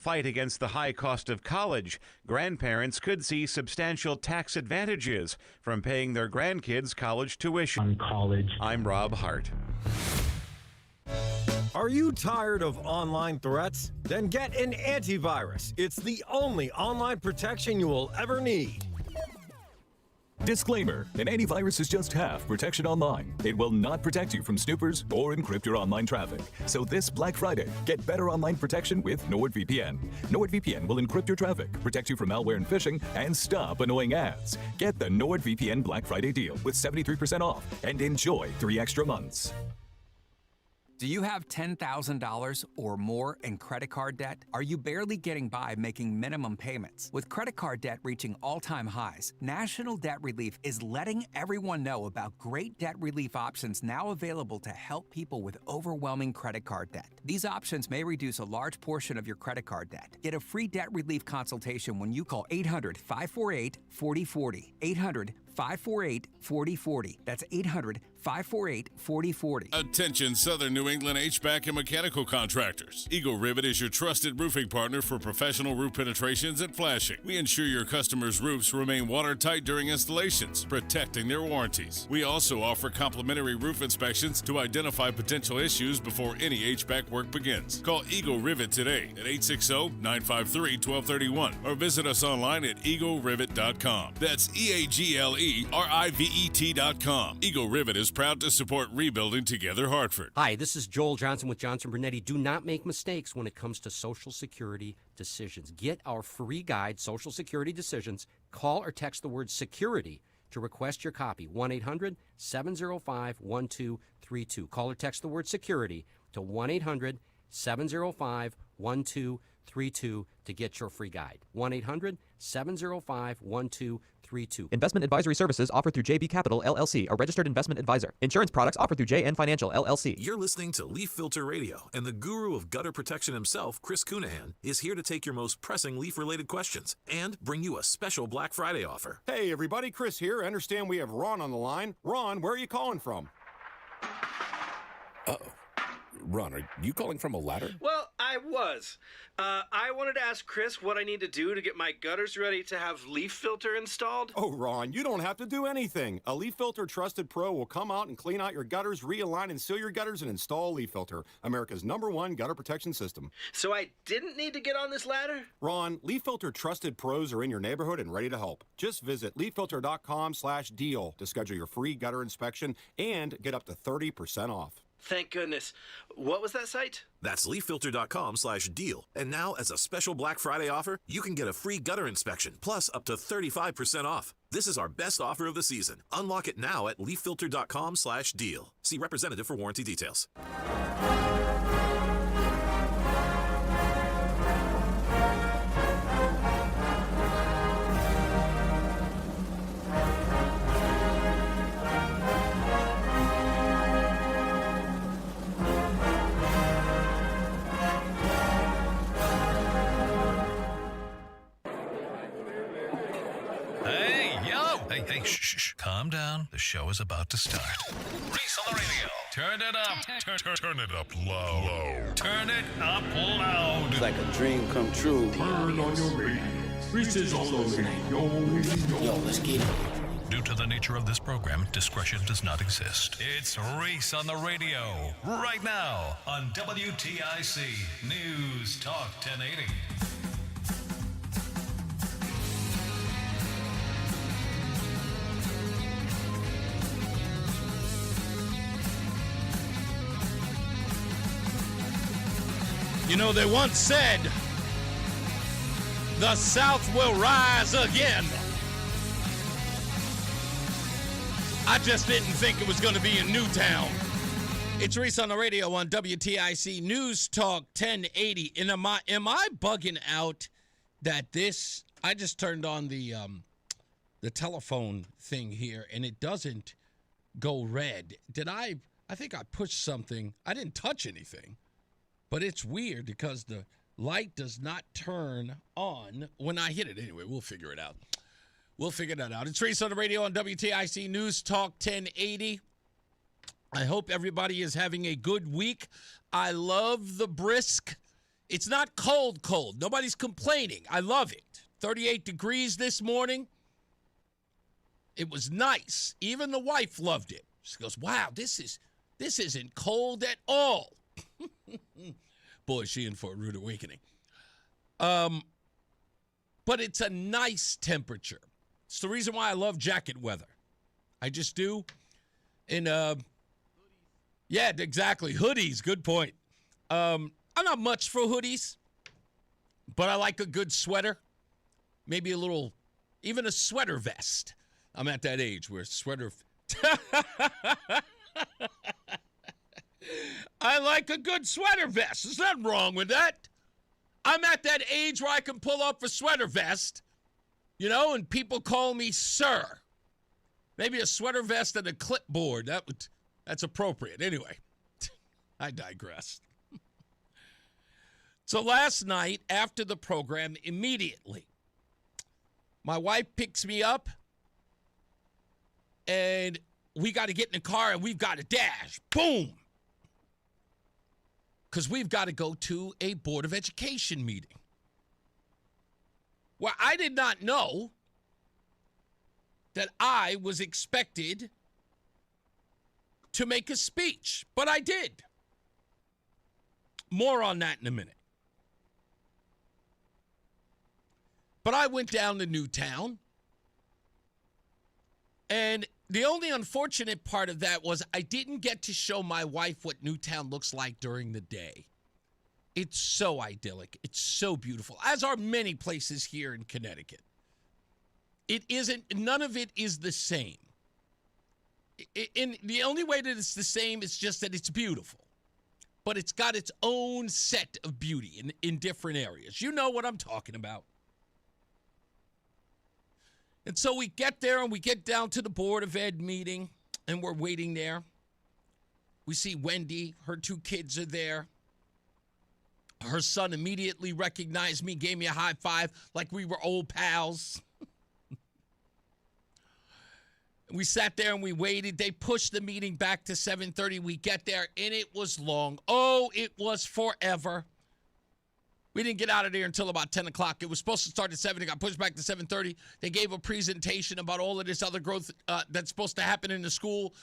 Fight against the high cost of college. Grandparents could see substantial tax advantages from paying their grandkids college tuition. I'm Rob Hart. Are you tired of online threats? Then get an antivirus. It's the only online protection you will ever need. Disclaimer, an antivirus is just half protection online. It will not protect you from snoopers or encrypt your online traffic. So this Black Friday, get better online protection with NordVPN. NordVPN will encrypt your traffic, protect you from malware and phishing, and stop annoying ads. Get the NordVPN Black Friday deal with 73% off and enjoy 3 extra months. Do you have $10,000 or more in credit card debt? Are you barely getting by making minimum payments? With credit card debt reaching all-time highs, National Debt Relief is letting everyone know about great debt relief options now available to help people with overwhelming credit card debt. These options may reduce a large portion of your credit card debt. Get a free debt relief consultation when you call 800-548-4040. 800-548-4040. That's 800-548-4040. Attention Southern New England HVAC and mechanical contractors. Eagle Rivet is your trusted roofing partner for professional roof penetrations and flashing. We ensure your customers' roofs remain watertight during installations, protecting their warranties. We also offer complimentary roof inspections to identify potential issues before any HVAC work begins. Call Eagle Rivet today at 860-953-1231 or visit us online at eaglerivet.com. That's EAGLERIVET.com. Eagle Rivet is proud to support Rebuilding Together Hartford. Hi, this is Joel Johnson with Johnson Brunetti. Do not make mistakes when it comes to Social Security decisions. Get our free guide, Social Security Decisions. Call or text the word security to request your copy. 1-800-705-1232. Call or text the word security to 1-800-705-1232 to get your free guide. 1-800-705-1232. Investment advisory services offered through JB Capital, LLC, a registered investment advisor. Insurance products offered through JN Financial, LLC. You're listening to Leaf Filter Radio, and the guru of gutter protection himself, Chris Cunahan, is here to take your most pressing leaf-related questions and bring you a special Black Friday offer. Hey, everybody, Chris here. I understand we have Ron on the line. Ron, where are you calling from? Uh-oh. Ron, are you calling from a ladder? Well, I was. I wanted to ask Chris what I need to do to get my gutters ready to have leaf filter installed. Oh, Ron, you don't have to do anything. A Leaf Filter Trusted Pro will come out and clean out your gutters, realign and seal your gutters, and install Leaf Filter, America's #1 gutter protection system. So I didn't need to get on this ladder? Ron, Leaf Filter Trusted Pros are in your neighborhood and ready to help. Just visit leaffilter.com/deal to schedule your free gutter inspection and get up to 30% off. Thank goodness. What was that site? That's leaffilter.com/deal. And now, as a special Black Friday offer, you can get a free gutter inspection, plus up to 35% off. This is our best offer of the season. Unlock it now at leaffilter.com/deal. See representative for warranty details. Hey, shh. Calm down. The show is about to start. Reese on the Radio. Turn it up. Turn it up low. Turn it up loud. It's like a dream come true. Turn on your radio. Reese is on the radio. Yo, let's get it. Due to the nature of this program, discretion does not exist. It's Reese on the Radio. Right now on WTIC News Talk 1080. You know, they once said, the South will rise again. I just didn't think it was going to be in Newtown. It's Reese on the Radio on WTIC News Talk 1080. And am I bugging out that this, I just turned on the telephone thing here, and it doesn't go red. I think I pushed something. I didn't touch anything. But it's weird because the light does not turn on when I hit it. Anyway, we'll figure it out. We'll figure that out. It's Reese on the Radio on WTIC News Talk 1080. I hope everybody is having a good week. I love the brisk. It's not cold. Nobody's complaining. I love it. 38 degrees this morning. It was nice. Even the wife loved it. She goes, wow, this isn't cold at all. Boy, is she in for a rude awakening. But it's a nice temperature. It's the reason why I love jacket weather. I just do. And, yeah, exactly. Hoodies, good point. I'm not much for hoodies, but I like a good sweater. Maybe even a sweater vest. I'm at that age where sweater. I like a good sweater vest. There's nothing wrong with that. I'm at that age where I can pull up a sweater vest, and people call me sir. Maybe a sweater vest and a clipboard. That's appropriate. Anyway, I digress. So last night, after the program, immediately, my wife picks me up, and we got to get in the car, and we've got to dash. Boom! Because we've got to go to a Board of Education meeting. Well, I did not know that I was expected to make a speech, but I did. More on that in a minute. But I went down to Newtown, and the only unfortunate part of that was I didn't get to show my wife what Newtown looks like during the day. It's so idyllic. It's so beautiful, as are many places here in Connecticut. None of it is the same. The only way that it's the same is just that it's beautiful. But it's got its own set of beauty in different areas. You know what I'm talking about. And so we get there and we get down to the Board of Ed meeting, and we're waiting there. We see Wendy. Her 2 kids are there. Her son immediately recognized me, gave me a high five like we were old pals. We sat there and we waited. They pushed the meeting back to 7:30. We get there, and it was long. Oh, it was forever. We didn't get out of there until about 10 o'clock. It was supposed to start at 7. It got pushed back to 7:30. They gave a presentation about all of this other growth that's supposed to happen in the school.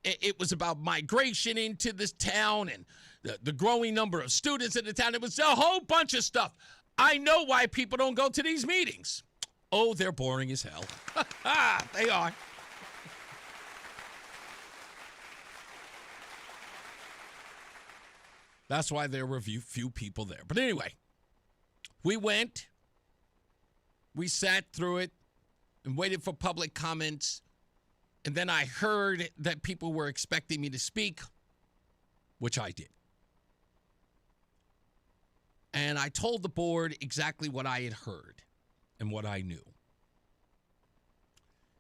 It was about migration into this town and the growing number of students in the town. It was a whole bunch of stuff. I know why people don't go to these meetings. Oh, they're boring as hell. They are. That's why there were few people there. But anyway, we went, we sat through it, and waited for public comments. And then I heard that people were expecting me to speak, which I did. And I told the board exactly what I had heard and what I knew.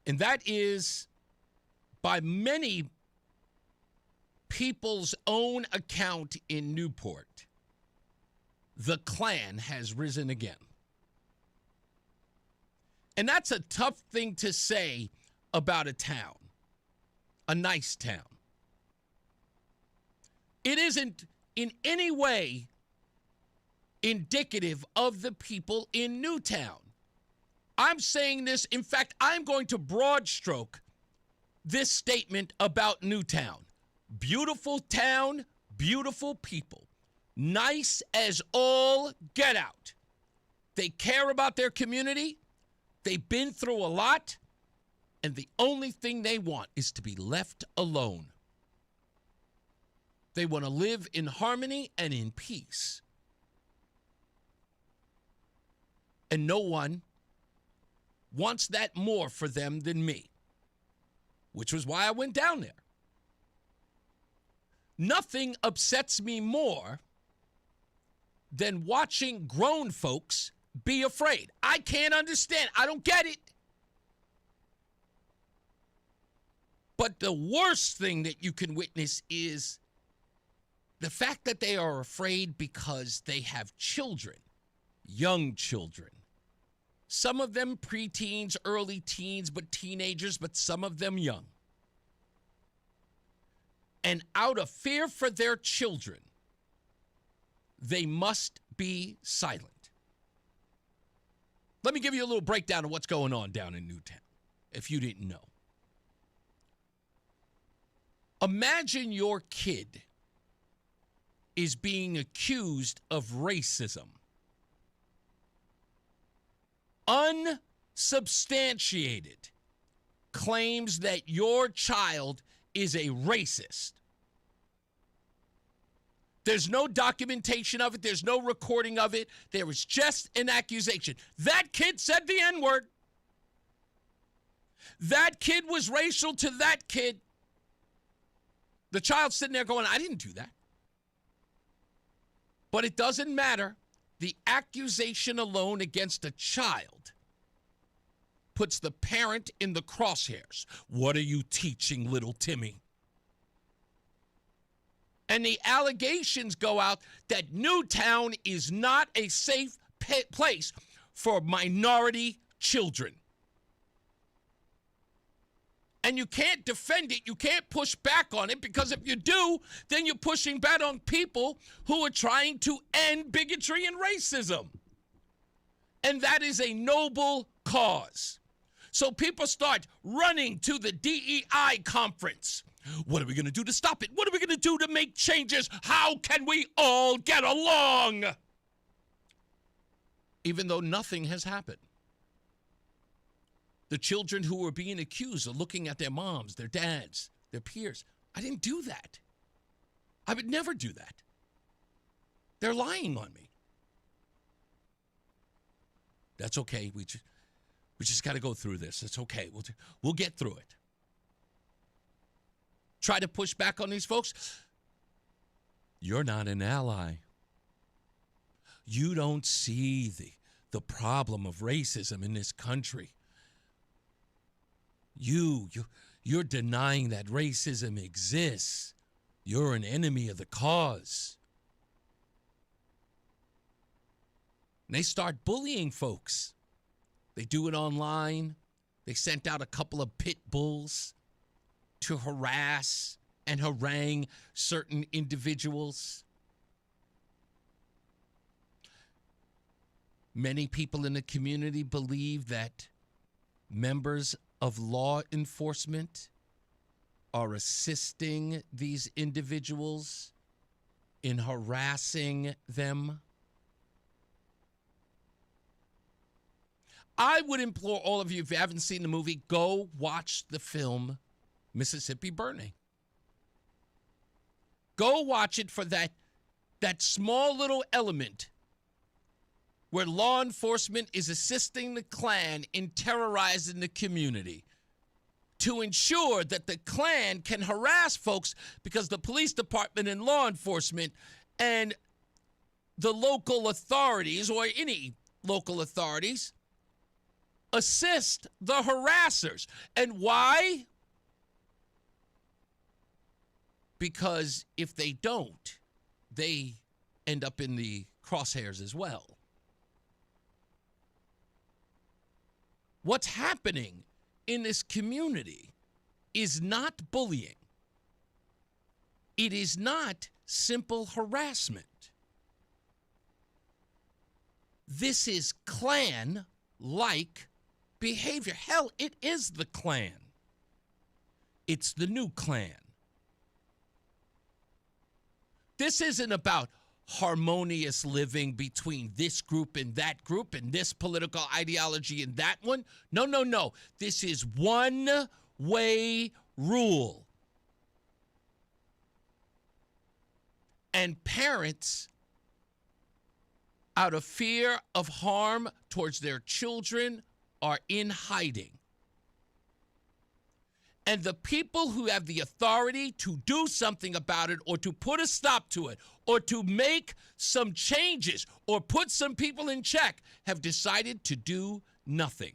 And that is, by many people's own account in Newport, the Klan has risen again. And that's a tough thing to say about a town, a nice town. It isn't in any way indicative of the people in Newtown. I'm saying this, in fact, I'm going to broad stroke this statement about Newtown. Beautiful town, beautiful people. Nice as all get out. They care about their community. They've been through a lot. And the only thing they want is to be left alone. They want to live in harmony and in peace. And no one wants that more for them than me, which was why I went down there. Nothing upsets me more than watching grown folks be afraid. I can't understand. I don't get it. But the worst thing that you can witness is the fact that they are afraid because they have children, young children. Some of them preteens, early teens, but teenagers, but some of them young. And out of fear for their children, they must be silent. Let me give you a little breakdown of what's going on down in Newtown, if you didn't know. Imagine your kid is being accused of racism. Unsubstantiated claims that your child is a racist. There's no documentation of it. There's no recording of it. There was just an accusation. That kid said the N-word. That kid was racial to that kid. The child's sitting there going, I didn't do that. But it doesn't matter. The accusation alone against a child puts the parent in the crosshairs. What are you teaching little Timmy? And the allegations go out that Newtown is not a safe place for minority children. And you can't defend it. You can't push back on it, because if you do, then you're pushing back on people who are trying to end bigotry and racism. And that is a noble cause. So people start running to the DEI conference. What are we going to do to stop it? What are we going to do to make changes? How can we all get along? Even though nothing has happened. The children who are being accused are looking at their moms, their dads, their peers. I didn't do that. I would never do that. They're lying on me. That's okay. We just got to go through this. It's okay. We'll get through it. Try to push back on these folks. You're not an ally. You don't see the problem of racism in this country. You're denying that racism exists. You're an enemy of the cause. And they start bullying folks. They do it online. They sent out a couple of pit bulls to harass and harangue certain individuals. Many people in the community believe that members of law enforcement are assisting these individuals in harassing them. I would implore all of you, if you haven't seen the movie, go watch the film Mississippi Burning. Go watch it for that small little element where law enforcement is assisting the Klan in terrorizing the community to ensure that the Klan can harass folks, because the police department and law enforcement and the local authorities, or any local authorities, assist the harassers. And why? Because if they don't, they end up in the crosshairs as well. What's happening in this community is not bullying. It is not simple harassment. This is Klan-like behavior. Hell, it is the Klan. It's the new Klan. This isn't about harmonious living between this group and this political ideology and that one. No, no, no. This is one-way rule. And parents, out of fear of harm towards their children, are in hiding. And the people who have the authority to do something about it, or to put a stop to it, or to make some changes, or put some people in check, have decided to do nothing.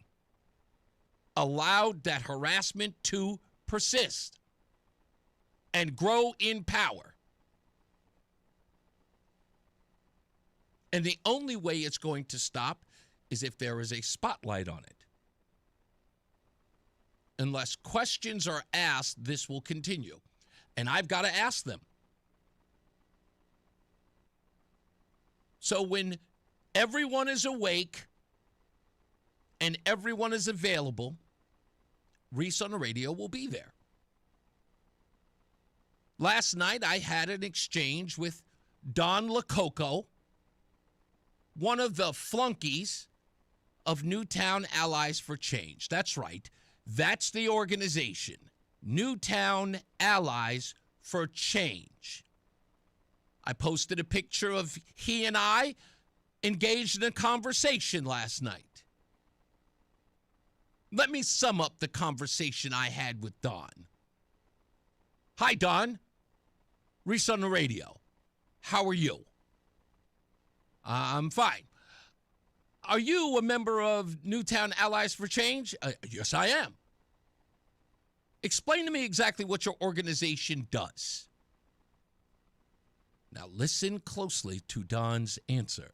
Allowed that harassment to persist and grow in power. And the only way it's going to stop is if there is a spotlight on it. Unless questions are asked, this will continue. And I've got to ask them. So when everyone is awake and everyone is available, Reese on the Radio will be there. Last night, I had an exchange with Don Lococo, one of the flunkies of Newtown Allies for Change. That's right. That's the organization, Newtown Allies for Change. I posted a picture of he and I engaged in a conversation last night. Let me sum up the conversation I had with Don. Hi, Don. Reese on the Radio. How are you? I'm fine. Are you a member of Newtown Allies for Change? Yes, I am. Explain to me exactly what your organization does. Now listen closely to Don's answer.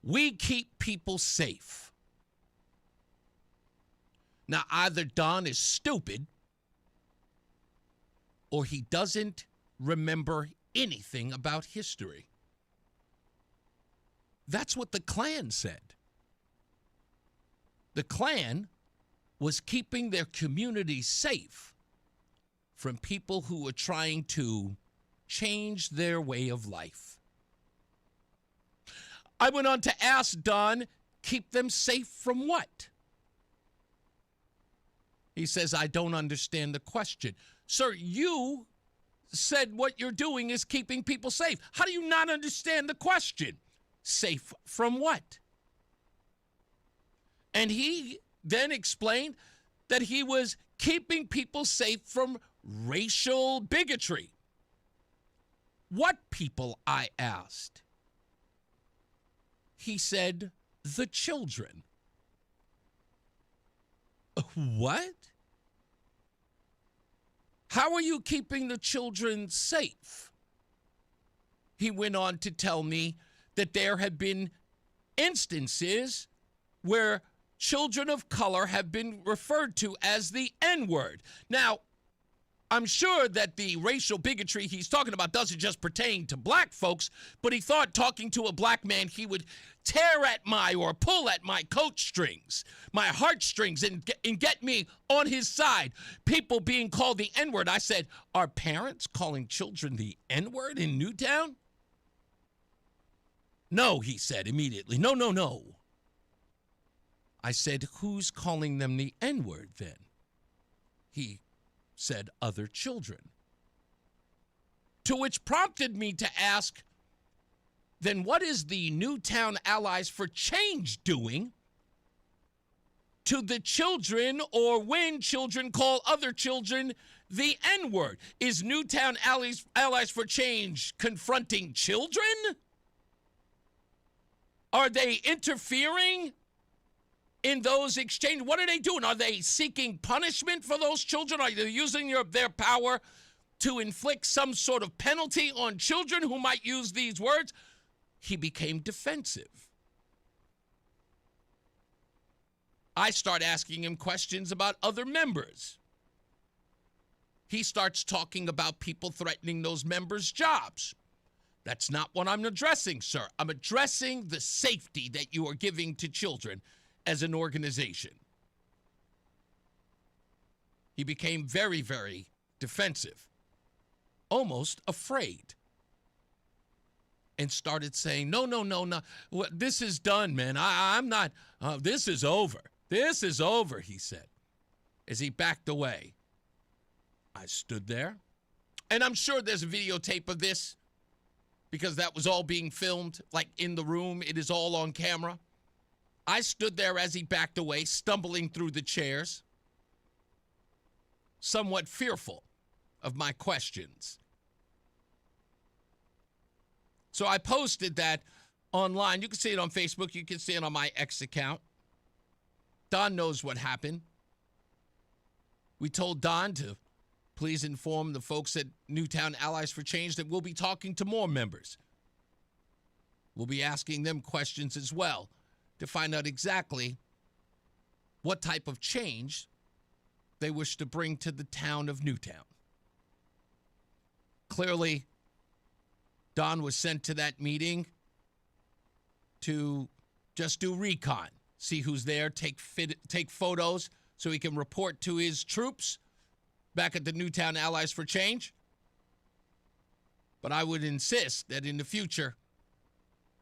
We keep people safe. Now either Don is stupid or he doesn't remember anything about history. That's what the Klan said. The Klan was keeping their community safe from people who were trying to change their way of life. I went on to ask Don, keep them safe from what? He says, I don't understand the question. Sir, you said what you're doing is keeping people safe. How do you not understand the question? Safe from what? And he then explained that he was keeping people safe from racial bigotry. What people, I asked. He said, the children. What? How are you keeping the children safe? He went on to tell me that there have been instances where children of color have been referred to as the N-word. Now, I'm sure that the racial bigotry he's talking about doesn't just pertain to black folks, but he thought talking to a black man, he would tear at my or pull at my coat strings, my heartstrings, and get me on his side. People being called the N-word. I said, are parents calling children the N-word in Newtown? No, he said immediately. No. I said, who's calling them the N-word then? He said, other children. To which prompted me to ask, then what is the Newtown Allies for Change doing to the children, or when children call other children the N-word? Is Newtown Allies for Change confronting children? Are they interfering in those exchanges? What are they doing? Are they seeking punishment for those children? Are they using their power to inflict some sort of penalty on children who might use these words? He became defensive. I start asking him questions about other members. He starts talking about people threatening those members' jobs. That's not what I'm addressing, sir. I'm addressing the safety that you are giving to children as an organization. He became very, very defensive, almost afraid, and started saying, no. This is done, man. I'm not, this is over. This is over, he said, as he backed away. I stood there, and I'm sure there's a videotape of this because that was all being filmed, like in the room. It is all on camera. I stood there as he backed away, stumbling through the chairs, somewhat fearful of my questions. So I posted that online. You can see it on Facebook. You can see it on my X account. Don knows what happened. We told Don to please inform the folks at Newtown Allies for Change that we'll be talking to more members. We'll be asking them questions as well to find out exactly what type of change they wish to bring to the town of Newtown. Clearly, Don was sent to that meeting to just do recon, see who's there, take photos so he can report to his troops back at the Newtown Allies for Change. But I would insist that in the future,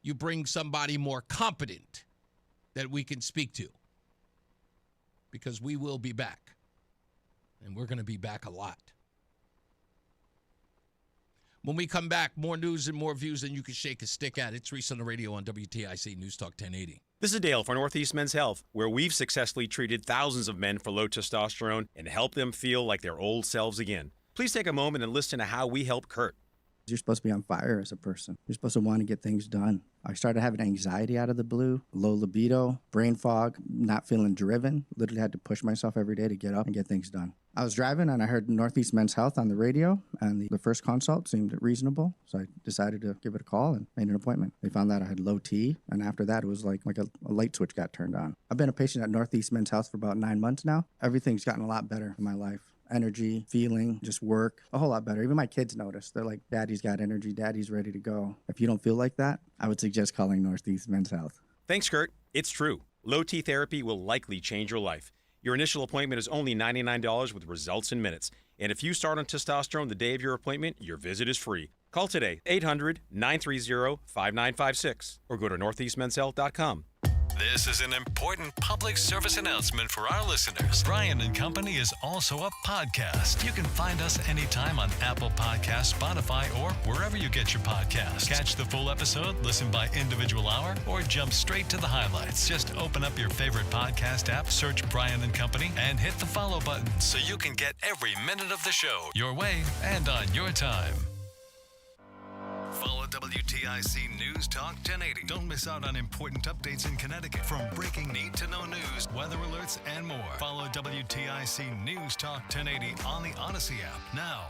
you bring somebody more competent that we can speak to, because we will be back, and we're going to be back a lot. When we come back, more news and more views than you can shake a stick at. It's Reese on the Radio on WTIC News Talk 1080. This is Dale for Northeast Men's Health, where we've successfully treated thousands of men for low testosterone and helped them feel like their old selves again. Please take a moment and listen to how we help Kurt. You're supposed to be on fire as a person. You're supposed to want to get things done. I started having anxiety out of the blue, low libido, brain fog, not feeling driven. Literally had to push myself every day to get up and get things done. I was driving and I heard Northeast Men's Health on the radio, and the first consult seemed reasonable, so I decided to give it a call and made an appointment. They found that I had low T, and after that it was like a light switch got turned on. I've been a patient at Northeast Men's Health for about 9 months now. Everything's gotten a lot better in my life. Energy, feeling, just work, a whole lot better. Even my kids notice. They're like, Daddy's got energy, Daddy's ready to go. If you don't feel like that, I would suggest calling Northeast Men's Health. Thanks, Kurt. It's true. Low T therapy will likely change your life. Your initial appointment is only $99 with results in minutes. And if you start on testosterone the day of your appointment, your visit is free. Call today, 800-930-5956, or go to northeastmenshealth.com. This is an important public service announcement for our listeners. Brian and Company is also a podcast. You can find us anytime on Apple Podcasts, Spotify, or wherever you get your podcasts. Catch the full episode, listen by individual hour, or jump straight to the highlights. Just open up your favorite podcast app, search Brian and Company, and hit the follow button so you can get every minute of the show your way and on your time. Follow WTIC News Talk 1080. Don't miss out on important updates in Connecticut. From breaking need-to-know news, weather alerts, and more. Follow WTIC News Talk 1080 on the Odyssey app now.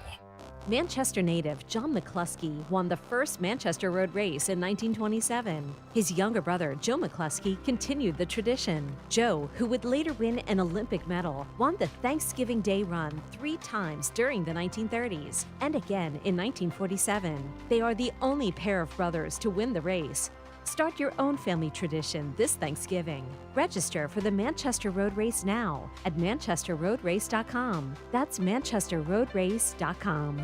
Manchester native John McCluskey won the first Manchester Road Race in 1927. His younger brother, Joe McCluskey, continued the tradition. Joe, who would later win an Olympic medal, won the Thanksgiving Day run 3 times during the 1930s and again in 1947. They are the only pair of brothers to win the race. Start your own family tradition this Thanksgiving. Register for the Manchester Road Race now at manchesterroadrace.com. That's manchesterroadrace.com.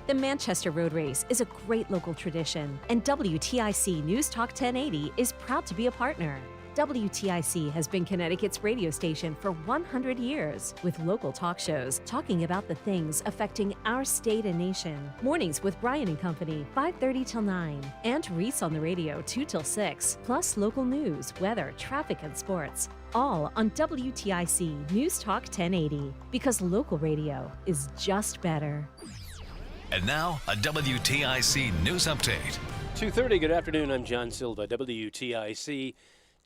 The Manchester Road Race is a great local tradition, and WTIC News Talk 1080 is proud to be a partner. WTIC has been Connecticut's radio station for 100 years, with local talk shows talking about the things affecting our state and nation. Mornings with Brian and Company, 5:30 till 9, and Reese on the Radio, 2 till 6, plus local news, weather, traffic, and sports. All on WTIC News Talk 1080, because local radio is just better. And now, a WTIC News Update. 2:30, good afternoon. I'm John Silva, WTIC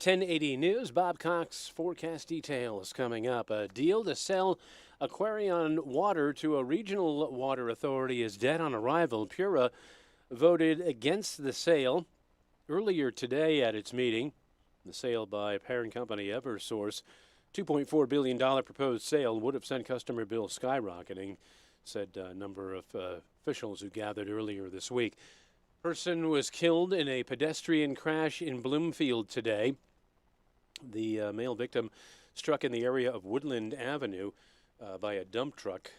1080 News. Bob Cox forecast details coming up. A deal to sell Aquarion water to a regional water authority is dead on arrival. Pura voted against the sale earlier today at its meeting. The sale by parent company Eversource, $2.4 billion proposed sale, would have sent customer bills skyrocketing, said a number of officials who gathered earlier this week. Person was killed in a pedestrian crash in Bloomfield today. The male victim struck in the area of Woodland Avenue by a dump truck.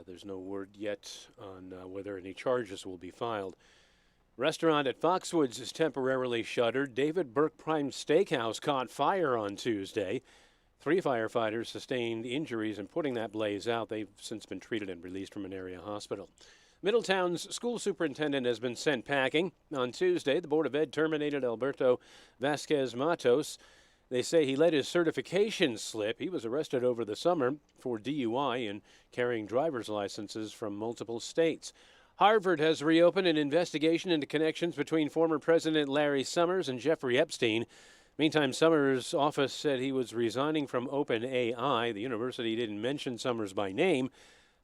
There's no word yet on whether any charges will be filed. Restaurant at Foxwoods is temporarily shuttered. David Burke Prime Steakhouse caught fire on Tuesday. 3 firefighters sustained injuries in putting that blaze out. They've since been treated and released from an area hospital. Middletown's school superintendent has been sent packing. On Tuesday, the Board of Ed terminated Alberto Vasquez Matos. They say he let his certification slip. He was arrested over the summer for DUI and carrying driver's licenses from multiple states. Harvard has reopened an investigation into connections between former President Larry Summers and Jeffrey Epstein. Meantime, Summers' office said he was resigning from OpenAI. The university didn't mention Summers by name.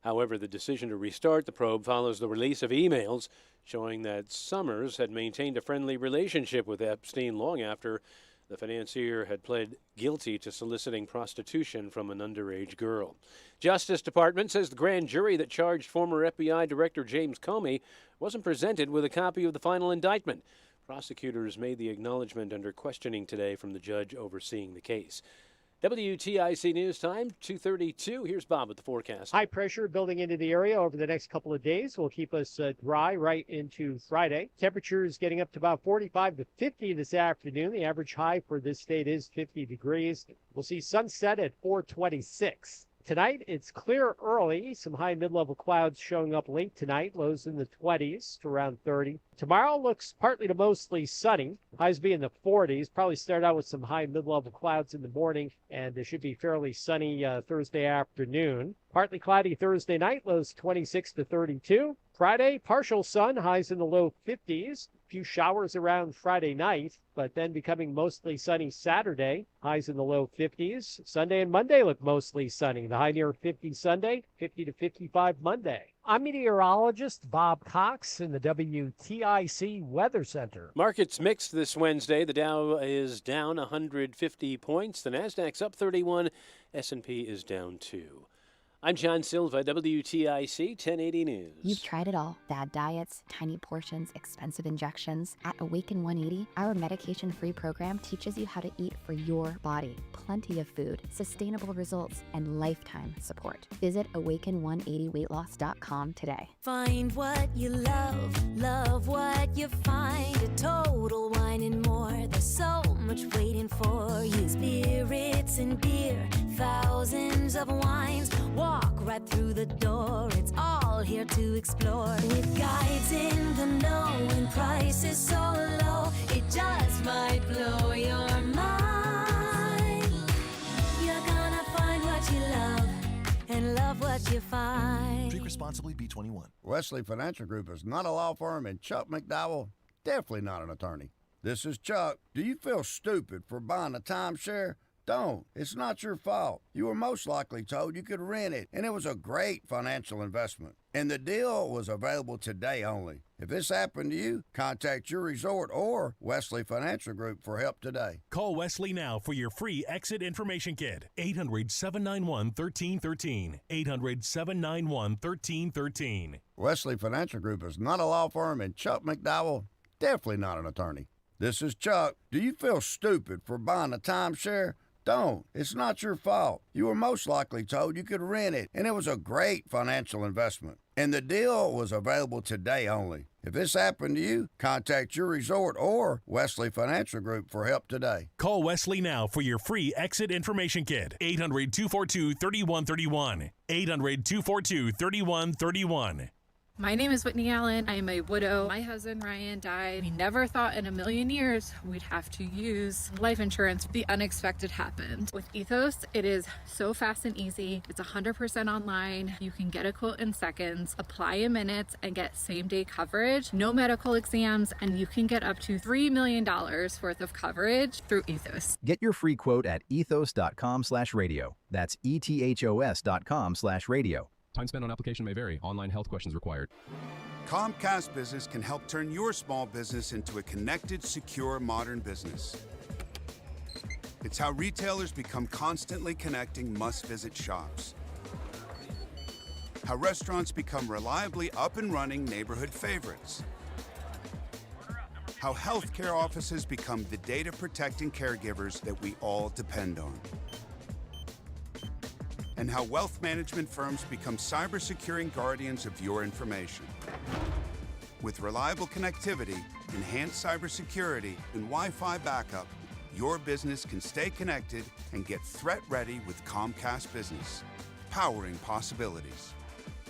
However, the decision to restart the probe follows the release of emails showing that Summers had maintained a friendly relationship with Epstein long after The financier had pled guilty to soliciting prostitution from an underage girl. Justice Department says the grand jury that charged former FBI Director James Comey wasn't presented with a copy of the final indictment. Prosecutors made the acknowledgement under questioning today from the judge overseeing the case. WTIC News Time, 2:32. Here's Bob with the forecast. High pressure building into the area over the next couple of days will keep us dry right into Friday. Temperatures getting up to about 45 to 50 this afternoon. The average high for this state is 50 degrees. We'll see sunset at 4:26. Tonight, it's clear early. Some high mid-level clouds showing up late tonight. Lows in the 20s to around 30. Tomorrow looks partly to mostly sunny. Highs be in the 40s. Probably start out with some high mid-level clouds in the morning, and it should be fairly sunny Thursday afternoon. Partly cloudy Thursday night. Lows 26 to 32. Friday, partial sun. Highs in the low 50s. Few showers around Friday night, but then becoming mostly sunny Saturday. Highs in the low 50s. Sunday and Monday look mostly sunny. The high near 50 Sunday, 50 to 55 Monday. I'm meteorologist Bob Cox in the WTIC Weather Center. Markets mixed this Wednesday. The Dow is down 150 points. The Nasdaq's up 31. S&P is down 2. I'm John Silva, WTIC 1080 News. You've tried it all. Bad diets, tiny portions, expensive injections. At Awaken 180, our medication-free program teaches you how to eat for your body. Plenty of food, sustainable results, and lifetime support. Visit awaken180weightloss.com today. Find what you love, love what you find. A Total Wine and More. There's so much waiting for you. Spirits and beer, thousands of wines. Walk right through the door, it's all here to explore. With guides in the know and prices so low, it just might blow your mind. You're gonna find what you love and love what you find. Drink responsibly, B21. Wesley Financial Group is not a law firm, and Chuck McDowell, definitely not an attorney. This is Chuck. Do you feel stupid for buying a timeshare? Don't. It's not your fault. You were most likely told you could rent it, and it was a great financial investment. And the deal was available today only. If this happened to you, contact your resort or Wesley Financial Group for help today. Call Wesley now for your free exit information kit. 800-791-1313. 800-791-1313. Wesley Financial Group is not a law firm, and Chuck McDowell, definitely not an attorney. This is Chuck. Do you feel stupid for buying a timeshare? Don't. It's not your fault. You were most likely told you could rent it, and it was a great financial investment. And the deal was available today only. If this happened to you, contact your resort or Wesley Financial Group for help today. Call Wesley now for your free exit information kit. 800-242-3131. 800-242-3131. My name is Whitney Allen. I am a widow. My husband, Ryan, died. We never thought in a million years we'd have to use life insurance. The unexpected happened. With Ethos, it is so fast and easy. It's 100% online. You can get a quote in seconds, apply in minutes, and get same-day coverage. No medical exams, and you can get up to $3 million worth of coverage through Ethos. Get your free quote at ethos.com/radio. That's ethos.com/radio. Time spent on application may vary. Online health questions required. Comcast Business can help turn your small business into a connected, secure, modern business. It's how retailers become constantly connecting must-visit shops. How restaurants become reliably up and running neighborhood favorites. How healthcare offices become the data-protecting caregivers that we all depend on. And how wealth management firms become cyber-securing guardians of your information. With reliable connectivity, enhanced cybersecurity, and Wi-Fi backup, your business can stay connected and get threat-ready with Comcast Business, powering possibilities.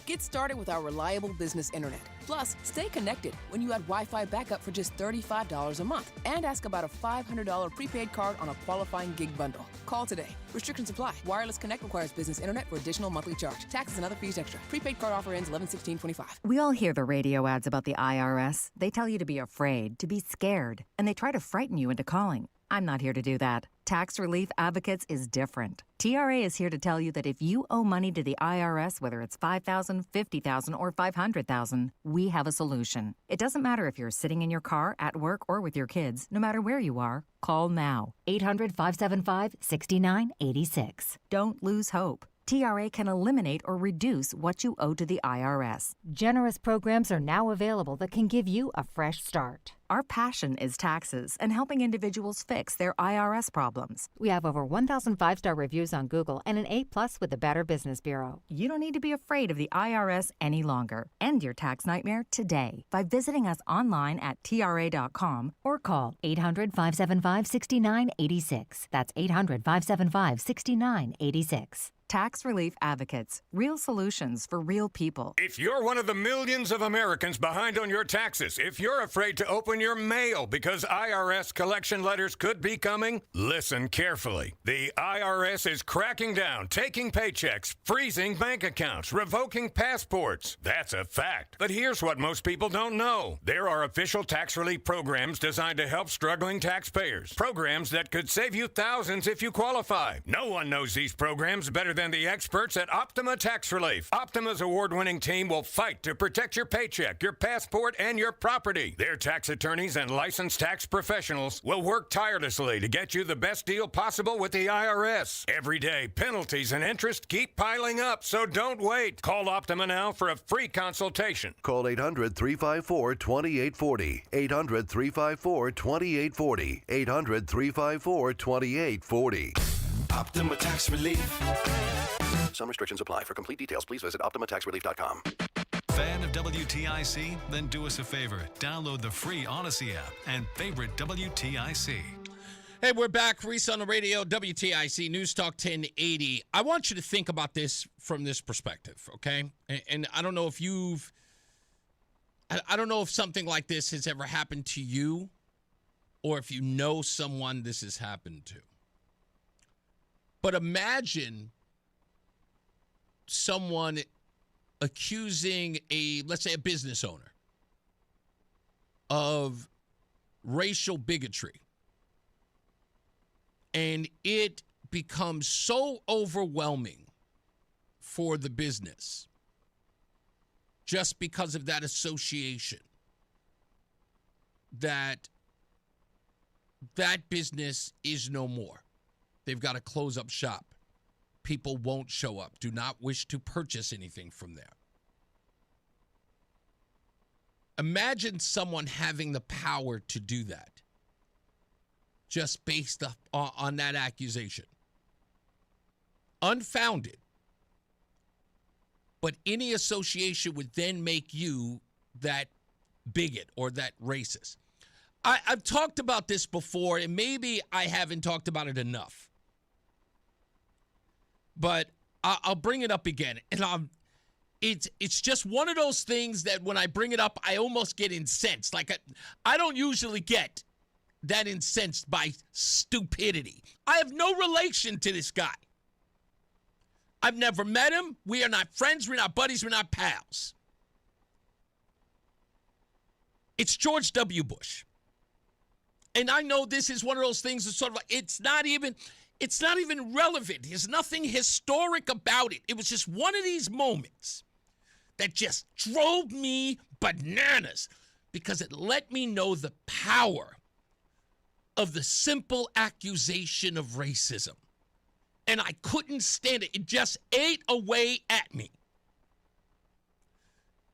Get started with our reliable business internet. Plus, stay connected when you add Wi-Fi backup for just $35 a month. And ask about a $500 prepaid card on a qualifying gig bundle. Call today. Restrictions apply. Wireless Connect requires business internet for additional monthly charge. Taxes and other fees extra. Prepaid card offer ends 11/16/25. We all hear the radio ads about the IRS. They tell you to be afraid, to be scared, and they try to frighten you into calling. I'm not here to do that. Tax Relief Advocates is different. TRA is here to tell you that if you owe money to the IRS, whether it's $5,000, $50,000, or $500,000, we have a solution. It doesn't matter if you're sitting in your car, at work, or with your kids. No matter where you are, call now. 800-575-6986. Don't lose hope. TRA can eliminate or reduce what you owe to the IRS. Generous programs are now available that can give you a fresh start. Our passion is taxes and helping individuals fix their IRS problems. We have over 1,000 five-star reviews on Google and an A+ with the Better Business Bureau. You don't need to be afraid of the IRS any longer. End your tax nightmare today by visiting us online at TRA.com or call 800-575-6986. That's 800-575-6986. Tax Relief Advocates. Real solutions for real people. If you're one of the millions of Americans behind on your taxes, if you're afraid to open your mail because IRS collection letters could be coming, listen carefully. The IRS is cracking down, taking paychecks, freezing bank accounts, revoking passports. That's a fact. But here's what most people don't know. There are official tax relief programs designed to help struggling taxpayers. Programs that could save you thousands if you qualify. No one knows these programs better than the experts at Optima Tax Relief. Optima's award-winning team will fight to protect your paycheck, your passport, and your property. Their tax attorneys and licensed tax professionals will work tirelessly to get you the best deal possible with the IRS. Every day, penalties and interest keep piling up, so don't wait. Call Optima now for a free consultation. Call 800-354-2840. 800-354-2840. 800-354-2840. Optima Tax Relief. Some restrictions apply. For complete details, please visit OptimaTaxRelief.com. Fan of WTIC? Then do us a favor. Download the free Odyssey app and favorite WTIC. Hey, we're back. Reese on the radio, WTIC, News Talk 1080. I want you to think about this from this perspective, okay? And I don't know if I don't know if something like this has ever happened to you or if you know someone this has happened to. But imagine someone accusing let's say a business owner of racial bigotry. And it becomes so overwhelming for the business just because of that association that business is no more. They've got to close up shop. People won't show up, do not wish to purchase anything from there. Imagine someone having the power to do that just based on that accusation. Unfounded. But any association would then make you that bigot or that racist. I've talked about this before, and maybe I haven't talked about it enough. But I'll bring it up again. And it's just one of those things that when I bring it up, I almost get incensed. Like I don't usually get that incensed by stupidity. I have no relation to this guy. I've never met him. We are not friends. We're not buddies. We're not pals. It's George W. Bush. And I know this is one of those things that's sort of like, it's not even relevant. There's nothing historic about it. It was just one of these moments that just drove me bananas because it let me know the power of the simple accusation of racism. And I couldn't stand it. It just ate away at me.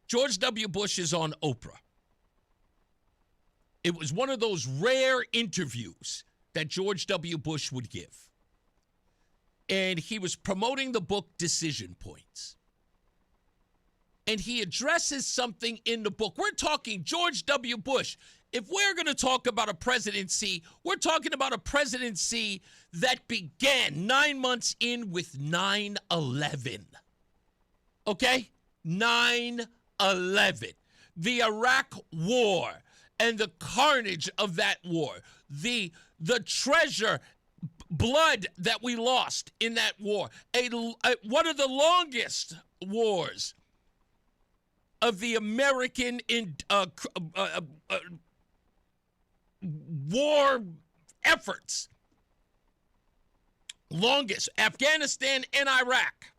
George W. Bush is on Oprah. It was one of those rare interviews that George W. Bush would give. And he was promoting the book Decision Points. And he addresses something in the book. We're talking George W. Bush. If we're going to talk about a presidency, we're talking about a presidency that began 9 months in with 9/11. Okay? 9/11. The Iraq War and the carnage of that war. The treasure, blood that we lost in that war. One of the longest wars of the American war efforts. Longest, Afghanistan and Iraq.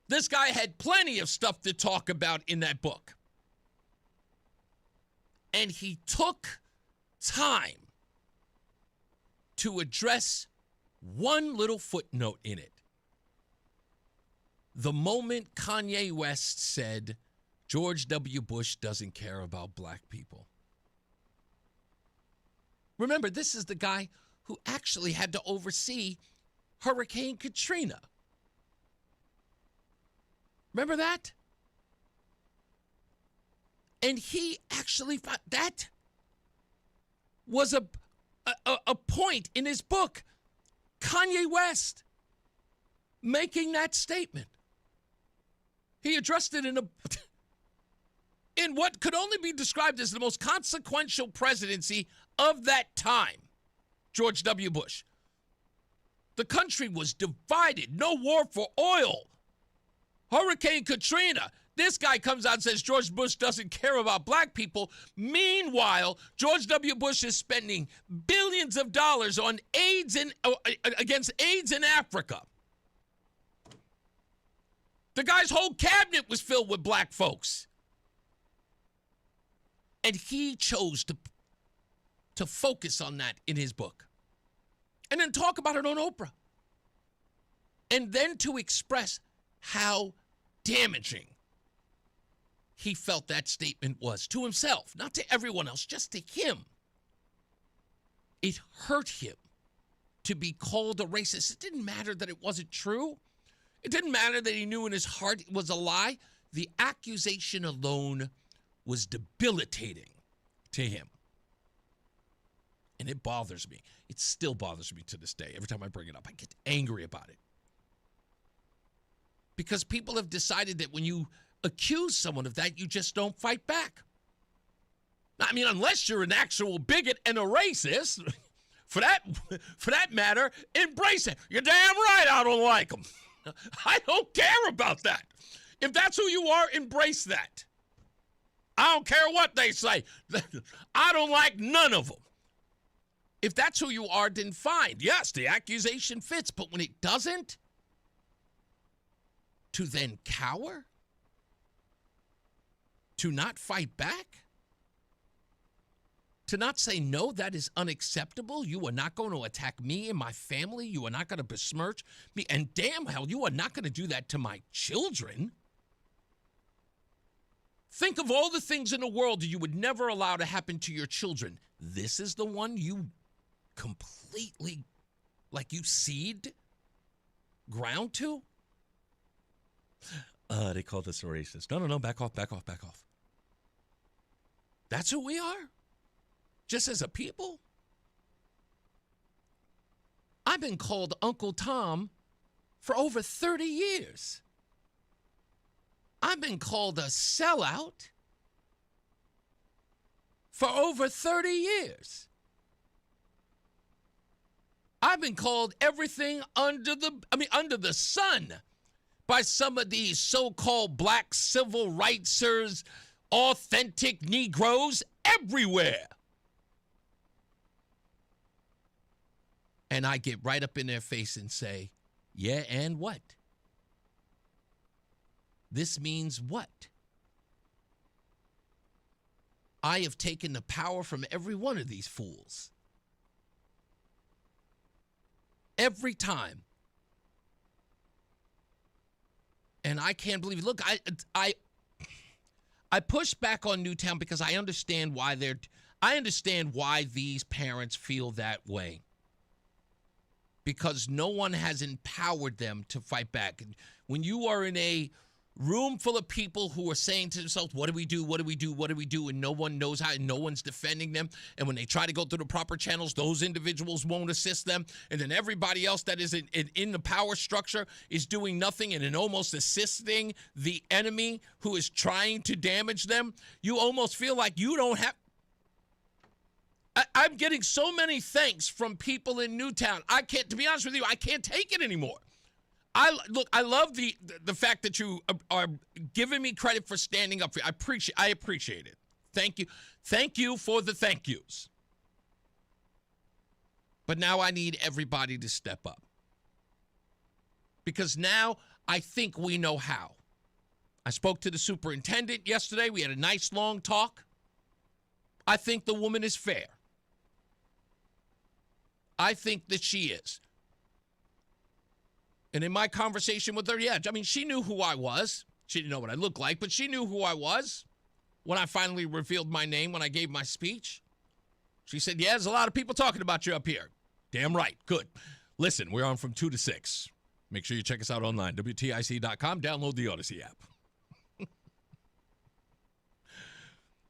This guy had plenty of stuff to talk about in that book. And he took time to address one little footnote in it. The moment Kanye West said, George W. Bush doesn't care about black people. Remember, this is the guy who actually had to oversee Hurricane Katrina. Remember that? And he actually thought that was a point in his book. Kanye West making that statement. He addressed it in what could only be described as the most consequential presidency of that time, George W. Bush. The country was divided. No war for oil. Hurricane Katrina. This guy comes out and says George Bush doesn't care about black people. Meanwhile, George W. Bush is spending billions of dollars on AIDS against AIDS in Africa. The guy's whole cabinet was filled with black folks. And he chose to focus on that in his book. And then talk about it on Oprah. And then to express how damaging he felt that statement was to himself, not to everyone else, just to him. It hurt him to be called a racist. It didn't matter that it wasn't true. It didn't matter that he knew in his heart it was a lie. The accusation alone was debilitating to him. And it bothers me. It still bothers me to this day. Every time I bring it up, I get angry about it. Because people have decided that when you accuse someone of that, you just don't fight back. I mean, unless you're an actual bigot and a racist, for that matter, embrace it. You're damn right I don't like them. I don't care about that. If that's who you are, embrace that. I don't care what they say. I don't like none of them. If that's who you are, then fine. Yes, the accusation fits, but when it doesn't, to then cower? To not fight back? To not say, no, that is unacceptable. You are not going to attack me and my family. You are not going to besmirch me. And damn hell, you are not going to do that to my children. Think of all the things in the world that you would never allow to happen to your children. This is the one you completely, like you cede ground to? They called us a racist. No, back off. That's who we are? Just as a people? I've been called Uncle Tom for over 30 years. I've been called a sellout for over 30 years. I've been called everything under the sun by some of these so-called black civil rightsers, authentic Negroes everywhere. And I get right up in their face and say, yeah, and what? This means what? I have taken the power from every one of these fools. Every time. And I can't believe it. Look, I push back on Newtown because I understand why these parents feel that way. Because no one has empowered them to fight back. When you are in a room full of people who are saying to themselves, what do we do? And no one knows how, and no one's defending them. And when they try to go through the proper channels, those individuals won't assist them. And then everybody else that is in the power structure is doing nothing and almost assisting the enemy who is trying to damage them. You almost feel like you don't have... I'm getting so many thanks from people in Newtown. To be honest with you, I can't take it anymore. I love the fact that you are giving me credit for standing up for you. I appreciate it. Thank you. Thank you for the thank yous. But now I need everybody to step up. Because now I think we know how. I spoke to the superintendent yesterday. We had a nice long talk. I think the woman is fair. I think that she is. And in my conversation with her, she knew who I was. She didn't know what I looked like, but she knew who I was when I finally revealed my name when I gave my speech. She said, yeah, there's a lot of people talking about you up here. Damn right. Good. Listen, we're on from 2 to 6. Make sure you check us out online, WTIC.com. Download the Odyssey app.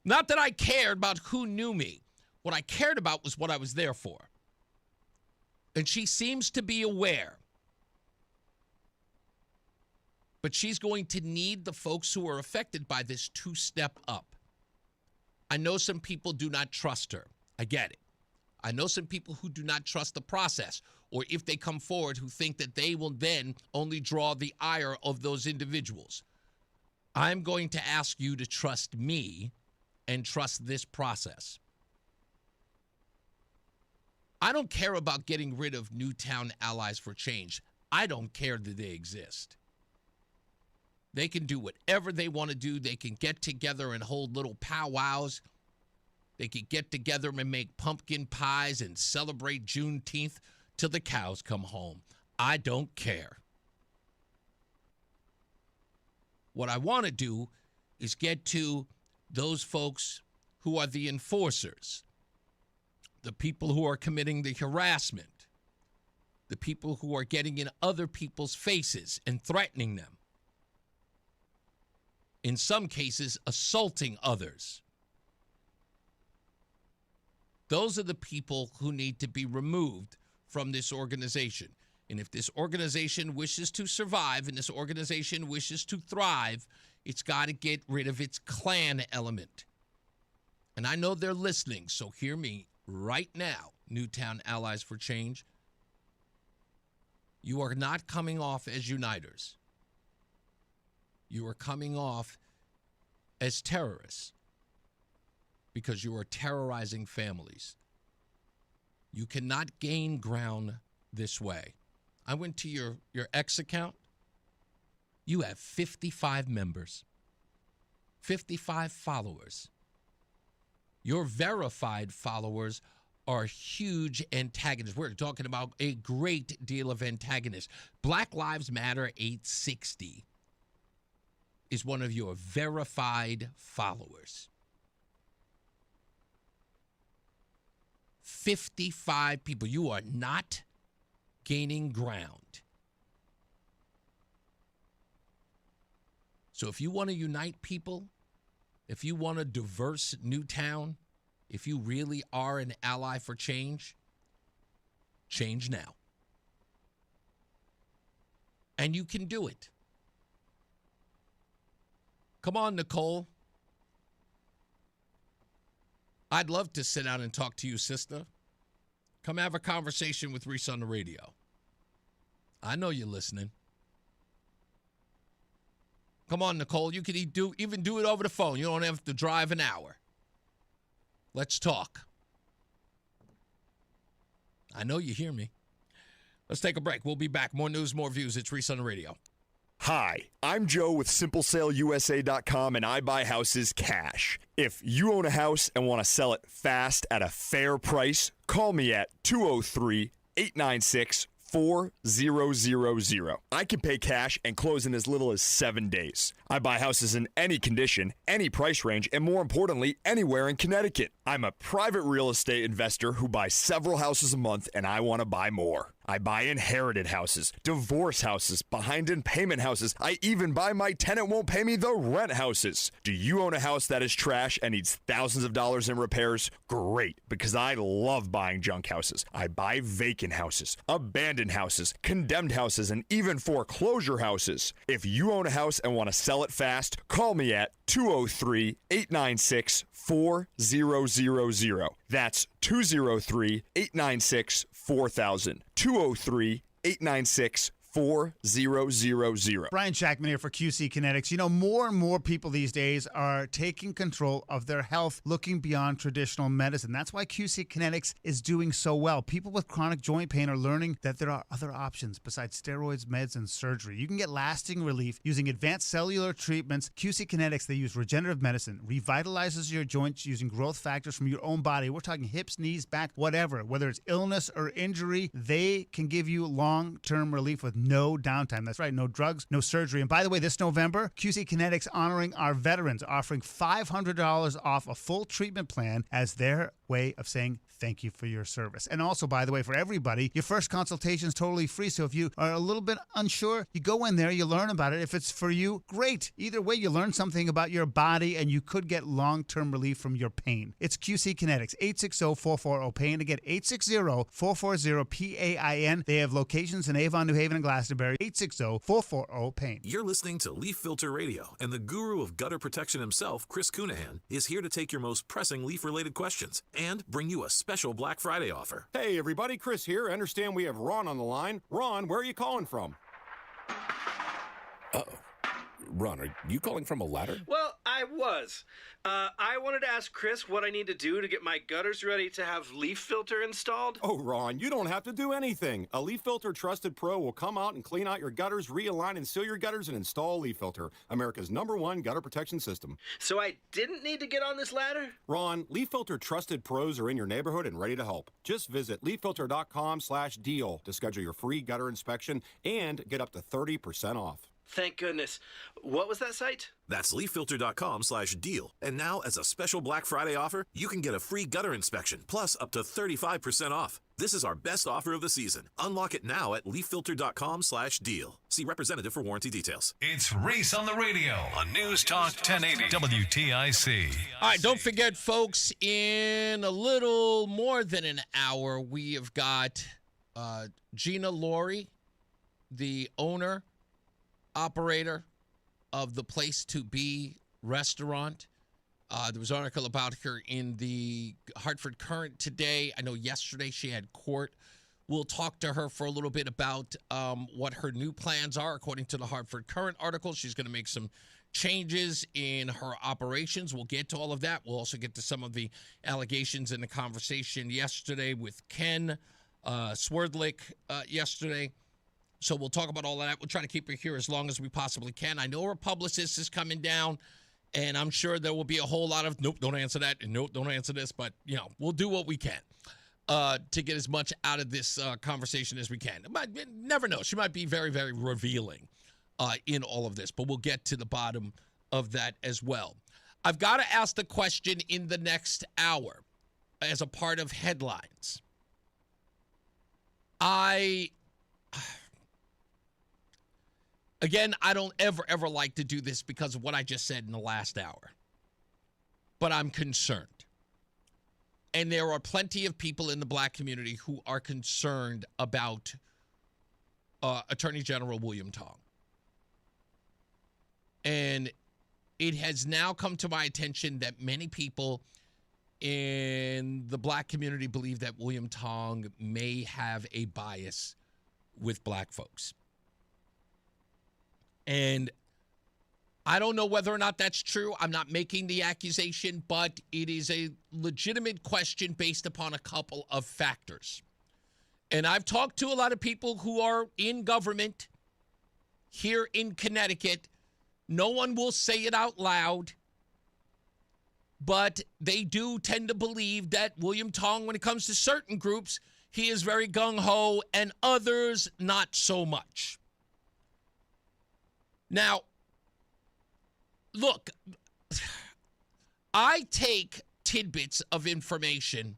Not that I cared about who knew me. What I cared about was what I was there for. And she seems to be aware. But she's going to need the folks who are affected by this to step up. I know some people do not trust her. I get it. I know some people who do not trust the process, or if they come forward, who think that they will then only draw the ire of those individuals. I'm going to ask you to trust me and trust this process. I don't care about getting rid of Newtown Allies for Change. I don't care that they exist. They can do whatever they want to do. They can get together and hold little powwows. They can get together and make pumpkin pies and celebrate Juneteenth till the cows come home. I don't care. What I want to do is get to those folks who are the enforcers, the people who are committing the harassment, the people who are getting in other people's faces and threatening them. In some cases, assaulting others. Those are the people who need to be removed from this organization. And if this organization wishes to survive and this organization wishes to thrive, it's got to get rid of its clan element. And I know they're listening, so hear me right now, Newtown Allies for Change. You are not coming off as uniters. You are coming off as terrorists because you are terrorizing families. You cannot gain ground this way. I went to your X account. You have 55 members, 55 followers. Your verified followers are huge antagonists. We're talking about a great deal of antagonists. Black Lives Matter 860 is one of your verified followers. 55 people. You are not gaining ground. So if you want to unite people, if you want a diverse Newtown, if you really are an ally for change, change now. And you can do it. Come on, Nicole. I'd love to sit down and talk to you, sister. Come have a conversation with Reese on the radio. I know you're listening. Come on, Nicole. You can even do it over the phone. You don't have to drive an hour. Let's talk. I know you hear me. Let's take a break. We'll be back. More news, more views. It's Reese on the radio. Hi, I'm Joe with SimpleSaleUSA.com, and I buy houses cash. If you own a house and want to sell it fast at a fair price, call me at 203-896-4000. I can pay cash and close in as little as 7 days. I buy houses in any condition, any price range, and more importantly, anywhere in Connecticut. I'm a private real estate investor who buys several houses a month, and I want to buy more. I buy inherited houses, divorce houses, behind in payment houses. I even buy my tenant won't pay me the rent houses. Do you own a house that is trash and needs thousands of dollars in repairs? Great, because I love buying junk houses. I buy vacant houses, abandoned houses, condemned houses, and even foreclosure houses. If you own a house and want to sell it fast, call me at 203-896-4000. That's 203-896-4000. 203-896-4000. 4000. Brian Shackman here for QC Kinetics. You know, more and more people these days are taking control of their health, looking beyond traditional medicine. That's why QC Kinetics is doing so well. People with chronic joint pain are learning that there are other options besides steroids, meds, and surgery. You can get lasting relief using advanced cellular treatments. QC Kinetics, they use regenerative medicine, revitalizes your joints using growth factors from your own body. We're talking hips, knees, back, whatever. Whether it's illness or injury, they can give you long-term relief with no downtime. That's right, no drugs, no surgery. And by the way, this November, QC Kinetics honoring our veterans, offering $500 off a full treatment plan as their way of saying thank you for your service. And also, by the way, for everybody, your first consultation is totally free. So if you are a little bit unsure, you go in there, you learn about it. If it's for you, great. Either way, you learn something about your body and you could get long-term relief from your pain. It's QC Kinetics, 860-440-PAIN. Again, 860-440-PAIN. They have locations in Avon, New Haven, and Glastonbury. 860-440-PAIN. You're listening to Leaf Filter Radio, and the guru of gutter protection himself, Chris Cunahan, is here to take your most pressing leaf-related questions and bring you a special Black Friday offer. Hey everybody, Chris here. I understand we have Ron on the line. Ron, where are you calling from? Uh-oh. Ron, are you calling from a ladder? Well, I was. I wanted to ask Chris what I need to do to get my gutters ready to have Leaf Filter installed. Oh, Ron, you don't have to do anything. A Leaf Filter Trusted Pro will come out and clean out your gutters, realign and seal your gutters, and install Leaf Filter, America's #1 gutter protection system. So I didn't need to get on this ladder? Ron, Leaf Filter Trusted Pros are in your neighborhood and ready to help. Just visit leaffilter.com/deal to schedule your free gutter inspection and get up to 30% off. Thank goodness. What was that site? That's leaffilter.com/deal. And now, as a special Black Friday offer, you can get a free gutter inspection, plus up to 35% off. This is our best offer of the season. Unlock it now at leaffilter.com/deal. See representative for warranty details. It's Reese on the Radio on NewsTalk 1080 WTIC. All right, don't forget, folks, in a little more than an hour, we have got Gina Laurie, the owner, operator of the Place to Be restaurant. There was an article about her in the Hartford Courant today. I know yesterday she had court. We'll talk to her for a little bit about what her new plans are. According to the Hartford Courant article, she's going to make some changes in her operations. We'll get to all of that. We'll also get to some of the allegations in the conversation yesterday with Ken Swerdlick yesterday. So we'll talk about all of that. We'll try to keep her here as long as we possibly can. I know her publicist is coming down, and I'm sure there will be a whole lot of, nope, don't answer that, and nope, don't answer this. But, you know, we'll do what we can to get as much out of this conversation as we can. Never know. She might be very, very revealing in all of this, but we'll get to the bottom of that as well. I've got to ask the question in the next hour as a part of headlines. Again, I don't ever like to do this because of what I just said in the last hour. But I'm concerned. And there are plenty of people in the black community who are concerned about Attorney General William Tong. And it has now come to my attention that many people in the black community believe that William Tong may have a bias with black folks. And I don't know whether or not that's true. I'm not making the accusation, but it is a legitimate question based upon a couple of factors. And I've talked to a lot of people who are in government here in Connecticut. No one will say it out loud, but they do tend to believe that William Tong, when it comes to certain groups, he is very gung-ho, and others not so much. Now, look, I take tidbits of information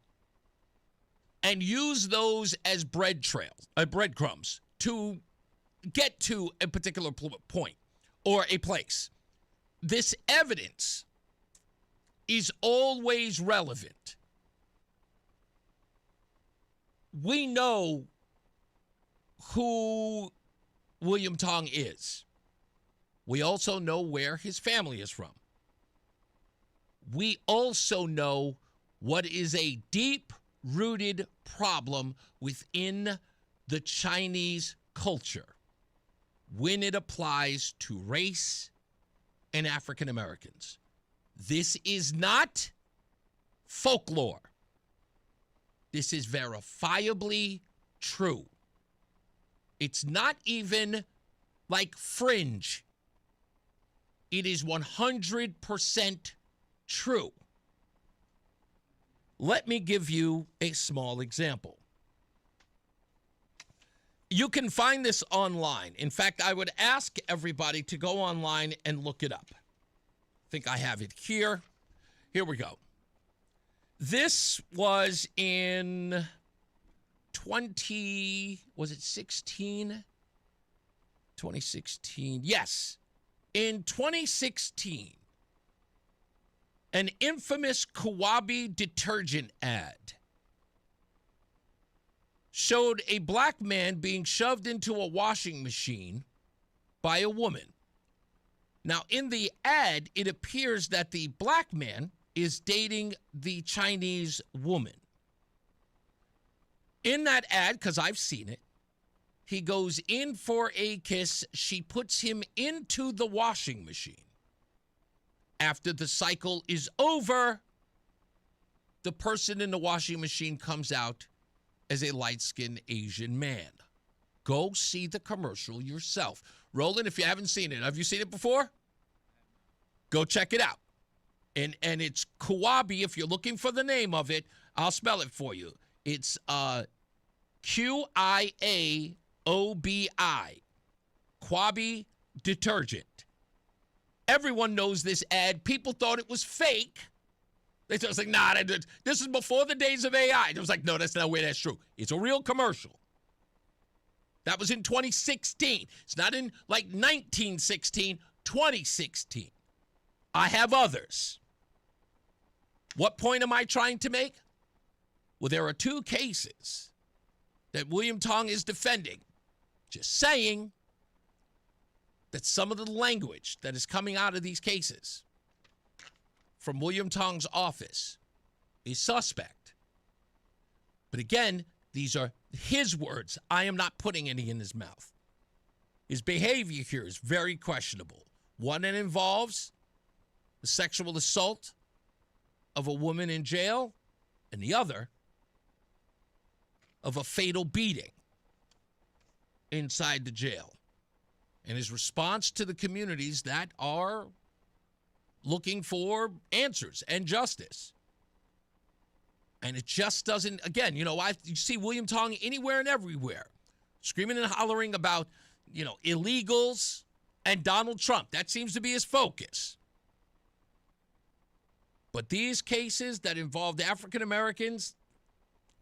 and use those as breadcrumbs to get to a particular point or a place. This evidence is always relevant. We know who William Tong is. We also know where his family is from. We also know what is a deep-rooted problem within the Chinese culture. when it applies to race and African Americans. This is not folklore. This is verifiably true. It's not even like fringe. It is 100% true. Let me give you a small example. You can find this online. In fact, I would ask everybody to go online and look it up. I think I have it here. Here we go. This was in 2016? Yes. In 2016, an infamous Kawabi detergent ad showed a black man being shoved into a washing machine by a woman. Now, in the ad, it appears that the black man is dating the Chinese woman. In that ad, because I've seen it, he goes in for a kiss. She puts him into the washing machine. After the cycle is over, the person in the washing machine comes out as a light-skinned Asian man. Go see the commercial yourself. Roland, if you haven't seen it, have you seen it before? Go check it out. And it's Kawabi. If you're looking for the name of it, I'll spell it for you. It's Qiaobi. Kawabi detergent. Everyone knows this ad. People thought it was fake. They thought it was like, nah, this is before the days of AI. It was like, no, that's not where that's true. It's a real commercial. That was in 2016. It's not in like 1916, 2016. I have others. What point am I trying to make? Well, there are two cases that William Tong is defending. Just saying that some of the language that is coming out of these cases from William Tong's office is suspect. But again, these are his words. I am not putting any in his mouth. His behavior here is very questionable. One that involves the sexual assault of a woman in jail, and the other of a fatal beating inside the jail. And his response to the communities that are looking for answers and justice. And it just doesn't, again, you see William Tong anywhere and everywhere, screaming and hollering about, illegals and Donald Trump. That seems to be his focus. But these cases that involved African Americans,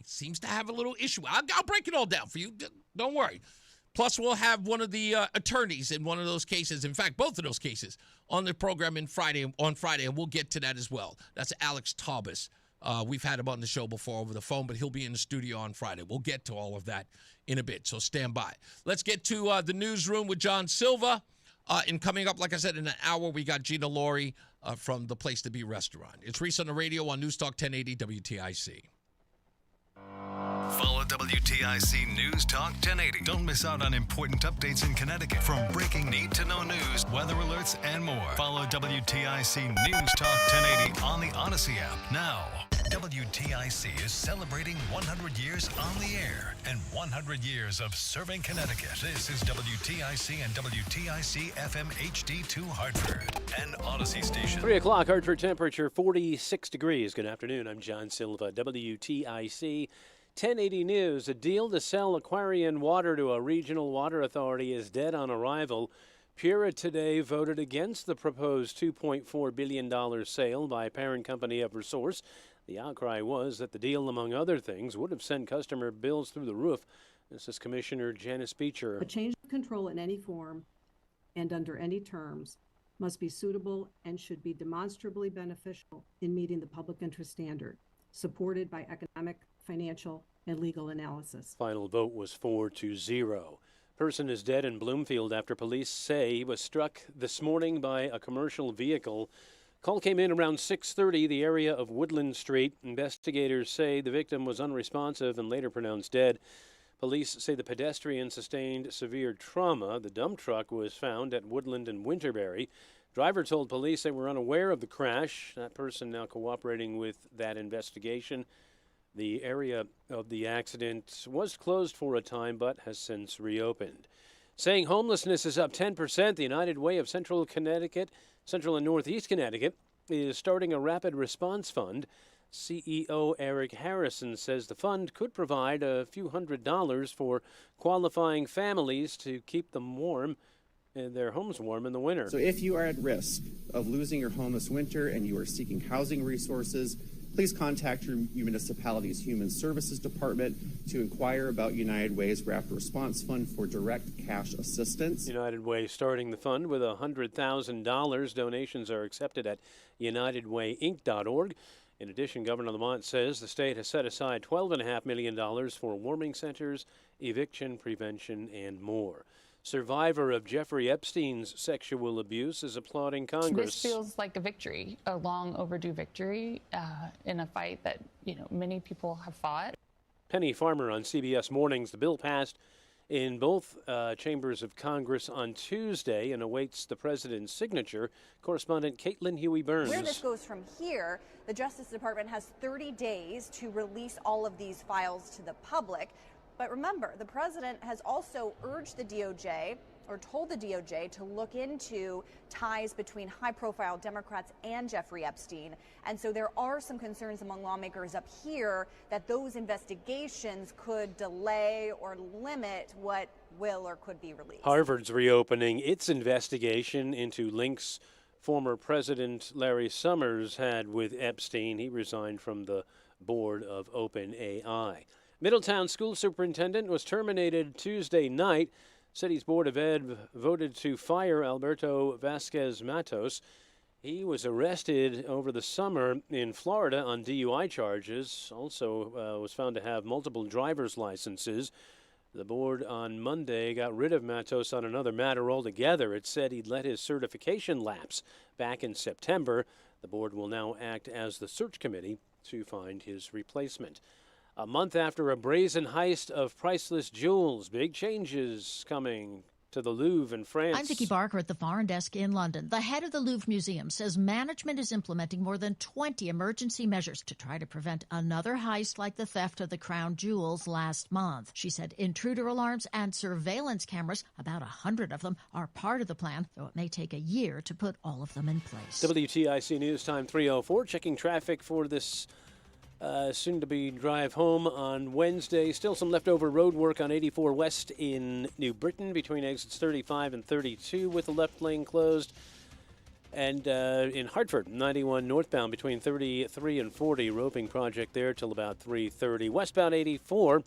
it seems to have a little issue. I'll break it all down for you. Don't worry. Plus, we'll have one of the attorneys in one of those cases, in fact, both of those cases, on the program on Friday, and we'll get to that as well. That's Alex Taubes. We've had him on the show before over the phone, but he'll be in the studio on Friday. We'll get to all of that in a bit, so stand by. Let's get to the newsroom with John Silva. And coming up, like I said, in an hour, we got Gina Laurie from the Place to Be restaurant. It's Reese on the Radio on NewsTalk 1080 WTIC. Follow WTIC News Talk 1080. Don't miss out on important updates in Connecticut. From breaking need-to-know news, weather alerts, and more. Follow WTIC News Talk 1080 on the Odyssey app now. WTIC is celebrating 100 years on the air and 100 years of serving Connecticut. This is WTIC and WTIC FM HD2 Hartford, an Odyssey station. 3 o'clock, Hartford temperature 46 degrees. Good afternoon. I'm John Silva, WTIC 1080 News. A deal to sell Aquarian water to a regional water authority is dead on arrival. Pura today voted against the proposed $2.4 billion sale by parent company Eversource. The outcry was that the deal, among other things, would have sent customer bills through the roof. This is Commissioner Janice Beecher. A change of control in any form and under any terms must be suitable and should be demonstrably beneficial in meeting the public interest standard, supported by economic, financial, and legal analysis. Final vote was 4-0. Person is dead in Bloomfield after police say he was struck this morning by a commercial vehicle. Call came in around 6:30, the area of Woodland Street. Investigators say the victim was unresponsive and later pronounced dead. Police say the pedestrian sustained severe trauma. The dump truck was found at Woodland and Winterberry. Driver told police they were unaware of the crash. That person now cooperating with that investigation. The area of the accident was closed for a time but has since reopened. Saying homelessness is up 10%, the United Way of Central and Northeast Connecticut is starting a rapid response fund. CEO Eric Harrison says the fund could provide a few $100s for qualifying families to keep them warm and their homes warm in the winter. So if you are at risk of losing your home this winter and you are seeking housing resources, please contact your municipality's Human Services Department to inquire about United Way's Rapid Response Fund for direct cash assistance. United Way starting the fund with $100,000. Donations are accepted at unitedwayinc.org. In addition, Governor Lamont says the state has set aside $12.5 million for warming centers, eviction prevention, and more. Survivor of Jeffrey Epstein's sexual abuse is applauding Congress. This feels like a victory, a long overdue victory in a fight that, many people have fought. Penny Farmer on CBS Mornings. The bill passed in both chambers of Congress on Tuesday and awaits the president's signature. Correspondent Caitlin Huey-Burns. Where this goes from here, the Justice Department has 30 days to release all of these files to the public. But remember, the president has also urged the DOJ, or told the DOJ, to look into ties between high-profile Democrats and Jeffrey Epstein. And so there are some concerns among lawmakers up here that those investigations could delay or limit what will or could be released. Harvard's reopening its investigation into links former President Larry Summers had with Epstein. He resigned from the board of OpenAI. Middletown school superintendent was terminated Tuesday night. City's Board of Ed voted to fire Alberto Vasquez Matos. He was arrested over the summer in Florida on DUI charges. Also was found to have multiple driver's licenses. The board on Monday got rid of Matos on another matter altogether. It said he'd let his certification lapse back in September. The board will now act as the search committee to find his replacement. A month after a brazen heist of priceless jewels, big changes coming to the Louvre in France. I'm Vicki Barker at the Foreign Desk in London. The head of the Louvre Museum says management is implementing more than 20 emergency measures to try to prevent another heist like the theft of the crown jewels last month. She said intruder alarms and surveillance cameras, about 100 of them, are part of the plan, though it may take a year to put all of them in place. WTIC News Time 3:04, checking traffic for this soon-to-be drive home on Wednesday. Still some leftover road work on 84 West in New Britain between exits 35 and 32 with the left lane closed. And in Hartford, 91 northbound between 33 and 40, roping project there till about 3:30. Westbound 84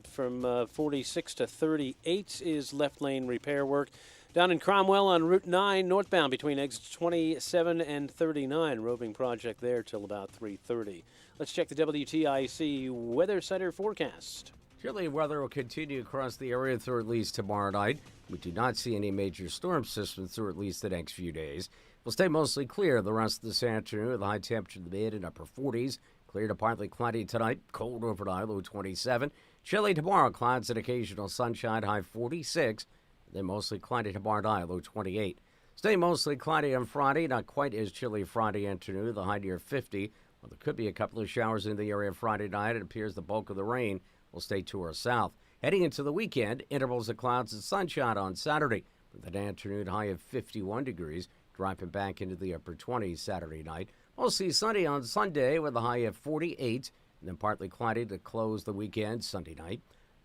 from 46 to 38 is left lane repair work. Down in Cromwell on Route 9 northbound between exits 27 and 39, roping project there till about 3:30. Let's check the WTIC Weather Center forecast. Chilly weather will continue across the area through at least tomorrow night. We do not see any major storm systems through at least the next few days. We'll stay mostly clear the rest of this afternoon with a high temperature in the mid and upper 40s. Clear to partly cloudy tonight, cold overnight, low 27. Chilly tomorrow, clouds and occasional sunshine, high 46. Then mostly cloudy tomorrow night, low 28. Stay mostly cloudy on Friday, not quite as chilly Friday afternoon, the high near 50. Well, there could be a couple of showers in the area Friday night. It appears the bulk of the rain will stay to our south. Heading into the weekend, intervals of clouds and sunshine on Saturday with an afternoon high of 51 degrees, dropping back into the upper 20s Saturday night. Mostly sunny on Sunday with a high of 48, and then partly cloudy to close the weekend Sunday night,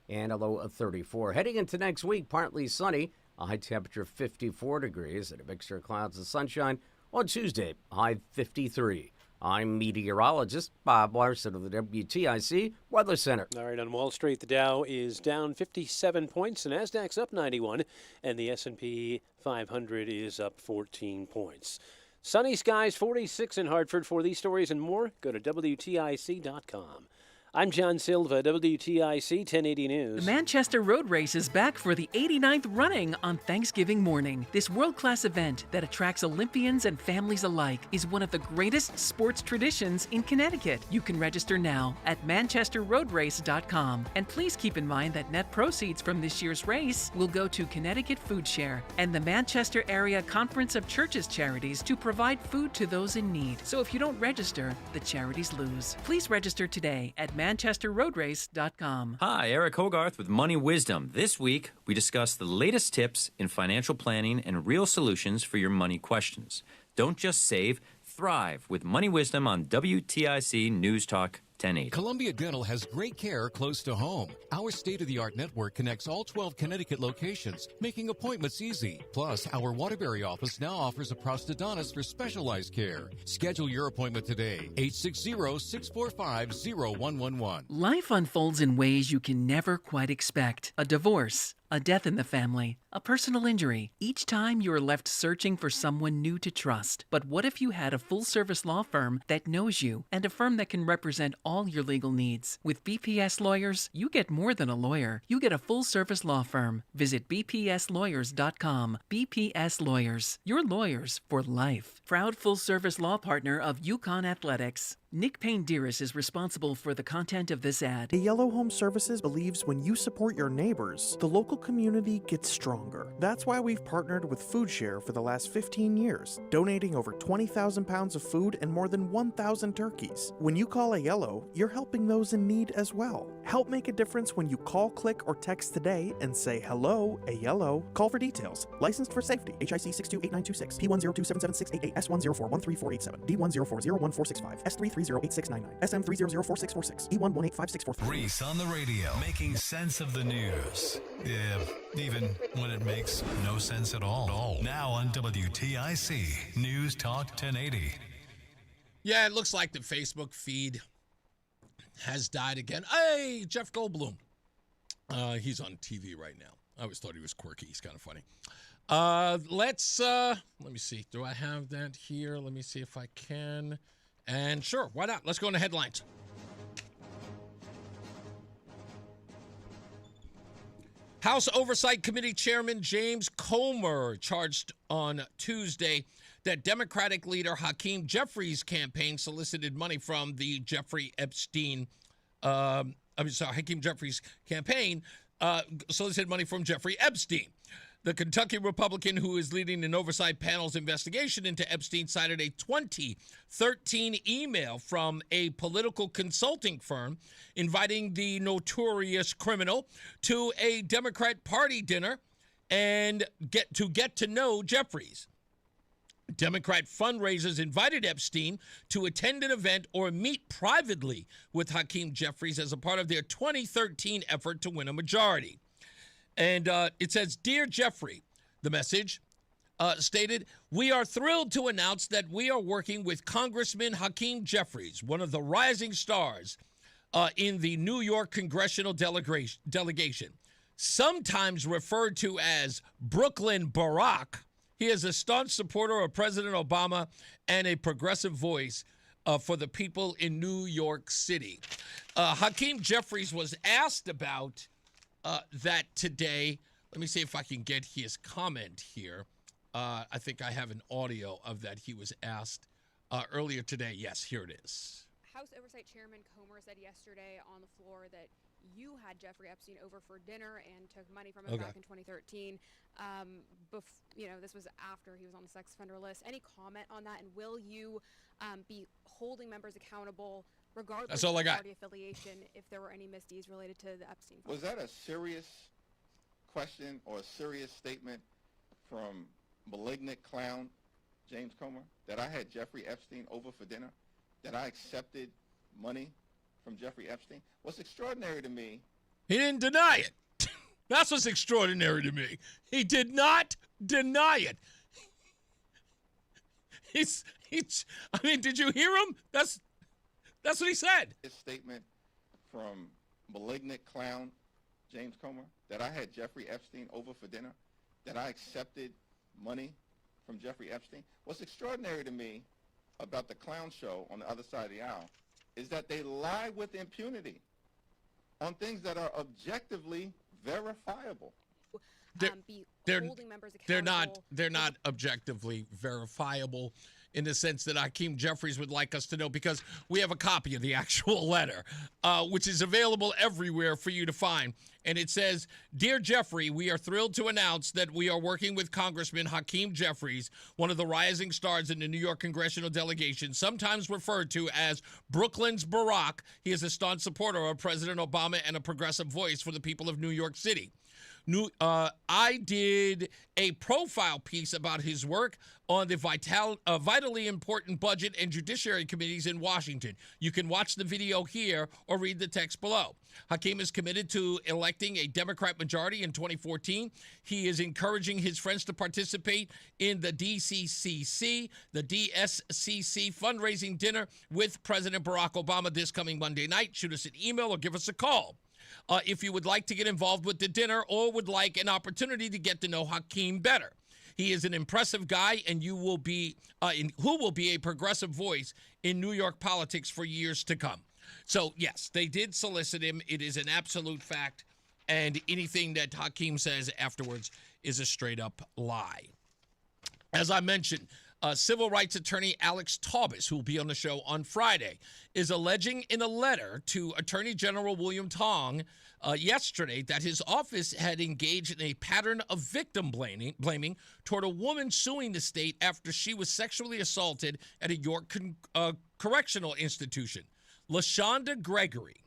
and a low of 34. Heading into next week, partly sunny, a high temperature of 54 degrees, and a mixture of clouds and sunshine on Tuesday, high 53. I'm meteorologist Bob Larson of the WTIC Weather Center. All right, on Wall Street, the Dow is down 57 points, the Nasdaq's up 91, and the S&P 500 is up 14 points. Sunny skies, 46 in Hartford. For these stories and more, go to WTIC.com. I'm John Silva, WTIC 1080 News. The Manchester Road Race is back for the 89th running on Thanksgiving morning. This world-class event that attracts Olympians and families alike is one of the greatest sports traditions in Connecticut. You can register now at manchesterroadrace.com. And please keep in mind that net proceeds from this year's race will go to Connecticut Food Share and the Manchester Area Conference of Churches Charities to provide food to those in need. So if you don't register, the charities lose. Please register today at manchesterroadrace.com. Hi, Eric Hogarth with Money Wisdom. This week, we discuss the latest tips in financial planning and real solutions for your money questions. Don't just save, thrive with Money Wisdom on WTIC News Talk 1080. Columbia Dental has great care close to home. Our state-of-the-art network connects all 12 Connecticut locations, making appointments easy. Plus, our Waterbury office now offers a prosthodontist for specialized care. Schedule your appointment today, 860-645-0111. Life unfolds in ways you can never quite expect. A divorce, a death in the family, a personal injury. Each time you are left searching for someone new to trust. But what if you had a full-service law firm that knows you and a firm that can represent all your legal needs? With BPS Lawyers, you get more than a lawyer. You get a full-service law firm. Visit bpslawyers.com. BPS Lawyers, your lawyers for life. Proud full-service law partner of Yukon Athletics. Nick Payne-Dearis is responsible for the content of this ad. The Yellow Home Services believes when you support your neighbors, the local community gets stronger. That's why we've partnered with Food Share for the last 15 years, donating over 20,000 pounds of food and more than 1,000 turkeys. When you call a Yellow, you're helping those in need as well. Help make a difference when you call, click, or text today and say hello, a Yellow. Call for details. Licensed for safety. HIC 628926, P102776888, S1041347, D1040145, S3308699, SM3004646, E1185643. Reese on the radio, making sense of the news. Yeah, even when it makes no sense at all. Now on WTIC News Talk 1080. Yeah, it looks like the Facebook feed has died again. Hey, Jeff Goldblum. He's on TV right now. I always thought he was quirky. He's kind of funny. Let me see. Do I have that here? Let me see if I can. And sure, why not? Let's go into headlines. House Oversight Committee Chairman James Comer charged on Tuesday that Democratic leader Hakeem Jeffries' campaign solicited money from the Jeffrey Epstein. Hakeem Jeffries' campaign solicited money from Jeffrey Epstein. The Kentucky Republican who is leading an oversight panel's investigation into Epstein cited a 2013 email from a political consulting firm inviting the notorious criminal to a Democrat Party dinner and get to know Jeffries. Democrat fundraisers invited Epstein to attend an event or meet privately with Hakeem Jeffries as a part of their 2013 effort to win a majority. And it says, "Dear Jeffrey," the message stated, "we are thrilled to announce that we are working with Congressman Hakeem Jeffries, one of the rising stars in the New York congressional delegation. Sometimes referred to as Brooklyn Barack, he is a staunch supporter of President Obama and a progressive voice for the people in New York City." Hakeem Jeffries was asked about that today. Let me see if I can get his comment here. I think I have an audio of that. He was asked earlier today. Yes, here it is. House Oversight Chairman Comer said yesterday on the floor that you had Jeffrey Epstein over for dinner and took money from him back in 2013. This was after he was on the sex offender list. Any comment on that? And will you be holding members accountable regardless of party affiliation if there were any misdeeds related to the Epstein file? Was that a serious question or a serious statement from malignant clown James Comer, that I had Jeffrey Epstein over for dinner, that I accepted money from Jeffrey Epstein? What's extraordinary to me... He didn't deny it. That's what's extraordinary to me. He did not deny it. Did you hear him? That's what he said. This statement from malignant clown James Comer, that I had Jeffrey Epstein over for dinner, that I accepted money from Jeffrey Epstein. What's extraordinary to me about the clown show on the other side of the aisle is that they lie with impunity on things that are objectively verifiable. They're not objectively verifiable in the sense that Hakeem Jeffries would like us to know, because we have a copy of the actual letter, which is available everywhere for you to find. And it says, "Dear Jeffrey, we are thrilled to announce that we are working with Congressman Hakeem Jeffries, one of the rising stars in the New York congressional delegation, sometimes referred to as Brooklyn's Barack. He is a staunch supporter of President Obama and a progressive voice for the people of New York City. I did a profile piece about his work on the vitally important budget and judiciary committees in Washington. You can watch the video here or read the text below. Hakeem is committed to electing a Democrat majority in 2014. He is encouraging his friends to participate in the DSCC fundraising dinner with President Barack Obama this coming Monday night. Shoot us an email or give us a call if you would like to get involved with the dinner or would like an opportunity to get to know Hakeem better. He is an impressive guy, and who will be a progressive voice in New York politics for years to come." So, yes, they did solicit him. It is an absolute fact, and anything that Hakeem says afterwards is a straight-up lie. As I mentioned, civil rights attorney Alex Taubes, who will be on the show on Friday, is alleging in a letter to Attorney General William Tong yesterday that his office had engaged in a pattern of victim blaming toward a woman suing the state after she was sexually assaulted at a York correctional institution. LaShonda Gregory,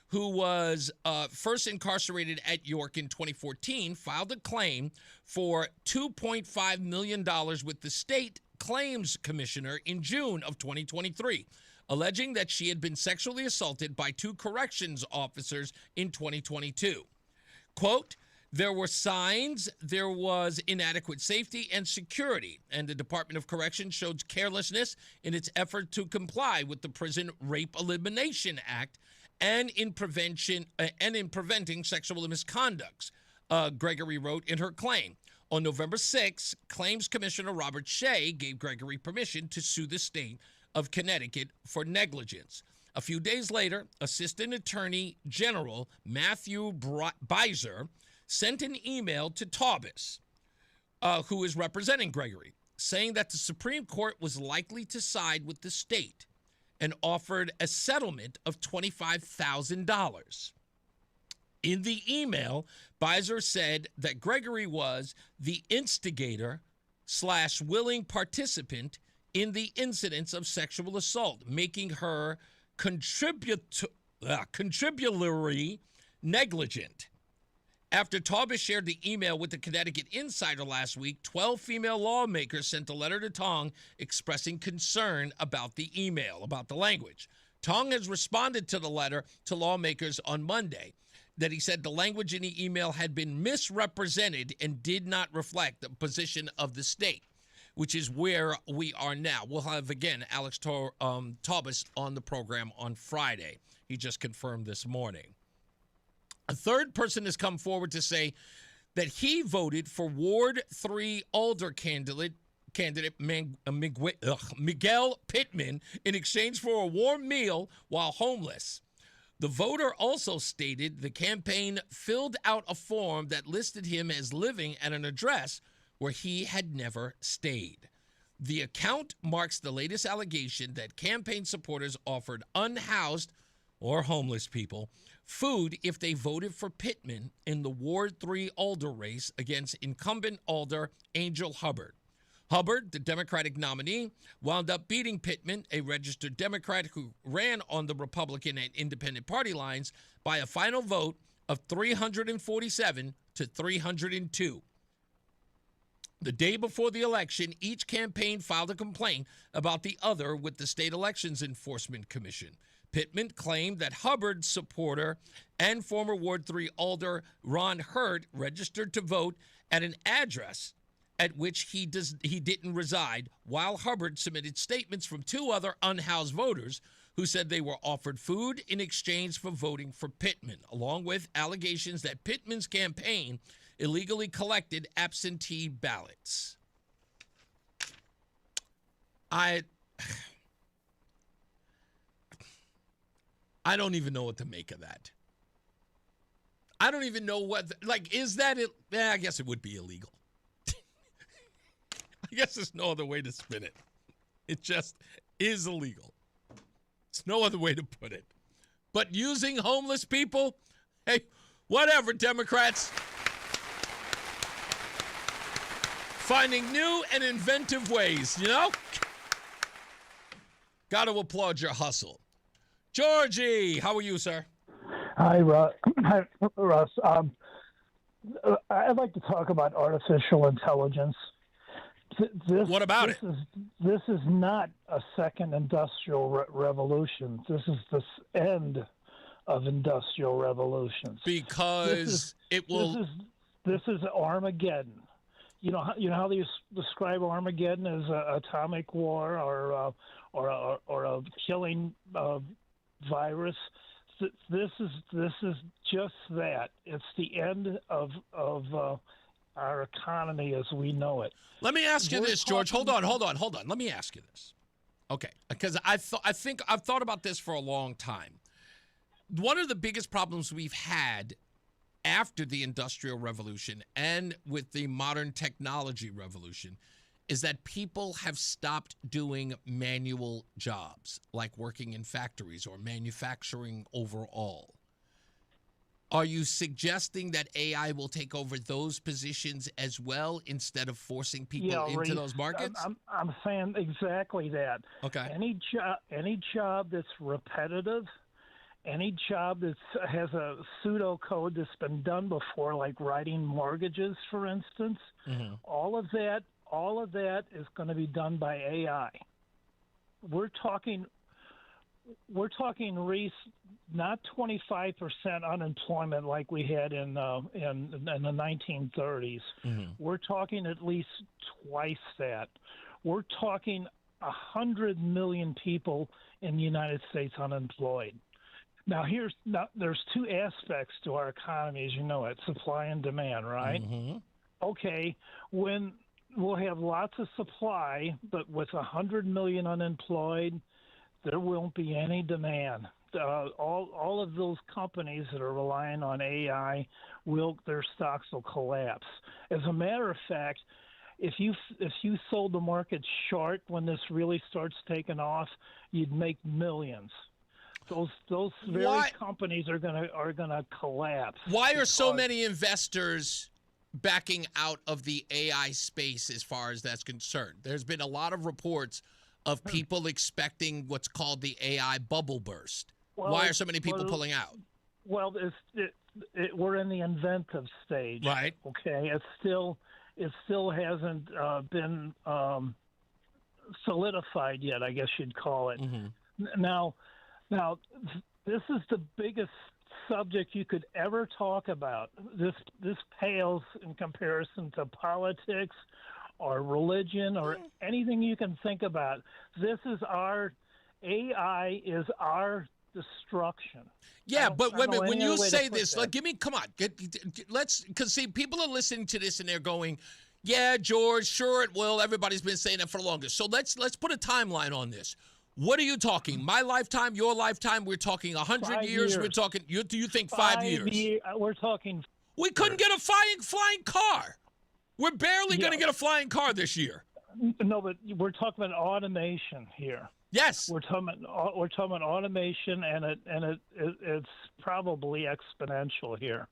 who was first incarcerated at York in 2014, filed a claim for $2.5 million with the state claims commissioner in June of 2023, alleging that she had been sexually assaulted by two corrections officers in 2022. Quote, "There were signs there was inadequate safety and security, and the Department of Corrections showed carelessness in its effort to comply with the Prison Rape Elimination Act and in preventing sexual misconducts," Gregory wrote in her claim. On November 6, Claims Commissioner Robert Shea gave Gregory permission to sue the state of Connecticut for negligence. A few days later, Assistant Attorney General Matthew Beiser sent an email to Taubes, who is representing Gregory, saying that the Supreme Court was likely to side with the state and offered a settlement of $25,000. In the email, Beiser said that Gregory was the instigator/willing participant in the incidents of sexual assault, making her contributory negligent. After Taubes shared the email with the Connecticut Insider last week, 12 female lawmakers sent a letter to Tong expressing concern about the email, about the language. Tong has responded to the letter to lawmakers on Monday that he said the language in the email had been misrepresented and did not reflect the position of the state, which is where we are now. We'll have, again, Alex Taubes on the program on Friday. He just confirmed this morning. A third person has come forward to say that he voted for Ward 3 Alder candidate Miguel Pittman in exchange for a warm meal while homeless. The voter also stated the campaign filled out a form that listed him as living at an address where he had never stayed. The account marks the latest allegation that campaign supporters offered unhoused or homeless people food if they voted for Pittman in the Ward 3 Alder race against incumbent Alder Angel Hubbard. Hubbard, the Democratic nominee, wound up beating Pittman, a registered Democrat who ran on the Republican and Independent party lines, by a final vote of 347 to 302. The day before the election, each campaign filed a complaint about the other with the State Elections Enforcement Commission. Pittman claimed that Hubbard's supporter and former Ward 3 Alder Ron Hurt registered to vote at an address at which he didn't reside, while Hubbard submitted statements from two other unhoused voters who said they were offered food in exchange for voting for Pittman, along with allegations that Pittman's campaign illegally collected absentee ballots. I don't even know what to make of that. I don't even know what, is that it? I guess it would be illegal. I guess there's no other way to spin it. It just is illegal. There's no other way to put it. But using homeless people, hey, whatever, Democrats. Finding new and inventive ways, Got to applaud your hustle. Georgie, how are you, sir? Hi, Russ. I'd like to talk about artificial intelligence. What about it? This is not a second industrial revolution. This is the end of industrial revolutions. Because it will. This is Armageddon. You know how they describe Armageddon as an atomic war or a killing virus. This is just that. It's the end of our economy as we know it. Let me ask you this, George. Hold on. Let me ask you this. Okay, because I think I've thought about this for a long time. One of the biggest problems we've had after the Industrial Revolution and with the modern technology revolution is that people have stopped doing manual jobs, like working in factories or manufacturing overall. Are you suggesting that AI will take over those positions as well instead of forcing people into those markets? I'm saying exactly that. Okay. Any job that's repetitive, any job that has a pseudocode that's been done before, like writing mortgages, for instance, all of that is going to be done by AI. We're talking, Reese, not 25% unemployment like we had in the 1930s. We're talking at least twice that. We're talking 100 million people in the United States unemployed. Now, there's two aspects to our economy, as you know it, supply and demand, right? Okay, when we'll have lots of supply, but with 100 million unemployed, there won't be any demand. All of those companies that are relying on AI, their stocks will collapse. As a matter of fact, if you sold the market short when this really starts taking off, you'd make millions. Those very companies are gonna collapse. Why are so many investors backing out of the AI space as far as that's concerned? There's been a lot of reports of people expecting what's called the AI bubble burst. Why are so many people pulling out? Well, we're in the inventive stage, right? Okay, it still hasn't been solidified yet, I guess you'd call it. Now, this is the biggest subject you could ever talk about. This pales in comparison to politics or religion or anything you can think about. AI is our destruction. Yeah, but wait a minute. When you say this, because see, people are listening to this and they're going, yeah, George, sure it will. Everybody's been saying that for the longest. So let's put a timeline on this. What are you talking? My lifetime, your lifetime? We're talking 100 years. We're talking. Do you think 5 years? We're talking. We couldn't get a flying car. We're barely going to get a flying car this year. No, but we're talking about automation here. Yes, we're talking about automation, and it's probably exponential here.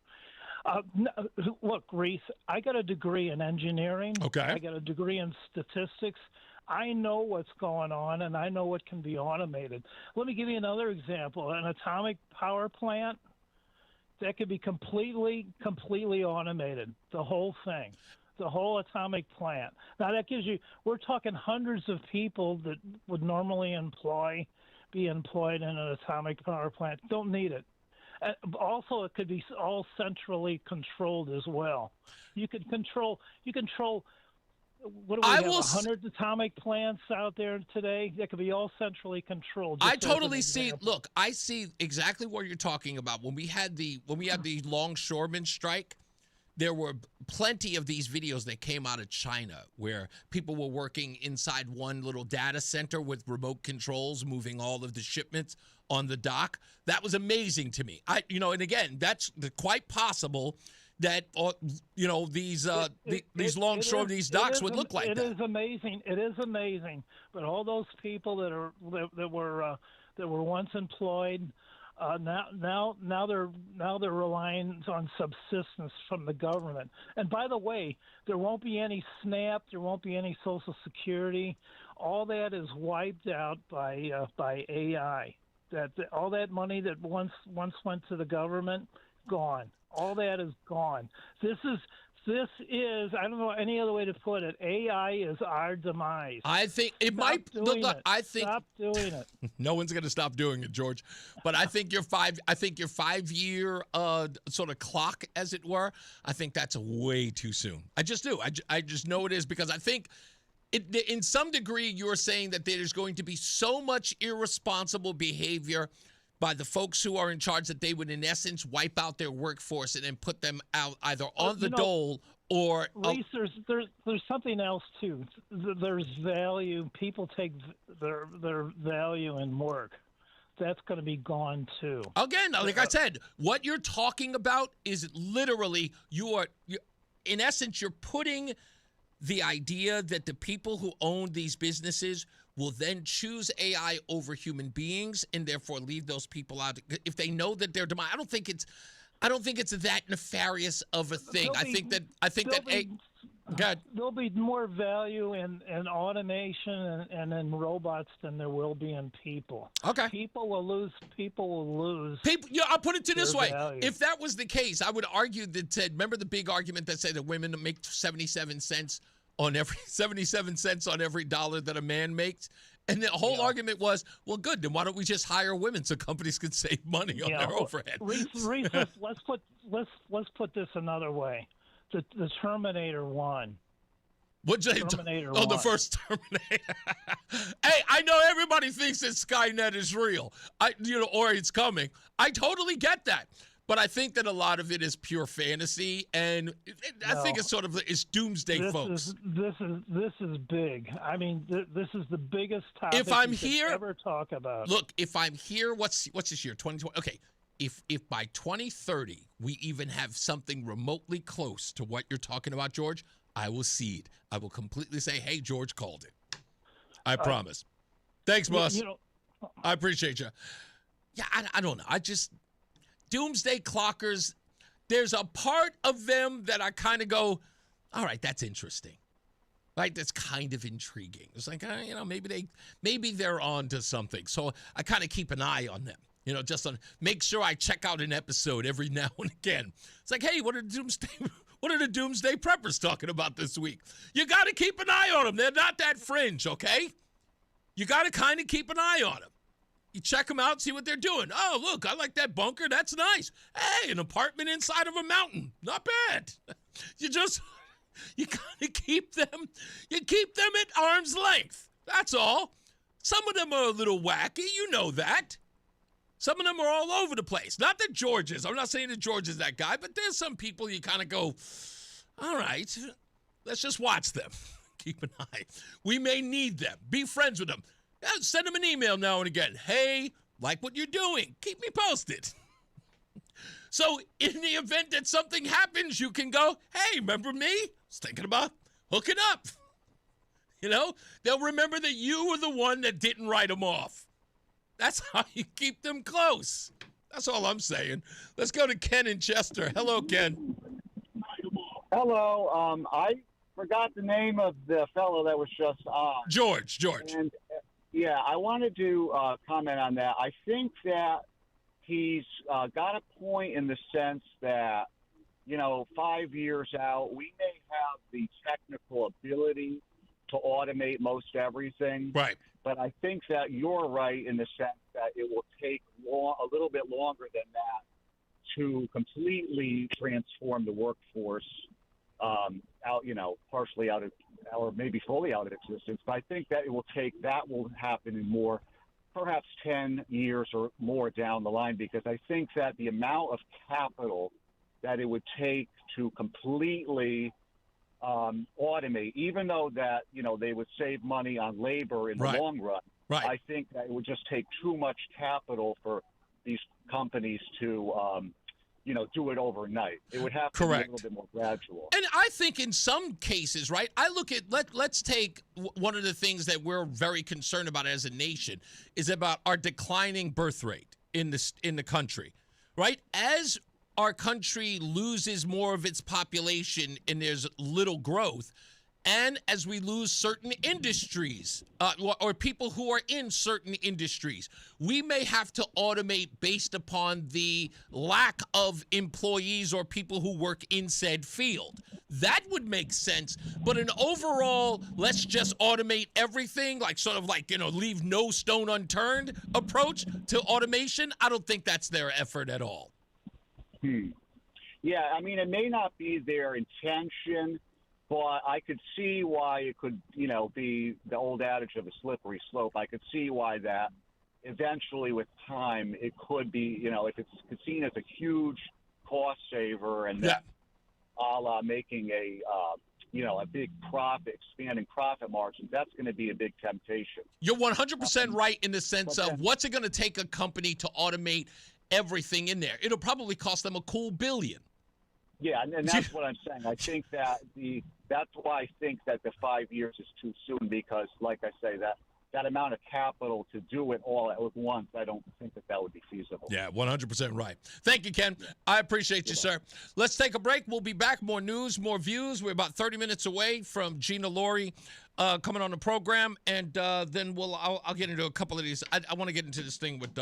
Look, Reese, I got a degree in engineering. Okay, I got a degree in statistics. I know what's going on, and I know what can be automated. Let me give you another example. An atomic power plant that could be completely automated. The whole thing. The whole atomic plant. Now that gives you, we're talking hundreds of people that would normally be employed in an atomic power plant. Don't need it. Also, it could be all centrally controlled as well. You control. What do we have? 100 atomic plants out there today that could be all centrally controlled. I totally see. Look, I see exactly what you're talking about. When we had the longshoremen strike, there were plenty of these videos that came out of China where people were working inside one little data center with remote controls, moving all of the shipments on the dock. That was amazing to me. And again, that's quite possible that these longshore, these docks would look like that. It is amazing. It is amazing. But all those people that were once employed, now they're relying on subsistence from the government. And by the way, there won't be any SNAP. There won't be any Social Security. All that is wiped out by AI. All that money that once went to the government, gone. All that is gone. This is I don't know any other way to put it. AI is our demise. I think it might. I think stop doing it. No one's going to stop doing it, George. But I think your 5-year sort of clock, as it were, I think that's way too soon. I just do. I just know it is, because I think in some degree you're saying that there's going to be so much irresponsible behavior by the folks who are in charge that they would, in essence, wipe out their workforce and then put them out either on the dole or. Reese, there's something else too. There's value. People take their value in work. That's going to be gone too. Again, like I said, what you're talking about is literally in essence, you're putting the idea that the people who own these businesses will then choose AI over human beings and therefore leave those people out if they know that they're demise. I don't think it's that nefarious of a thing. There'll be more value in automation and in robots than there will be in people. Okay. People will lose. I'll put it to this way. Value. If that was the case, I would argue that remember the big argument that said that women make 77 cents on every dollar that a man makes. And the whole argument was, well, good, then why don't we just hire women so companies can save money on their overhead? Reese, let's put this another way. The Terminator 1. Terminator 1. The first Terminator. Hey, I know everybody thinks that Skynet is real, or it's coming. I totally get that. But I think that a lot of it is pure fantasy, and I think it's doomsday, folks. This is big. I mean, this is the biggest topic if I'm you here, could ever talk about. Look, if I'm here, what's this year? 2020. Okay, if by 2030 we even have something remotely close to what you're talking about, George, I will cede. I will completely say, "Hey, George called it." I promise. Thanks, boss. I appreciate you. Yeah, I don't know. Doomsday clockers, there's a part of them that I kind of go, all right, that's interesting. Right? That's kind of intriguing. It's like, maybe they're on to something. So I kind of keep an eye on them. Just make sure I check out an episode every now and again. It's like, hey, what are the Doomsday Preppers talking about this week? You got to keep an eye on them. They're not that fringe, okay? You got to kind of keep an eye on them. You check them out, see what they're doing. Oh, look, I like that bunker. That's nice. Hey, an apartment inside of a mountain. Not bad. You kind of keep them. You keep them at arm's length. That's all. Some of them are a little wacky. You know that. Some of them are all over the place. Not that George is. I'm not saying that George is that guy, but there's some people you kind of go, all right, let's just watch them. Keep an eye. We may need them. Be friends with them. Send them an email now and again. Hey, like what you're doing. Keep me posted. So in the event that something happens, you can go, hey, remember me? I was thinking about hooking up. They'll remember that you were the one that didn't write them off. That's how you keep them close. That's all I'm saying. Let's go to Ken in Chester. Hello, Ken. Hello. I forgot the name of the fellow that was just on. George. And, yeah, I wanted to comment on that. I think that he's got a point in the sense that, 5 years out, we may have the technical ability to automate most everything. Right. But I think that you're right in the sense that it will take a little bit longer than that to completely transform the workforce partially out of, or maybe fully out of existence. But I think that that will happen in perhaps 10 years or more down the line, because I think that the amount of capital that it would take to completely automate, even though that, they would save money on labor in the long run. Right. I think that it would just take too much capital for these companies to, do it overnight. It would have to be a little bit more gradual. And I think in some cases, right, I look at, let's take one of the things that we're very concerned about as a nation is about our declining birth rate in the country, right? As our country loses more of its population and there's little growth, and as we lose certain industries or people who are in certain industries, we may have to automate based upon the lack of employees or people who work in said field. That would make sense. But an overall, let's just automate everything, leave no stone unturned approach to automation, I don't think that's their effort at all. Yeah, I mean, it may not be their intention, but I could see why it could, be the old adage of a slippery slope. I could see why that eventually with time it could be, if it's seen as a huge cost saver and that a la making a big profit, expanding profit margins, that's going to be a big temptation. You're 100% right in the sense of what's it going to take a company to automate everything in there? It'll probably cost them a cool $1 billion. Yeah, and that's what I'm saying. I think that's why I think that the 5 years is too soon because, like I say, that amount of capital to do it all at once, I don't think that would be feasible. Yeah, 100% right. Thank you, Ken. I appreciate you, sir. Let's take a break. We'll be back. More news, more views. We're about 30 minutes away from Gina Laurie coming on the program, and then I'll get into a couple of these. I want to get into this thing with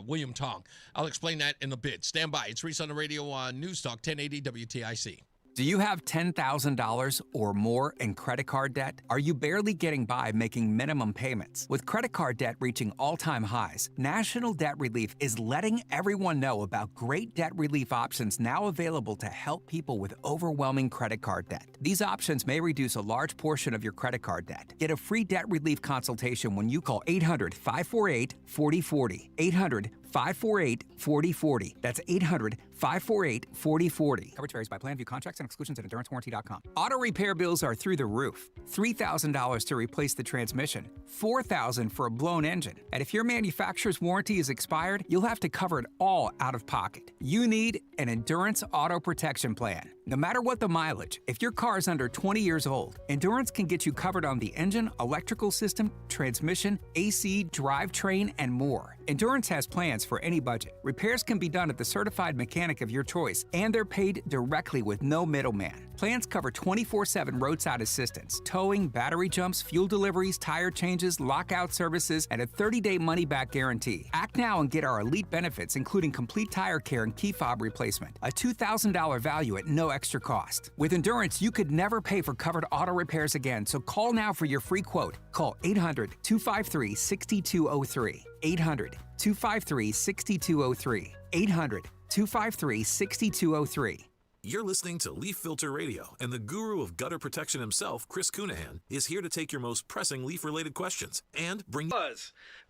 William Tong. I'll explain that in a bit. Stand by. It's Reese on the Radio on NewsTalk 1080 WTIC. Do you have $10,000 or more in credit card debt? Are you barely getting by making minimum payments? With credit card debt reaching all-time highs, National Debt Relief is letting everyone know about great debt relief options now available to help people with overwhelming credit card debt. These options may reduce a large portion of your credit card debt. Get a free debt relief consultation when you call 800-548-4040. 800-548-4040. That's 800-548-4040. Coverage varies by plan. View contracts and exclusions at EnduranceWarranty.com. Auto repair bills are through the roof. $3,000 to replace the transmission. $4,000 for a blown engine. And if your manufacturer's warranty is expired, you'll have to cover it all out of pocket. You need an Endurance Auto Protection Plan. No matter what the mileage, if your car is under 20 years old, Endurance can get you covered on the engine, electrical system, transmission, AC, drivetrain, and more. Endurance has plans for any budget. Repairs can be done at the certified mechanic of your choice, and they're paid directly with no middleman. Plans cover 24/7 roadside assistance, towing, battery jumps, fuel deliveries, tire changes, lockout services, and a 30-day money-back guarantee. Act now and get our elite benefits, including complete tire care and key fob replacement. A $2,000 value at no extra cost. With Endurance, you could never pay for covered auto repairs again, so call now for your free quote. Call 800-253-6203. 800-253-6203. 800-253-6203. You're listening to Leaf Filter Radio, and the guru of gutter protection himself, Chris Cunahan, is here to take your most pressing leaf-related questions and bring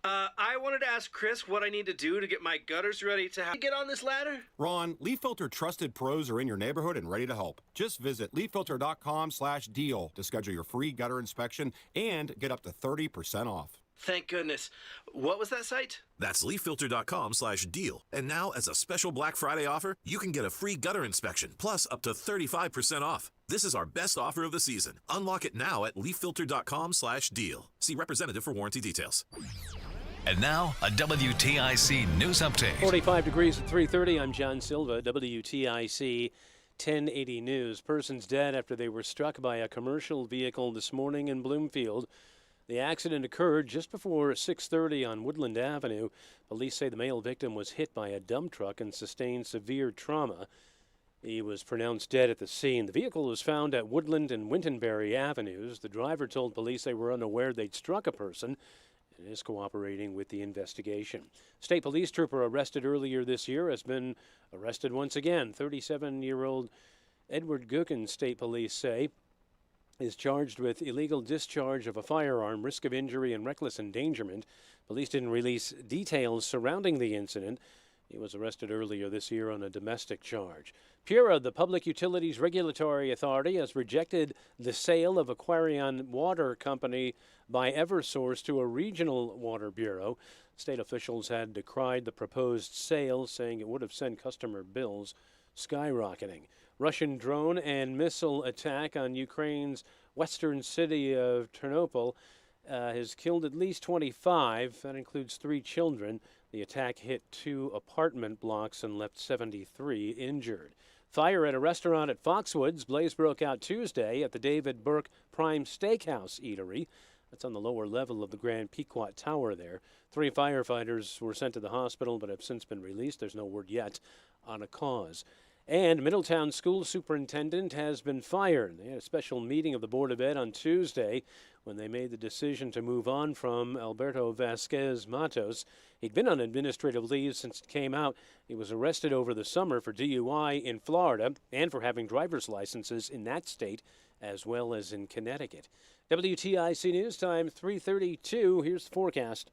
I wanted to ask Chris what I need to do to get my gutters ready to get on this ladder. Ron, Leaf Filter trusted pros are in your neighborhood and ready to help. Just visit leaffilter.com/deal to schedule your free gutter inspection and get up to 30% off. Thank goodness. What was that site? That's leaffilter.com/deal. And now, as a special Black Friday offer, you can get a free gutter inspection, plus up to 35% off. This is our best offer of the season. Unlock it now at leaffilter.com/deal. See representative for warranty details. And now, a WTIC news update. 45 degrees at 3:30. I'm John Silva, WTIC 1080 News. Persons dead after they were struck by a commercial vehicle this morning in Bloomfield. The accident occurred just before 6:30 on Woodland Avenue. Police say the male victim was hit by a dump truck and sustained severe trauma. He was pronounced dead at the scene. The vehicle was found at Woodland and Wintonberry Avenues. The driver told police they were unaware they'd struck a person and is cooperating with the investigation. State police trooper arrested earlier this year has been arrested once again. 37-year-old Edward Gookin, state police say, is charged with illegal discharge of a firearm, risk of injury, and reckless endangerment. Police didn't release details surrounding the incident. He was arrested earlier this year on a domestic charge. PURA, the Public Utilities Regulatory Authority, has rejected the sale of Aquarion Water Company by Eversource to a regional water bureau. State officials had decried the proposed sale, saying it would have sent customer bills skyrocketing. Russian drone and missile attack on Ukraine's western city of Ternopil has killed at least 25. That includes 3 children. The attack hit 2 apartment blocks and left 73 injured. Fire at a restaurant at Foxwoods. Blaze broke out Tuesday at the David Burke Prime Steakhouse Eatery. That's on the lower level of the Grand Pequot Tower there. 3 firefighters were sent to the hospital but have since been released. There's no word yet on a cause. And Middletown School Superintendent has been fired. They had a special meeting of the Board of Ed on Tuesday when they made the decision to move on from Alberto Vasquez Matos. He'd been on administrative leave since it came out. He was arrested over the summer for DUI in Florida and for having driver's licenses in that state as well as in Connecticut. WTIC News Time 3:32. Here's the forecast.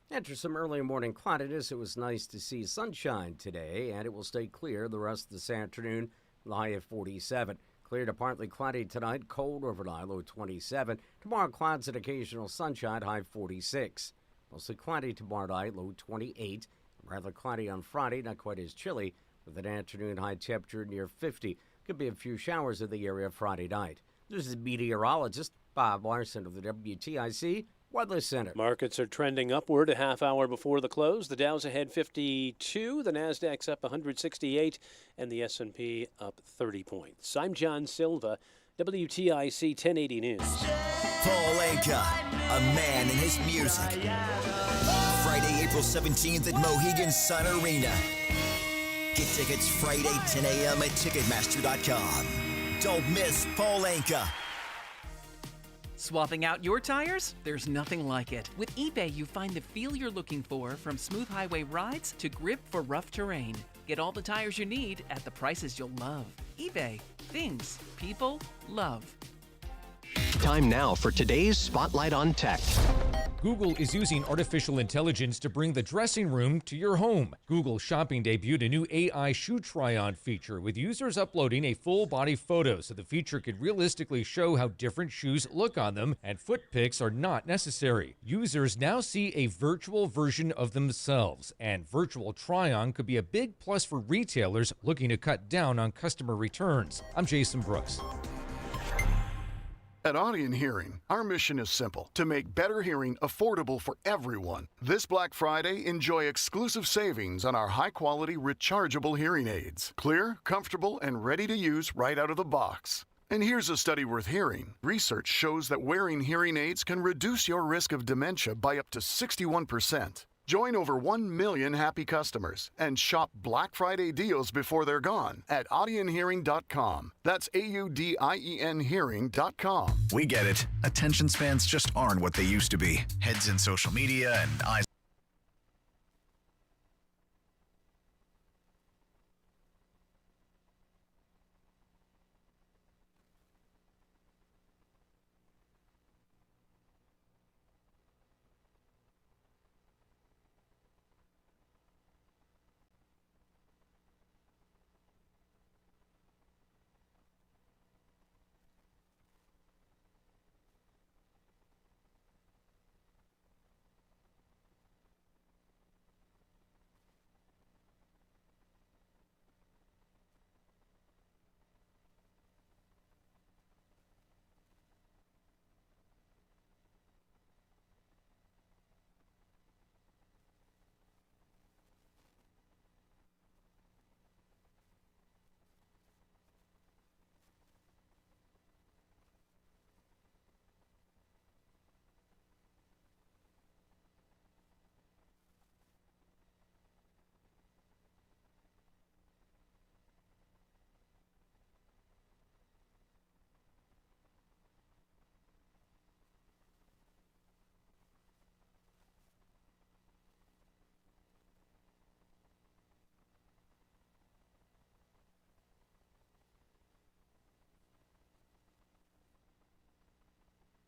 After some early morning cloudiness, it was nice to see sunshine today, and it will stay clear the rest of this afternoon, high at 47. Clear to partly cloudy tonight, cold overnight, low 27. Tomorrow, clouds and occasional sunshine, high 46. Mostly cloudy tomorrow night, low 28. Rather cloudy on Friday, not quite as chilly, with an afternoon high temperature near 50. Could be a few showers in the area Friday night. This is meteorologist Bob Larson of the WTIC Weather Center. Markets are trending upward a half hour before the close. The Dow's ahead 52, the Nasdaq's up 168, and the S&P up 30 points. I'm John Silva, WTIC 1080 News. Paul Anka, a man and his music. Friday, April 17th at Mohegan Sun Arena. Get tickets Friday, 10 a.m. at Ticketmaster.com. Don't miss Paul Anka. Swapping out your tires? There's nothing like it. With eBay, you find the feel you're looking for, from smooth highway rides to grip for rough terrain. Get all the tires you need at the prices you'll love. eBay. Things people love. Time now for today's Spotlight on Tech. Google is using artificial intelligence to bring the dressing room to your home. Google Shopping debuted a new AI shoe try-on feature with users uploading a full-body photo so the feature could realistically show how different shoes look on them, and foot pics are not necessary. Users now see a virtual version of themselves, and virtual try-on could be a big plus for retailers looking to cut down on customer returns. I'm Jason Brooks. At Audion Hearing, our mission is simple: to make better hearing affordable for everyone. This Black Friday, enjoy exclusive savings on our high-quality rechargeable hearing aids. Clear, comfortable, and ready to use right out of the box. And here's a study worth hearing. Research shows that wearing hearing aids can reduce your risk of dementia by up to 61%. Join over 1 million happy customers and shop Black Friday deals before they're gone at audionhearing.com. That's AUDIEN hearing.com. We get it. Attention spans just aren't what they used to be. Heads in social media and eyes.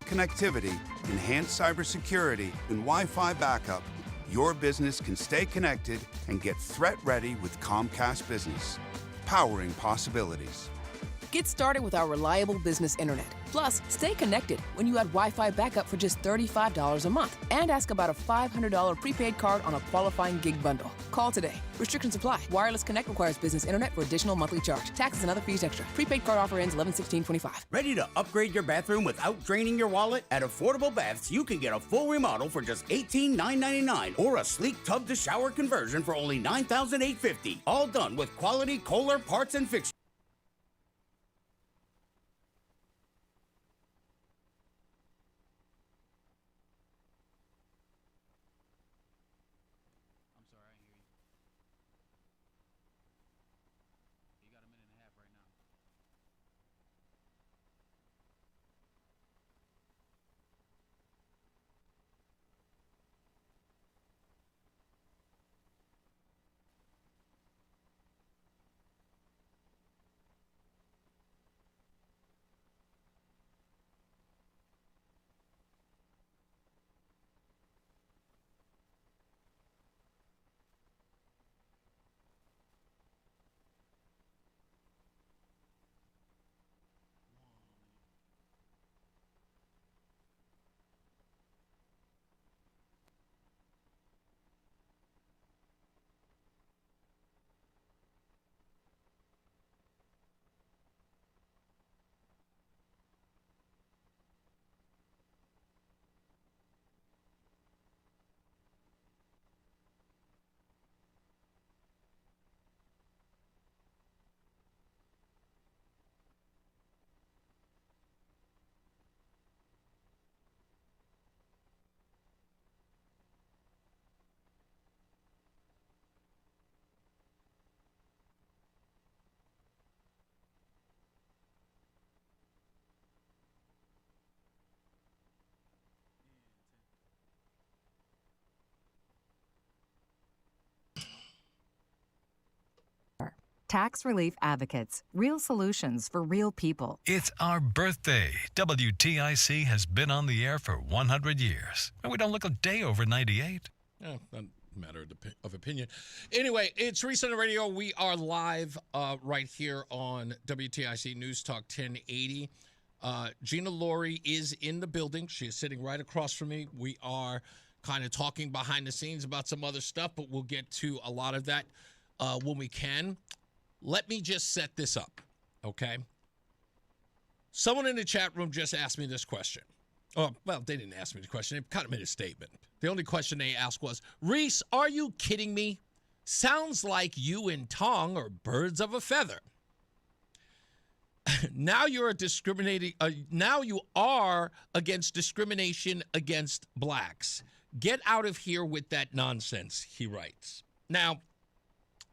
Connectivity, enhanced cybersecurity, and Wi-Fi backup. your business can stay connected and get threat ready with Comcast Business. Powering possibilities. Get started with our reliable business internet. Plus, stay connected when you add Wi-Fi backup for just $35 a month. And ask about a $500 prepaid card on a qualifying gig bundle. Call today. Restrictions apply. Wireless Connect requires business internet for additional monthly charge. Taxes and other fees extra. Prepaid card offer ends 11/16/25. Ready to upgrade your bathroom without draining your wallet? At Affordable Baths, you can get a full remodel for just $18,999 or a sleek tub to shower conversion for only $9,850. All done with quality Kohler parts and fixtures. Tax Relief Advocates, real solutions for real people. It's our birthday. WTIC has been on the air for 100 years. And we don't look a day over 98. Not a matter of opinion. Anyway, it's Reese on the Radio. We are live right here on WTIC News Talk 1080. Gina Laurie is in the building. She is sitting right across from me. We are kind of talking behind the scenes about some other stuff, but we'll get to a lot of that when we can. Let me just set this up, okay? Someone in the chat room just asked me this question. Oh, well, they didn't ask me the question. They kind of made a statement. The only question they asked was, Reese, are you kidding me? Sounds like you and Tong are birds of a feather. Now you're now you are against discrimination against blacks. Get out of here with that nonsense, he writes. Now,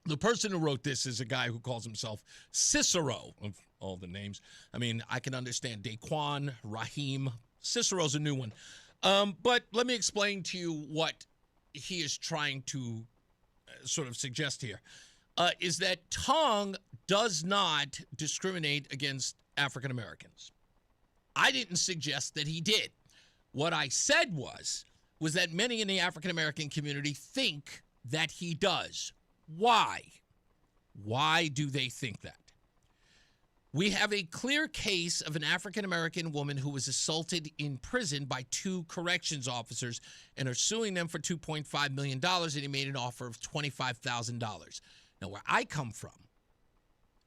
the person who wrote this is a guy who calls himself Cicero, of all the names. I mean, I can understand Daquan, Raheem. Cicero's a new one. But let me explain to you what he is trying to sort of suggest here, is that Tong does not discriminate against African Americans. I didn't suggest that he did. What I said was that many in the African American community think that he does. Why? Why do they think that? We have a clear case of an African-American woman who was assaulted in prison by two corrections officers and are suing them for $2.5 million, and he made an offer of $25,000. Now, where I come from,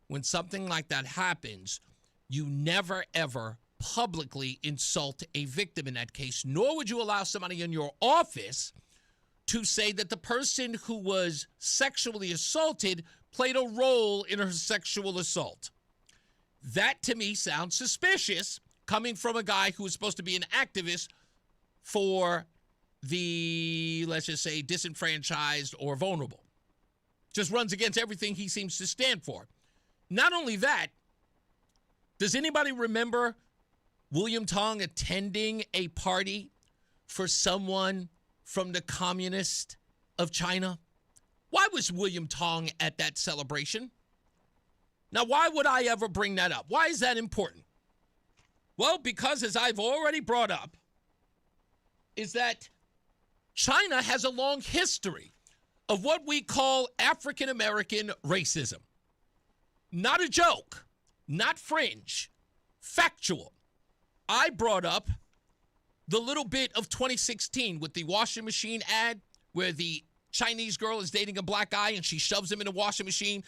when something like that happens, you never, ever publicly insult a victim in that case, nor would you allow somebody in your office to say that the person who was sexually assaulted played a role in her sexual assault. That, to me, sounds suspicious coming from a guy who is supposed to be an activist for the, let's just say, disenfranchised or vulnerable. Just runs against everything he seems to stand for. Not only that, does anybody remember William Tong attending a party for someone from the Communist of China? Why was William Tong at that celebration? Now, why would I ever bring that up? Why is that important? Well, because as I've already brought up, is that China has a long history of what we call African American racism. Not a joke, not fringe, factual. I brought up the little bit of 2016 with the washing machine ad where the Chinese girl is dating a black guy and she shoves him in a washing machine.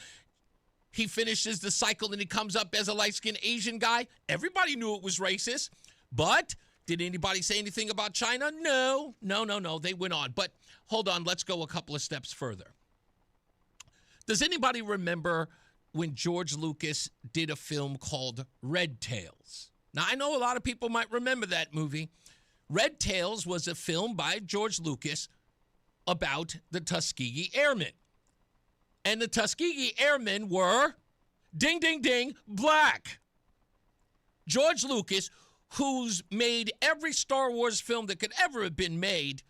He finishes the cycle and he comes up as a light-skinned Asian guy. Everybody knew it was racist, but did anybody say anything about China? No. They went on. But hold on, let's go a couple of steps further. Does anybody remember when George Lucas did a film called Red Tails? Now, I know a lot of people might remember that movie. Red Tails was a film by George Lucas about the Tuskegee Airmen. And the Tuskegee Airmen were, ding, ding, ding, black. George Lucas, who's made every Star Wars film that could ever have been made,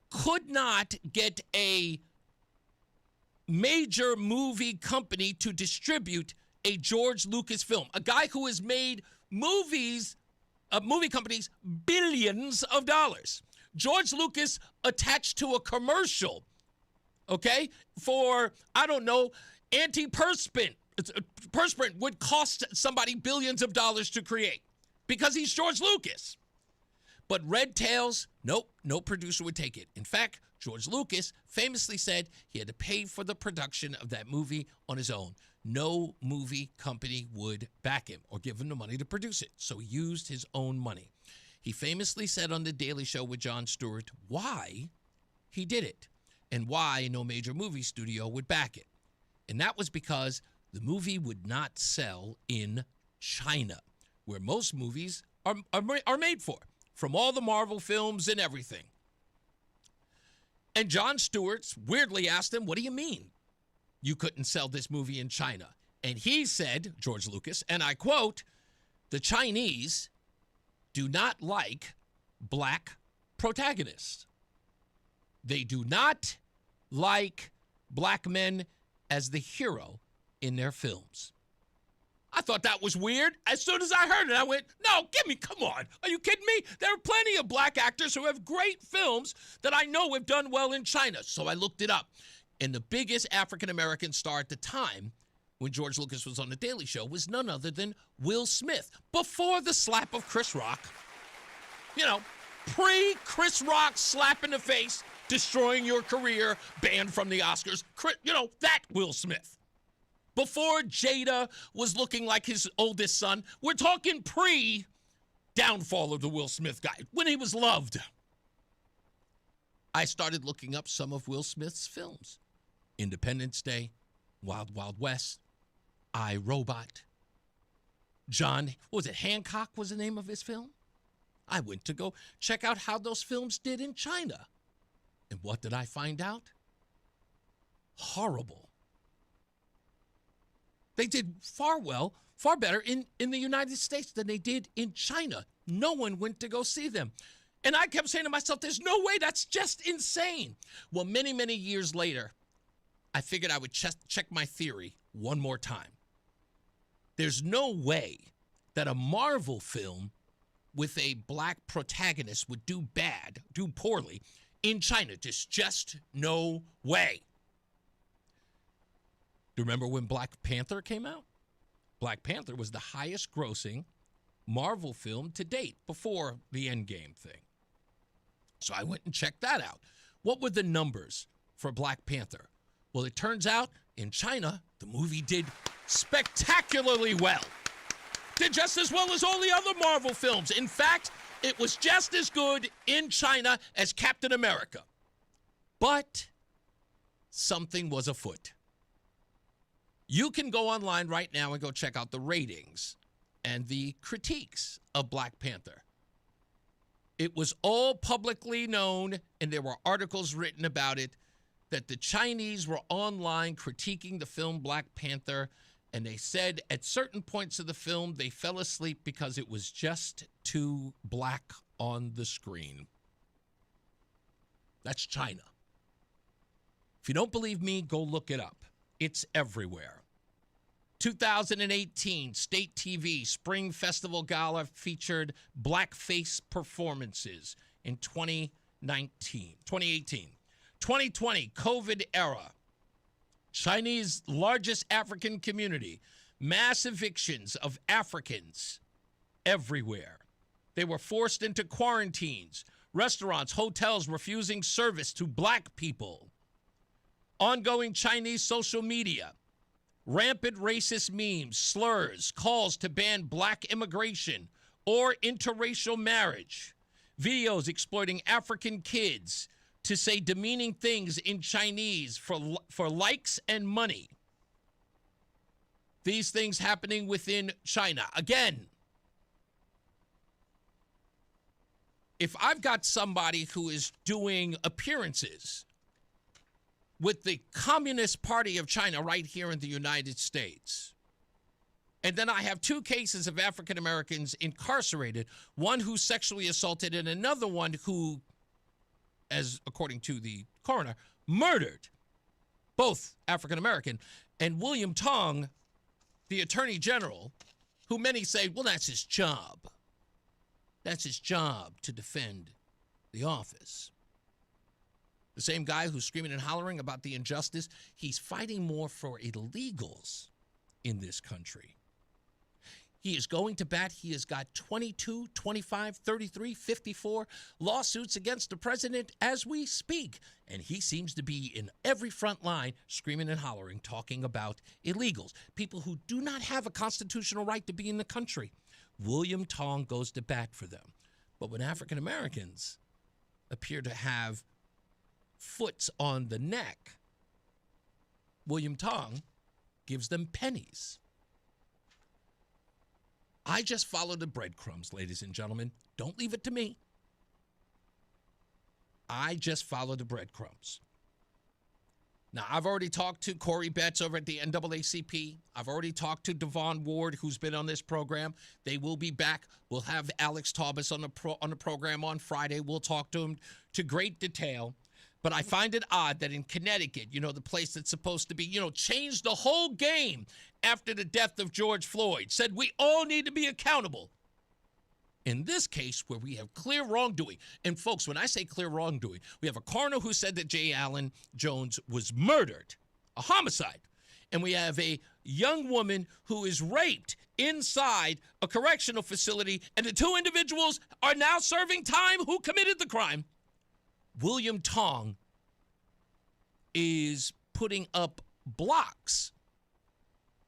could not get a major movie company to distribute a George Lucas film. A guy who has made movie companies billions of dollars. George Lucas attached to a commercial, okay, for, I don't know, antiperspirant. Perspirant would cost somebody billions of dollars to create because he's George Lucas. But Red Tails, nope, no producer would take it. In fact, George Lucas famously said he had to pay for the production of that movie on his own. No movie company would back him or give him the money to produce it, so he used his own money. He famously said on The Daily Show with Jon Stewart why he did it and why no major movie studio would back it. And that was because the movie would not sell in China, where most movies are made from all the Marvel films and everything. And Jon Stewart weirdly asked him, what do you mean you couldn't sell this movie in China? And he said, George Lucas, and I quote, the Chinese do not like black protagonists. They do not like black men as the hero in their films. I thought that was weird. As soon as I heard it, I went, no, come on. Are you kidding me? There are plenty of black actors who have great films that I know have done well in China. So I looked it up. And the biggest African-American star at the time, when George Lucas was on The Daily Show, was none other than Will Smith. Before the slap of Chris Rock, pre-Chris Rock slap in the face, destroying your career, banned from the Oscars, that Will Smith. Before Jada was looking like his oldest son, we're talking pre-downfall of the Will Smith guy, when he was loved. I started looking up some of Will Smith's films. Independence Day, Wild Wild West, I, Robot, Hancock was the name of his film? I went to go check out how those films did in China. And what did I find out? Horrible. They did far better in the United States than they did in China. No one went to go see them. And I kept saying to myself, there's no way, that's just insane. Well, many, many years later, I figured I would check my theory one more time. There's no way that a Marvel film with a black protagonist would do poorly in China. Just no way. Do you remember when Black Panther came out? Black Panther was the highest grossing Marvel film to date before the Endgame thing. So I went and checked that out. What were the numbers for Black Panther? Well, it turns out in China, the movie did spectacularly well. Did just as well as all the other Marvel films. In fact, it was just as good in China as Captain America. But something was afoot. You can go online right now and go check out the ratings and the critiques of Black Panther. It was all publicly known, and there were articles written about it, that the Chinese were online critiquing the film Black Panther, and they said at certain points of the film they fell asleep because it was just too black on the screen. That's China. If you don't believe me, go look it up. It's everywhere. 2018 State TV Spring Festival Gala featured blackface performances. In 2019, 2018. 2020, COVID era. Chinese largest African community. Mass evictions of Africans everywhere. They were forced into quarantines. Restaurants, hotels refusing service to black people. Ongoing Chinese social media. Rampant racist memes, slurs, calls to ban black immigration or interracial marriage. Videos exploiting African kids to say demeaning things in Chinese for likes and money. These things happening within China. Again, if I've got somebody who is doing appearances with the Communist Party of China right here in the United States, and then I have two cases of African Americans incarcerated, one who sexually assaulted and another one who, as according to the coroner, murdered, both African American, and William Tong, the Attorney General, who many say, well, that's his job. That's his job to defend the office. The same guy who's screaming and hollering about the injustice, he's fighting more for illegals in this country. He is going to bat. He has got 22, 25, 33, 54 lawsuits against the president as we speak. And he seems to be in every front line screaming and hollering, talking about illegals, people who do not have a constitutional right to be in the country. William Tong goes to bat for them. But when African Americans appear to have foots on the neck, William Tong gives them pennies. I just follow the breadcrumbs, ladies and gentlemen. Don't leave it to me. I just follow the breadcrumbs. Now, I've already talked to Corey Betts over at the NAACP. I've already talked to Devon Ward, who's been on this program. They will be back. We'll have Alex Taubes on the program on Friday. We'll talk to him to great detail. But I find it odd that in Connecticut, the place that's supposed to be, changed the whole game after the death of George Floyd, said we all need to be accountable. In this case, where we have clear wrongdoing, and folks, when I say clear wrongdoing, we have a coroner who said that J. Allen Jones was murdered, a homicide, and we have a young woman who is raped inside a correctional facility, and the two individuals are now serving time who committed the crime. William Tong is putting up blocks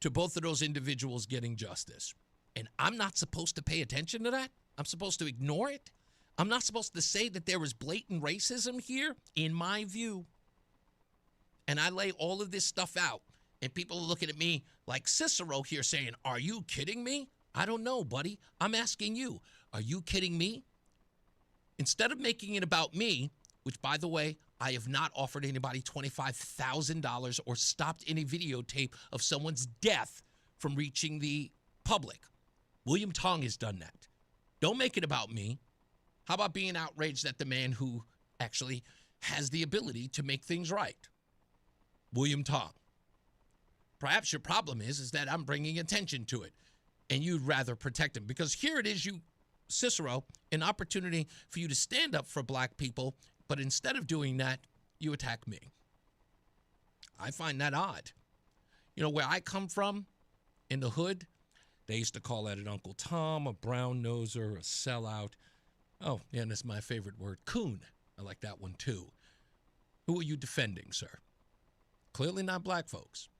to both of those individuals getting justice. And I'm not supposed to pay attention to that? I'm supposed to ignore it? I'm not supposed to say that there is blatant racism here, in my view. And I lay all of this stuff out, and people are looking at me like Cicero here saying, are you kidding me? I don't know, buddy. I'm asking you, are you kidding me? Instead of making it about me, which, by the way, I have not offered anybody $25,000 or stopped any videotape of someone's death from reaching the public. William Tong has done that. Don't make it about me. How about being outraged at the man who actually has the ability to make things right? William Tong. Perhaps your problem is that I'm bringing attention to it, and you'd rather protect him. Because here it is, you, Cicero, an opportunity for you to stand up for black people, but instead of doing that, you attack me. I find that odd. Where I come from, in the hood, they used to call that an Uncle Tom, a brown noser, a sellout. Oh, yeah, and that's my favorite word, coon. I like that one, too. Who are you defending, sir? Clearly not black folks.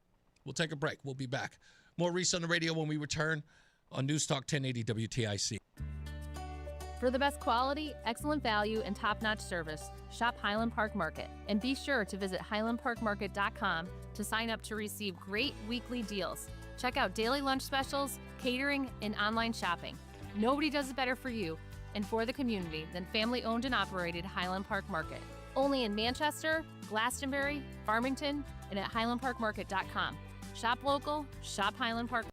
We'll take a break. We'll be back. More Reese on the Radio when we return on NewsTalk 1080 WTIC. For the best quality, excellent value, and top-notch service, shop Highland Park Market. And be sure to visit highlandparkmarket.com to sign up to receive great weekly deals. Check out daily lunch specials, catering, and online shopping. Nobody does it better for you and for the community than family-owned and operated Highland Park Market. Only in Manchester, Glastonbury, Farmington, and at highlandparkmarket.com. Shop local, shop Highland Park.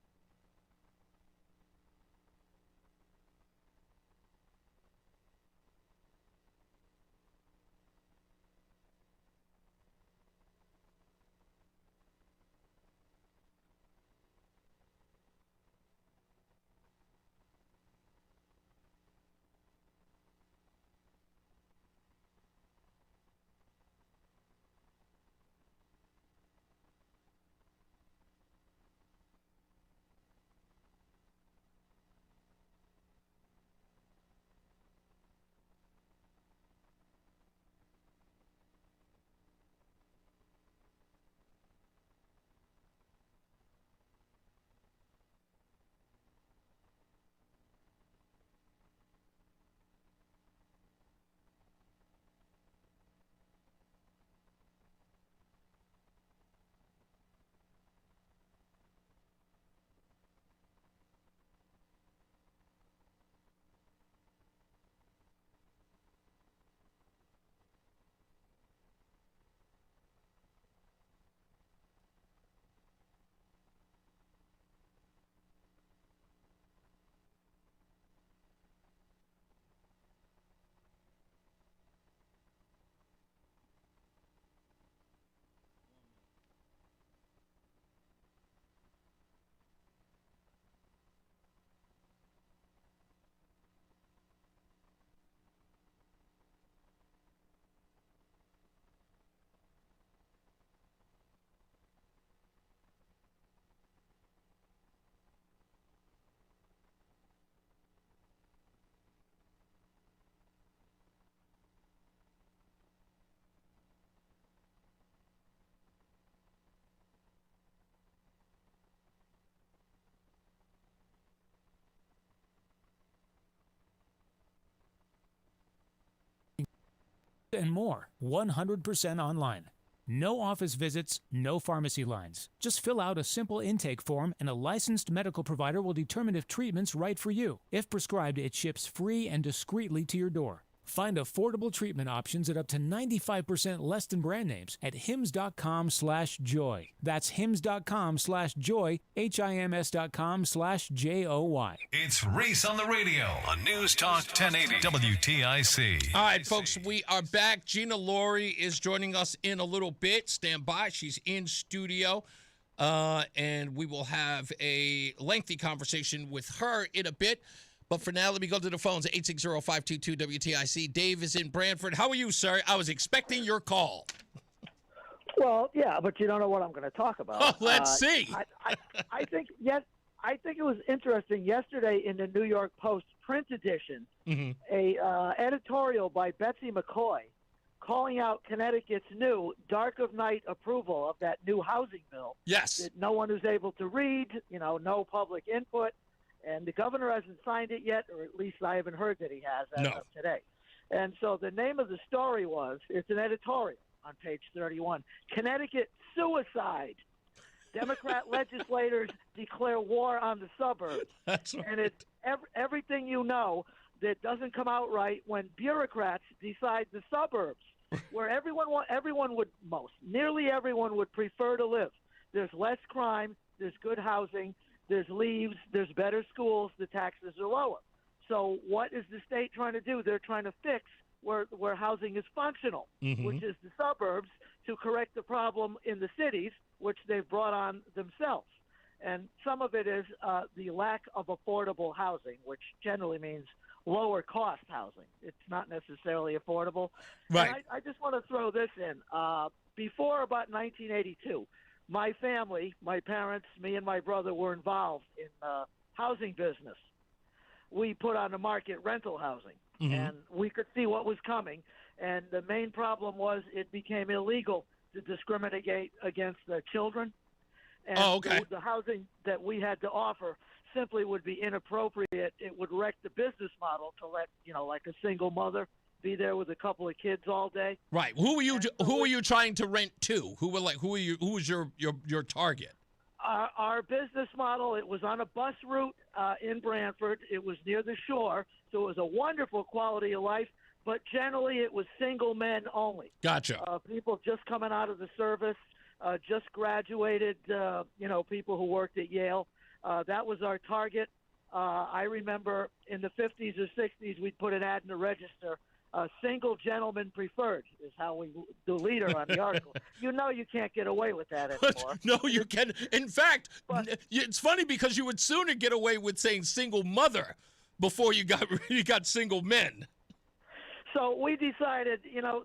and more, 100% online. No office visits, no pharmacy lines. Just fill out a simple intake form and a licensed medical provider will determine if treatment's right for you. If prescribed, it ships free and discreetly to your door. Find affordable treatment options at up to 95% less than brand names at hims.com/joy. That's hims.com/joy, HIMS.com/JOY. It's Reese on the Radio on News Talk 1080 WTIC. All right, folks, we are back. Gina Laurie is joining us in a little bit. Stand by. She's in studio. And we will have a lengthy conversation with her in a bit. But for now, let me go to the phones, 860-522-WTIC. Dave is in Brantford. How are you, sir? I was expecting your call. Well, yeah, but you don't know what I'm going to talk about. Oh, let's see. I think it was interesting yesterday in the New York Post print edition, a editorial by Betsy McCoy calling out Connecticut's new dark of night approval of that new housing bill. Yes. That no one is able to read, no public input. And the governor hasn't signed it yet, or at least I haven't heard that he has as of today. And so the name of the story it's an editorial on page 31, Connecticut Suicide. Democrat legislators declare war on the suburbs. That's right. And it's everything you know that doesn't come out right when bureaucrats decide the suburbs, where nearly everyone would prefer to live. There's less crime, there's good housing, there's leaves, there's better schools, the taxes are lower. So what is the state trying to do? They're trying to fix where housing is functional, which is the suburbs, to correct the problem in the cities, which they've brought on themselves. And some of it is the lack of affordable housing, which generally means lower cost housing. It's not necessarily affordable. Right. And I just want to throw this in. Before about 1982, my family, my parents, me and my brother were involved in housing business. We put on the market rental housing, and we could see what was coming. And the main problem was it became illegal to discriminate against the children. And the housing that we had to offer simply would be inappropriate. It would wreck the business model to let, like a single mother be there with a couple of kids all day. Right. Who were you trying to rent to? Who was your target? Our business model, it was on a bus route in Brantford. It was near the shore, so it was a wonderful quality of life, but generally it was single men only. Gotcha. People just coming out of the service, just graduated, people who worked at Yale. That was our target. I remember in the 50s or 60s, we'd put an ad in the register. Single gentleman preferred is how the leader on the article. You can't get away with that anymore. No, you can. In fact, it's funny because you would sooner get away with saying single mother before you got single men. So we decided,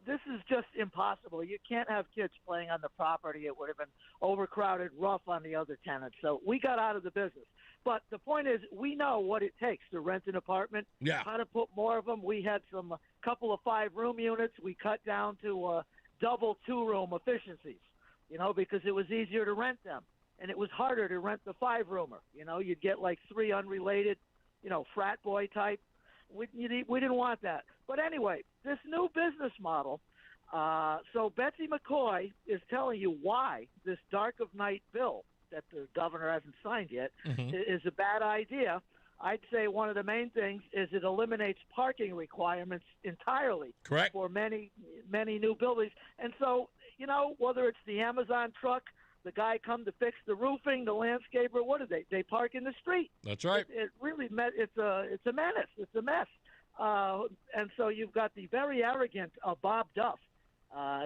this is just impossible. You can't have kids playing on the property. It would have been overcrowded, rough on the other tenants. So we got out of the business. But the point is, we know what it takes to rent an apartment, how to put more of them. We had a couple of 5-room units. We cut down to double 2-room efficiencies, because it was easier to rent them. And it was harder to rent the 5-roomer. You'd get like 3 unrelated, frat boy type. We didn't want that. But anyway, this new business model, so Betsy McCoy is telling you why this dark of night bill that the governor hasn't signed yet is a bad idea. I'd say one of the main things is it eliminates parking requirements entirely. Correct. For many, many new buildings. And so, whether it's the Amazon truck, the guy come to fix the roofing, the landscaper, what do they? They park in the street. That's right. It really, it's a menace. It's a mess. And so you've got the very arrogant Bob Duff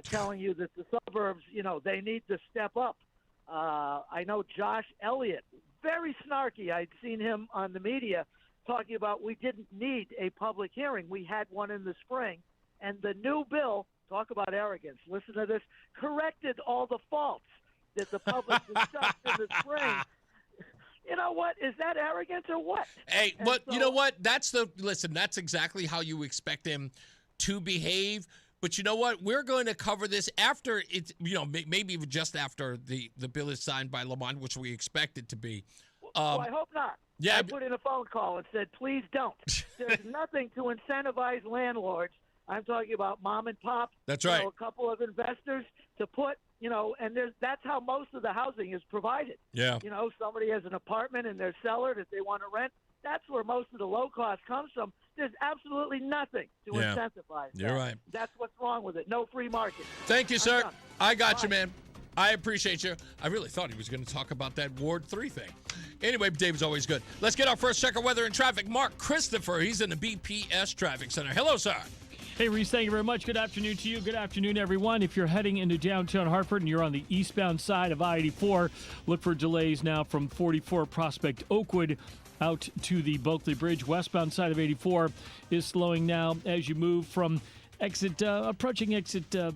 telling you that the suburbs, they need to step up. I know Josh Elliott, very snarky. I'd seen him on the media talking about we didn't need a public hearing. We had one in the spring. And the new bill, talk about arrogance, listen to this, corrected all the faults that the public discussed in the spring. You know what? Is that arrogance or what? Hey, but you know what? That's exactly how you expect him to behave. But you know what? We're going to cover this after it's, maybe just after the bill is signed by Lamont, which we expect it to be. Well, I hope not. Yeah. I put in a phone call and said, please don't. There's nothing to incentivize landlords I'm talking about mom and pop. That's right. A couple of investors to put, and that's how most of the housing is provided. Yeah. Somebody has an apartment in their cellar that they want to rent. That's where most of the low cost comes from. There's absolutely nothing to incentivize that. You're right. That's what's wrong with it. No free market. Thank you, sir. I got you, man. I appreciate you. I really thought he was going to talk about that Ward 3 thing. Anyway, Dave's always good. Let's get our first check of weather and traffic. Mark Christopher, he's in the BPS Traffic Center. Hello, sir. Hey, Reese, thank you very much. Good afternoon to you. Good afternoon, everyone. If you're heading into downtown Hartford and you're on the eastbound side of I-84, look for delays now from 44 Prospect Oakwood out to the Bulkley Bridge. Westbound side of 84 is slowing now as you move from approaching the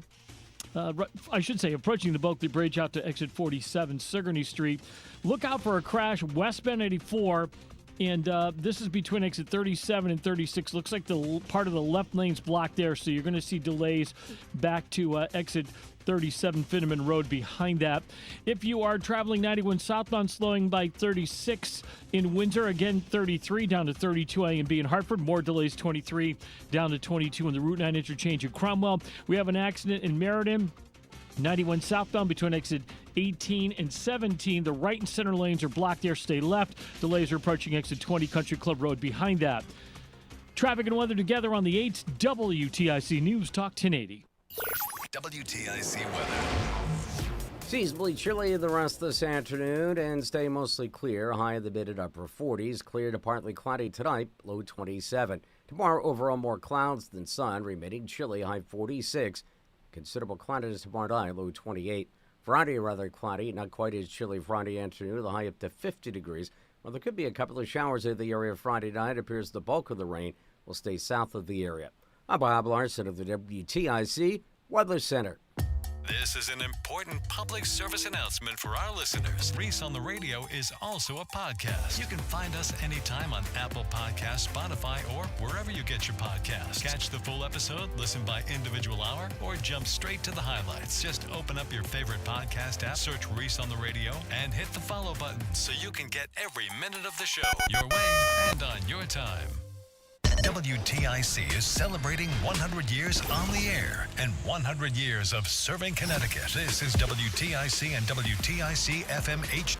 Bulkley Bridge out to exit 47 Sigourney Street. Look out for a crash westbound 84, and this is between exit 37 and 36. Looks like the part of the left lane's blocked there, so you're going to see delays back to exit 37 Finneman Road behind that. If you are traveling 91 southbound, slowing by 36 in Windsor, again 33 down to 32 A and B in Hartford. More delays, 23 down to 22 in the Route 9 interchange at Cromwell. We have an accident in Meriden. 91 southbound between exit 18 and 17. The right and center lanes are blocked there. Stay left. Delays are approaching exit 20 Country Club Road behind that. Traffic and weather together on the 8th. WTIC News Talk 1080. WTIC weather. Seasonably chilly the rest of this afternoon and stay mostly clear. High in the mid and upper 40s. Clear to partly cloudy tonight, low 27. Tomorrow, overall more clouds than sun, remaining chilly, high 46. Considerable cloudiness tomorrow night, low 28. Friday, rather cloudy, not quite as chilly Friday afternoon, the high up to 50 degrees. Well, there could be a couple of showers in the area Friday night. It appears the bulk of the rain will stay south of the area. I'm Bob Larson of the WTIC Weather Center. This is an important public service announcement for our listeners. Reese on the Radio is also a podcast. You can find us anytime on Apple Podcasts, Spotify, or wherever you get your podcasts. Catch the full episode, listen by individual hour, or jump straight to the highlights. Just open up your favorite podcast app, search Reese on the Radio, and hit the follow button so you can get every minute of the show your way and on your time. WTIC is celebrating 100 years on the air and 100 years of serving Connecticut. This is WTIC and WTIC FM HD.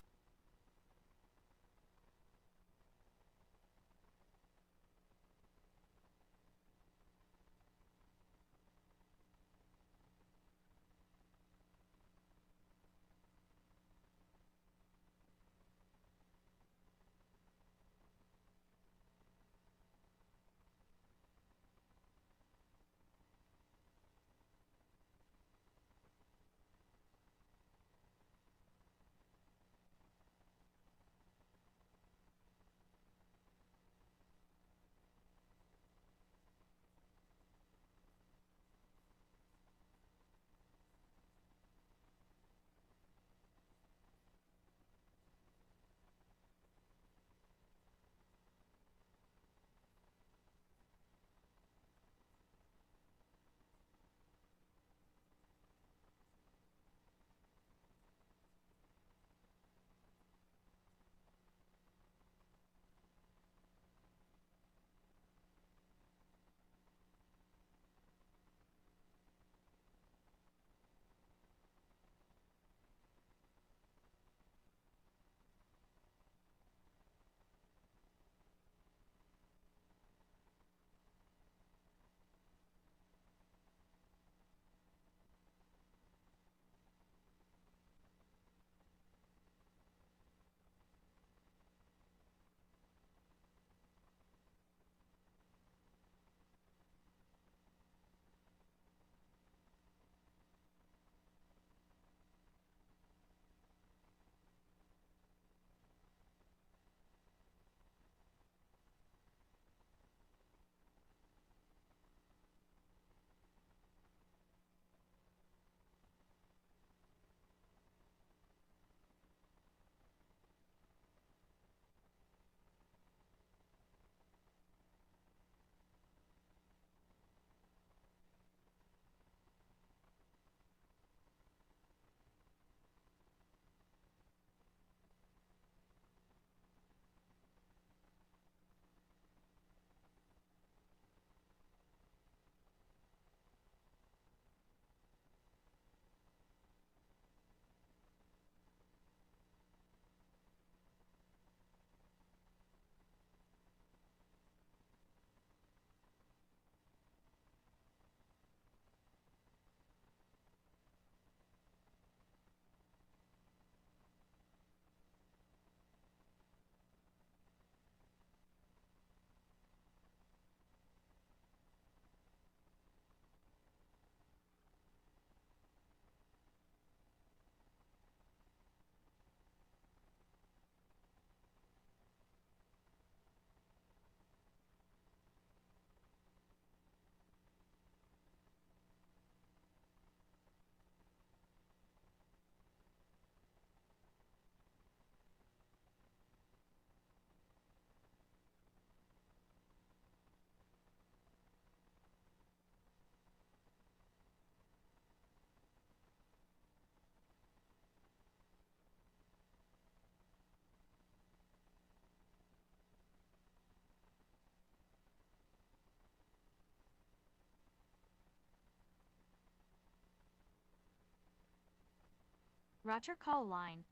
Roger call line.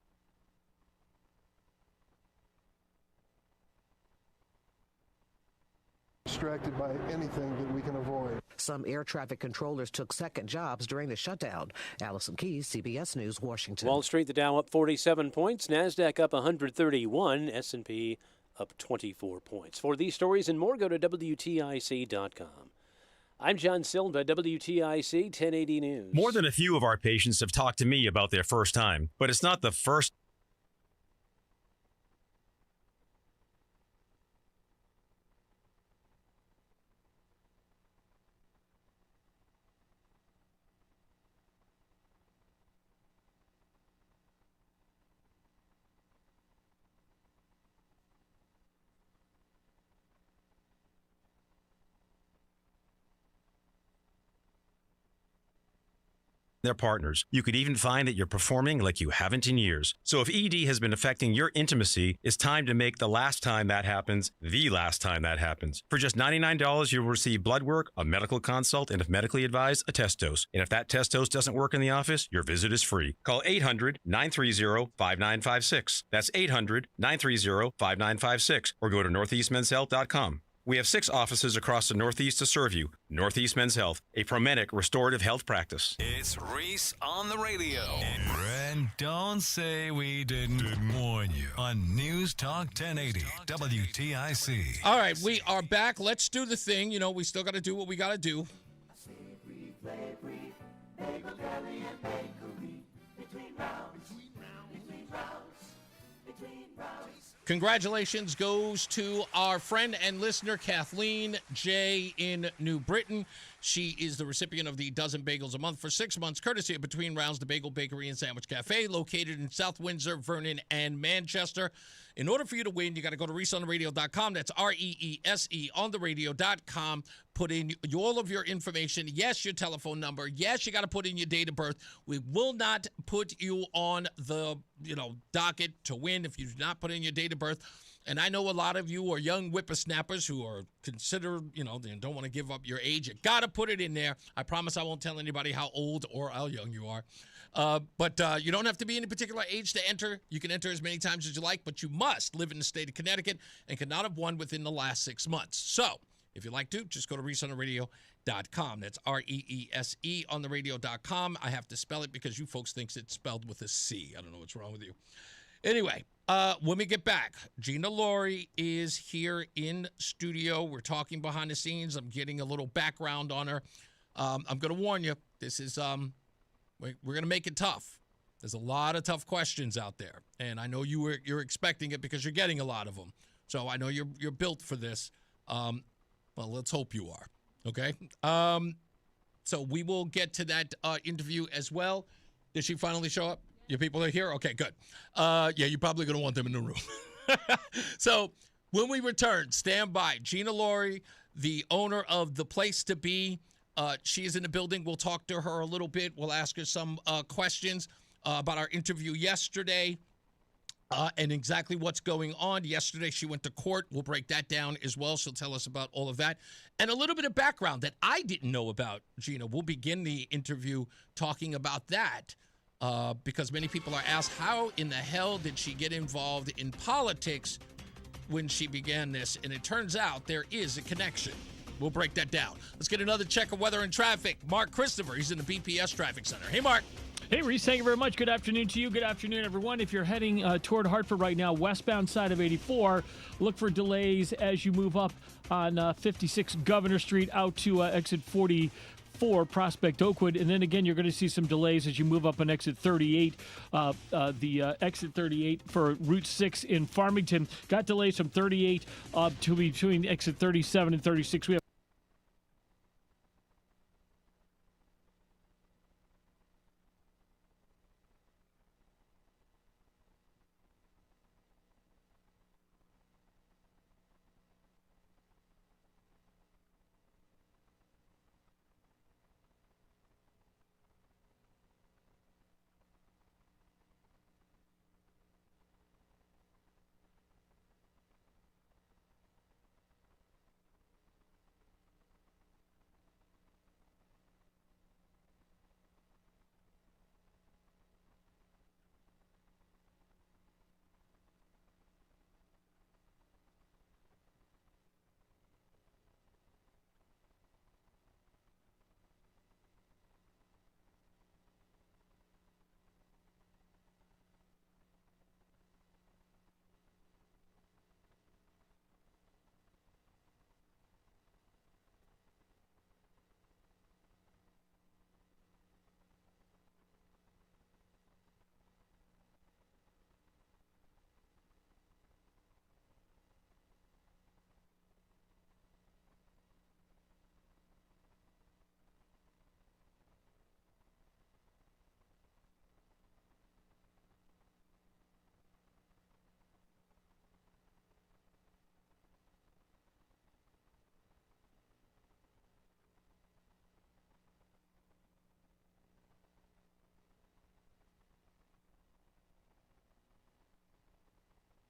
Distracted by anything that we can avoid. Some air traffic controllers took second jobs during the shutdown. Allison Keyes, CBS News, Washington. Wall Street, the Dow up 47 points, NASDAQ up 131, S&P up 24 points. For these stories and more, go to WTIC.com. I'm John Silva, WTIC 1080 News. More than a few of our patients have talked to me about their first time, but it's not the first. Their partners. You could even find that you're performing like you haven't in years. So if ED has been affecting your intimacy, it's time to make the last time that happens the last time that happens. For just $99, you'll receive blood work, a medical consult, and if medically advised, a test dose. And if that test dose doesn't work in the office, your visit is free. Call 800-930-5956. That's 800-930-5956. Or go to northeastmenshealth.com. We have 6 offices across the Northeast to serve you. Northeast Men's Health, a Promedic restorative health practice. It's Reese on the radio. And don't say we didn't warn you on News Talk 1080 WTIC. All right, we are back. Let's do the thing. You know, we still got to do what we got to do. Congratulations goes to our friend and listener, Kathleen J. in New Britain. She is the recipient of the dozen bagels a month for 6 months, courtesy of Between Rounds, the Bagel Bakery and Sandwich Cafe, located in South Windsor, Vernon, and Manchester. In order for you to win, you got to go to reeseontheradio.com. That's REESE on the radio.com. Put in all of your information. Yes, your telephone number. Yes, you got to put in your date of birth. We will not put you on the, docket to win if you do not put in your date of birth. And I know a lot of you are young whippersnappers who are considered, they don't want to give up your age. You got to put it in there. I promise I won't tell anybody how old or how young you are. But you don't have to be any particular age to enter. You can enter as many times as you like, but you must live in the state of Connecticut and cannot have won within the last 6 months. So if you'd like to, just go to reeseontheradio.com. That's REESE on the radio.com. I have to spell it because you folks think it's spelled with a C. I don't know what's wrong with you. Anyway, when we get back, Gina Laurie is here in studio. We're talking behind the scenes. I'm getting a little background on her. I'm going to warn you, this is we're going to make it tough. There's a lot of tough questions out there, and I know you're expecting it because you're getting a lot of them. So I know you're built for this. Well, let's hope you are. Okay. So we will get to that interview as well. Did she finally show up? Your people are here? Okay, good. Yeah, you're probably going to want them in the room. So when we return, stand by. Gina Laurie, the owner of The Place to Be. She is in the building. We'll talk to her a little bit. We'll ask her some questions about our interview yesterday and exactly what's going on. Yesterday, she went to court. We'll break that down as well. She'll tell us about all of that. And a little bit of background that I didn't know about Gina. We'll begin the interview talking about that. Because many people are asked, how in the hell did she get involved in politics when she began this? And it turns out there is a connection. We'll break that down. Let's get another check of weather and traffic. Mark Christopher, he's in the BPS Traffic Center. Hey, Mark. Hey, Reese, thank you very much. Good afternoon to you. Good afternoon, everyone. If you're heading toward Hartford right now, westbound side of 84, look for delays as you move up on 56 Governor Street out to exit 44 Prospect Oakwood, and then again you're going to see some delays as you move up on exit 38, exit 38 for Route 6 in Farmington. Got delays from 38 up to between exit 37 and 36. We have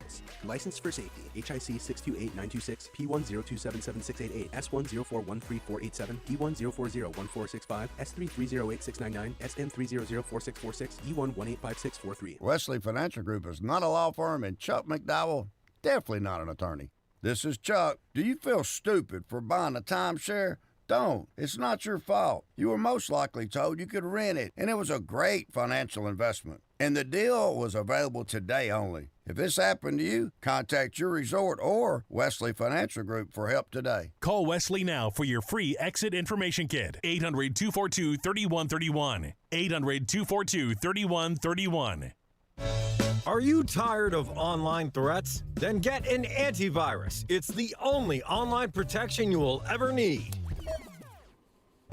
results. Licensed for safety. HIC 628926, P10277688, S10413487, D10401465, S33086699, SM3004646, E1185643. Wesley Financial Group is not a law firm, and Chuck McDowell, definitely not an attorney. This is Chuck. Do you feel stupid for buying a timeshare? Don't. It's not your fault. You were most likely told you could rent it, and it was a great financial investment. And the deal was available today only. If this happened to you, contact your resort or Wesley Financial Group for help today. Call Wesley now for your free exit information kit. 800-242-3131. 800-242-3131. Are you tired of online threats? Then get an antivirus. It's the only online protection you will ever need.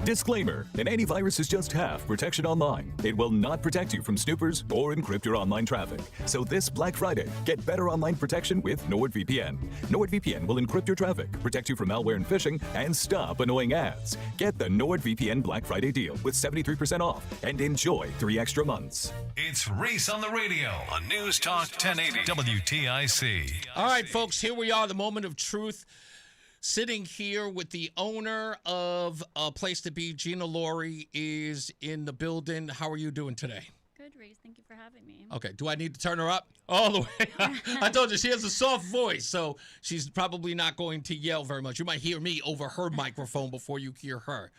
Disclaimer, an antivirus is just half protection online. It will not protect you from snoopers or encrypt your online traffic. So this Black Friday, get better online protection with NordVPN. NordVPN will encrypt your traffic, protect you from malware and phishing, and stop annoying ads. Get the NordVPN Black Friday deal with 73% off and enjoy 3 extra months. It's Reese on the Radio on News Talk 1080 WTIC. All right, folks, here we are, the moment of truth. Sitting here with the owner of a place to be, Gina Laurie, is in the building. How are you doing today? Good, Reese. Thank you for having me. Okay. Do I need to turn her up all the way? I told you she has a soft voice, so she's probably not going to yell very much. You might hear me over her microphone before you hear her.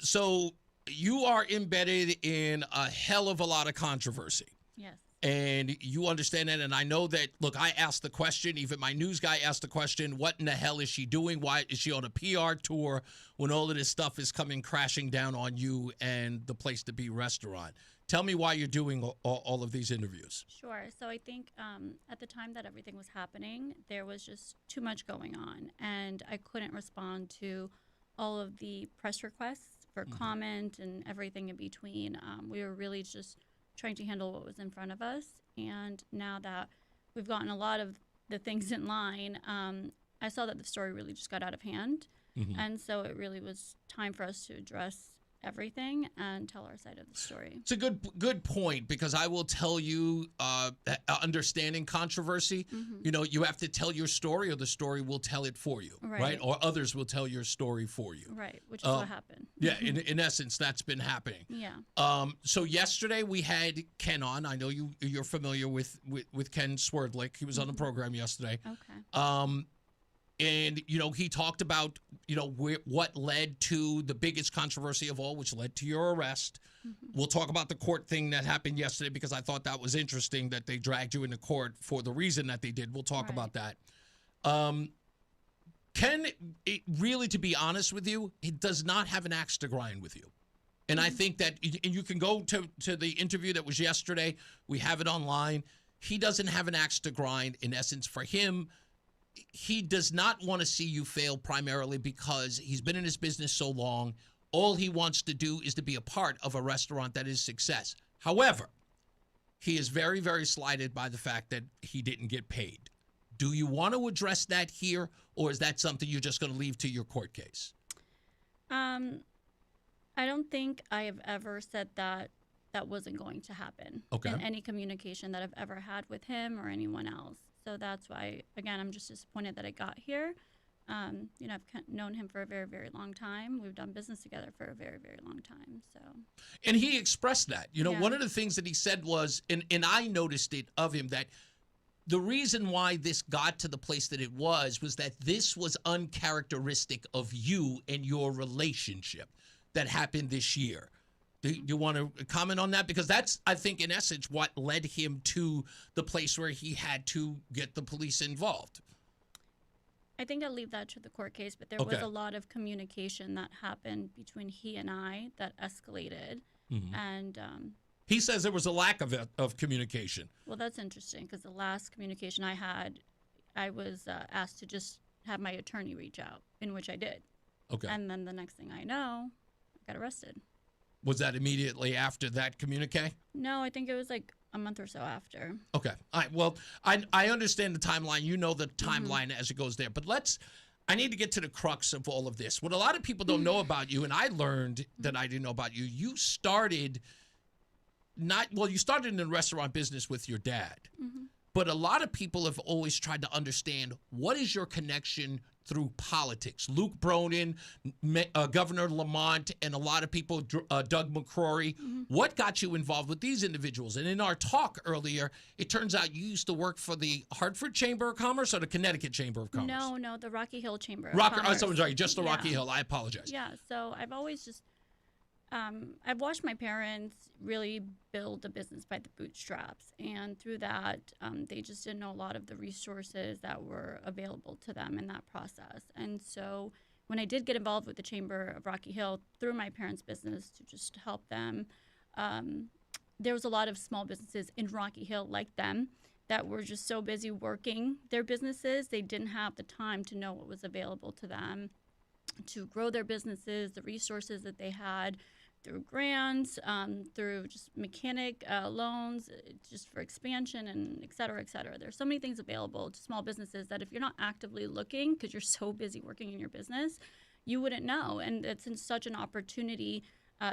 So you are embedded in a hell of a lot of controversy. Yes. And you understand that, and I know that, look, I asked the question, even my news guy asked the question, what in the hell is she doing? Why is she on a PR tour when all of this stuff is coming crashing down on you and the Place to Be restaurant? Tell me why you're doing all of these interviews. Sure. So I think at the time that everything was happening, there was just too much going on, and I couldn't respond to all of the press requests for comment and everything in between. We were really just trying to handle what was in front of us. And now that we've gotten a lot of the things in line, I saw that the story really just got out of hand. And so it really was time for us to address everything and tell our side of the story. It's a good point, because I will tell you, understanding controversy, you know, you have to tell your story or the story will tell it for you, right? Or others will tell your story for you. Right, which is what happened. Yeah, in essence, that's been happening. Yeah. So yesterday we had Ken on. I know you're familiar with Ken Swerdlick. He was on the program yesterday. Okay. And, you know, he talked about, you know, what led to the biggest controversy of all, which led to your arrest. We'll talk about the court thing that happened yesterday, because I thought that was interesting that they dragged you into court for the reason that they did. We'll talk about that. Ken, really, to be honest with you, he does not have an axe to grind with you. And I think that, and you can go to the interview that was yesterday. We have it online. He doesn't have an axe to grind. In essence, for him, he does not want to see you fail, primarily because he's been in his business so long. All he wants to do is to be a part of a restaurant that is success. However, he is very, very slighted by the fact that he didn't get paid. Do you want to address that here, or is that something you're just going to leave to your court case? I don't think I have ever said that wasn't going to happen in any communication that I've ever had with him or anyone else. So that's why, again, I'm just disappointed that I got here. You know, I've known him for a very, very long time. We've done business together for a very, very long time. So, and he expressed that. You know, one of the things that he said was, and I noticed it of him, that the reason why this got to the place that it was that this was uncharacteristic of you and your relationship that happened this year. Do you want to comment on that? Because that's, I think, in essence, what led him to the place where he had to get the police involved. I think I'll leave that to the court case, but there was a lot of communication that happened between he and I that escalated. And he says there was a lack of communication. Well, that's interesting, because the last communication I had, I was asked to just have my attorney reach out, in which I did. Okay. And then the next thing I know, I got arrested. Was that immediately after that communique? No, I think it was like a month or so after. Okay. All right. Well, I understand the timeline. You know the timeline as it goes there. But I need to get to the crux of all of this. What a lot of people don't know about you, and I learned that I didn't know about you, you started in the restaurant business with your dad. But a lot of people have always tried to understand, what is your connection through politics? Luke Bronin, Governor Lamont, and a lot of people, Doug McCrory. What got you involved with these individuals? And in our talk earlier, it turns out you used to work for the Hartford Chamber of Commerce or the Connecticut Chamber of Commerce? No, the Rocky Hill Chamber of Commerce. I'm sorry, just the Rocky Hill. I apologize. Yeah, so I've always just, I've watched my parents really build a business by the bootstraps. And through that, they just didn't know a lot of the resources that were available to them in that process. And so when I did get involved with the Chamber of Rocky Hill through my parents' business to just help them, there was a lot of small businesses in Rocky Hill like them that were just so busy working their businesses, they didn't have the time to know what was available to them to grow their businesses, the resources that they had through grants, through just mechanic loans, just for expansion, and et cetera, et cetera. There's so many things available to small businesses that if you're not actively looking because you're so busy working in your business, you wouldn't know. And it's such an opportunity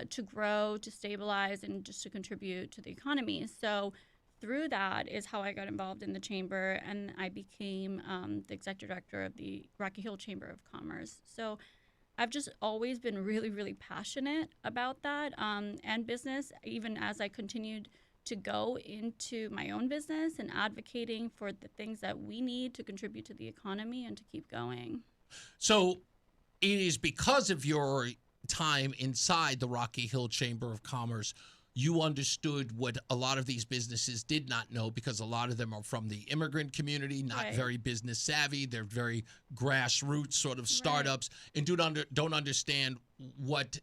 to grow, to stabilize, and just to contribute to the economy. So through that is how I got involved in the chamber, and I became the executive director of the Rocky Hill Chamber of Commerce. So I've just always been really, really passionate about that and business, even as I continued to go into my own business and advocating for the things that we need to contribute to the economy and to keep going. So it is because of your time inside the Rocky Hill Chamber of Commerce, you understood what a lot of these businesses did not know, because a lot of them are from the immigrant community, not very business savvy. They're very grassroots sort of startups, and don't understand what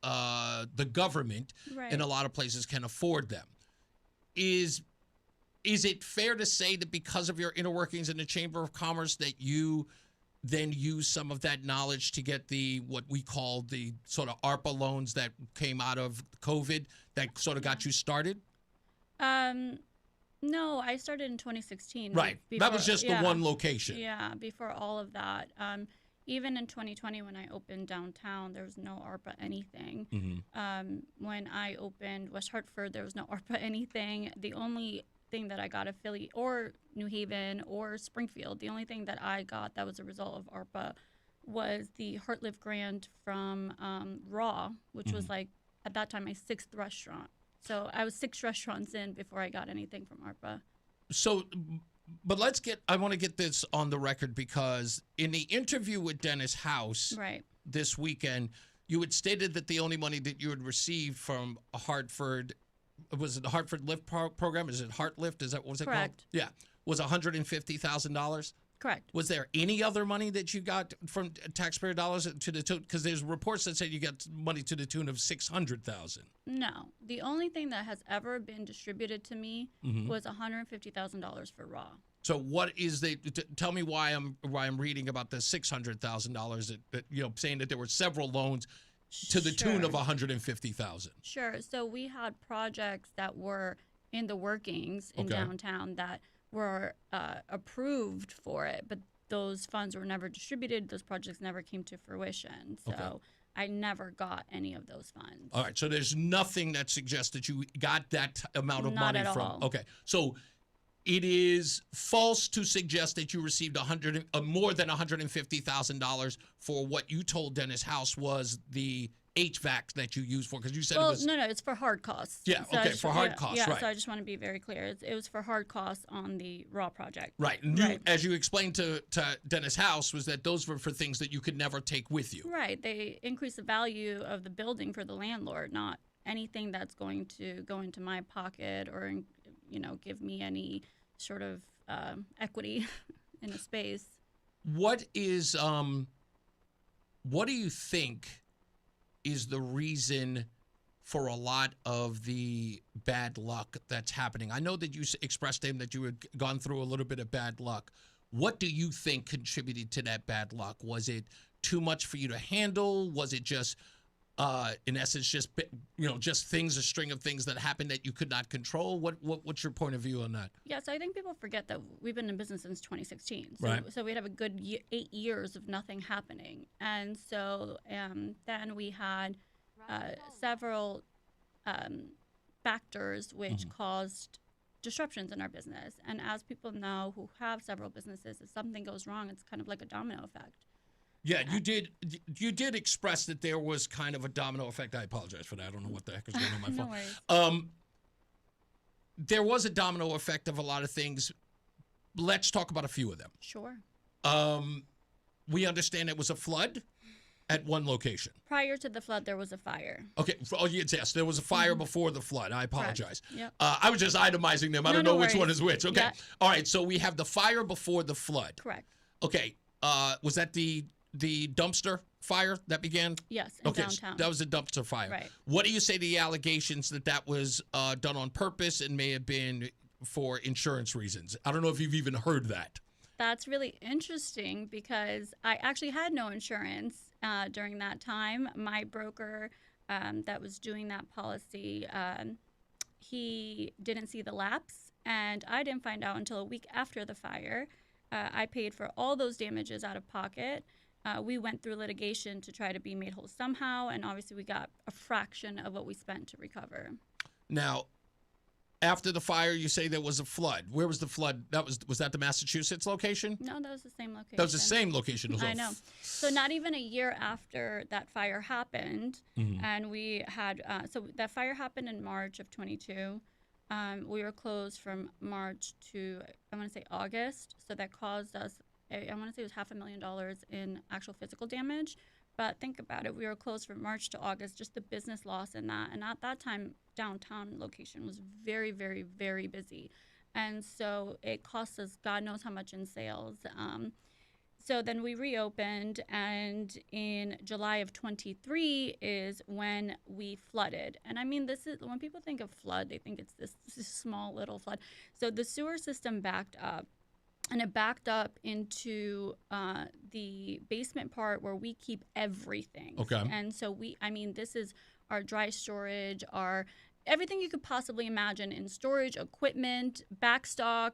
the government in a lot of places can afford them. Is it fair to say that because of your inner workings in the Chamber of Commerce that you then use some of that knowledge to get what we call the sort of ARPA loans that came out of COVID that sort of got you started? No, I started in 2016. Right. That was just the one location. Yeah, before all of that. Even in 2020 when I opened downtown, there was no ARPA anything. When I opened West Hartford, there was no ARPA anything. The only thing that I got affiliate, or New Haven or Springfield, the only thing that I got that was a result of ARPA was the Heartlift grant from Raw, which was like at that time my 6th restaurant. So I was 6 restaurants in before I got anything from ARPA. So, but I want to get this on the record, because in the interview with Dennis House this weekend, you had stated that the only money that you had received from Hartford, was it the Hartford Lift program? Is it Heartlift? What was it called? Yeah. Was $150,000? Correct. Was there any other money that you got from taxpayer dollars to the tune? Because there's reports that said you got money to the tune of $600,000. No. The only thing that has ever been distributed to me was $150,000 for Raw. So what is tell me why I'm reading about the $600,000 that saying that there were several loans to the tune of $150,000. Sure. So we had projects that were in the workings in downtown that were approved for it, but those funds were never distributed. Those projects never came to fruition. So I never got any of those funds. All right. So there's nothing that suggests that you got that amount of Not money at from. all. Okay. So it is false to suggest that you received more than $150,000 for what you told Dennis House was the HVAC that you used for, because you said it was... No, it's for hard costs. Yeah, so for hard costs, right. So I just want to be very clear. It was for hard costs on the Raw project. Right. And as you explained to Dennis House, was that those were for things that you could never take with you. Right. They increase the value of the building for the landlord, not anything that's going to go into my pocket or, give me any sort of equity in a space. What do you think is the reason for a lot of the bad luck that's happening? I know that you expressed to him that you had gone through a little bit of bad luck. What do you think contributed to that bad luck? Was it too much for you to handle? Was it just, in essence, just a string of things that happened that you could not control? What's your point of view on that? Yeah, so I think people forget that we've been in business since 2016. So we'd have a good 8 years of nothing happening. And so then we had several factors which caused disruptions in our business. And as people know who have several businesses, if something goes wrong, it's kind of like a domino effect. Yeah, you did express that there was kind of a domino effect. I apologize for that. I don't know what the heck is going on with my phone. No worries. There was a domino effect of a lot of things. Let's talk about a few of them. Sure. We understand it was a flood at one location. Prior to the flood, there was a fire. Okay. Oh, yes. There was a fire before the flood. I apologize. Yep. I was just itemizing them. I don't know which one is which. Okay. Yeah. All right. So we have the fire before the flood. Correct. Okay. Was that the dumpster fire that began? Yes, in downtown. That was a dumpster fire. Right. What do you say to the allegations that was done on purpose and may have been for insurance reasons? I don't know if you've even heard that. That's really interesting because I actually had no insurance during that time. My broker that was doing that policy, he didn't see the lapse, and I didn't find out until a week after the fire. I paid for all those damages out of pocket. We went through litigation to try to be made whole somehow, and obviously we got a fraction of what we spent to recover. Now, after the fire, you say there was a flood. Where was the flood? Was that the Massachusetts location? No, that was the same location. That was the same location. I know. So not even a year after that fire happened, and we had so that fire happened in March of 22. We were closed from March to I want to say August. So that caused us I want to say it was $500,000 in actual physical damage. But think about it. We were closed from March to August, just the business loss in that. And at that time, downtown location was very, very, very busy. And so it cost us God knows how much in sales. So then we reopened, and in July of 23 is when we flooded. And I mean, this is when people think of flood, they think it's this small little flood. So the sewer system backed up. And it backed up into the basement part where we keep everything. Okay. And so this is our dry storage, our everything you could possibly imagine in storage, equipment, backstock,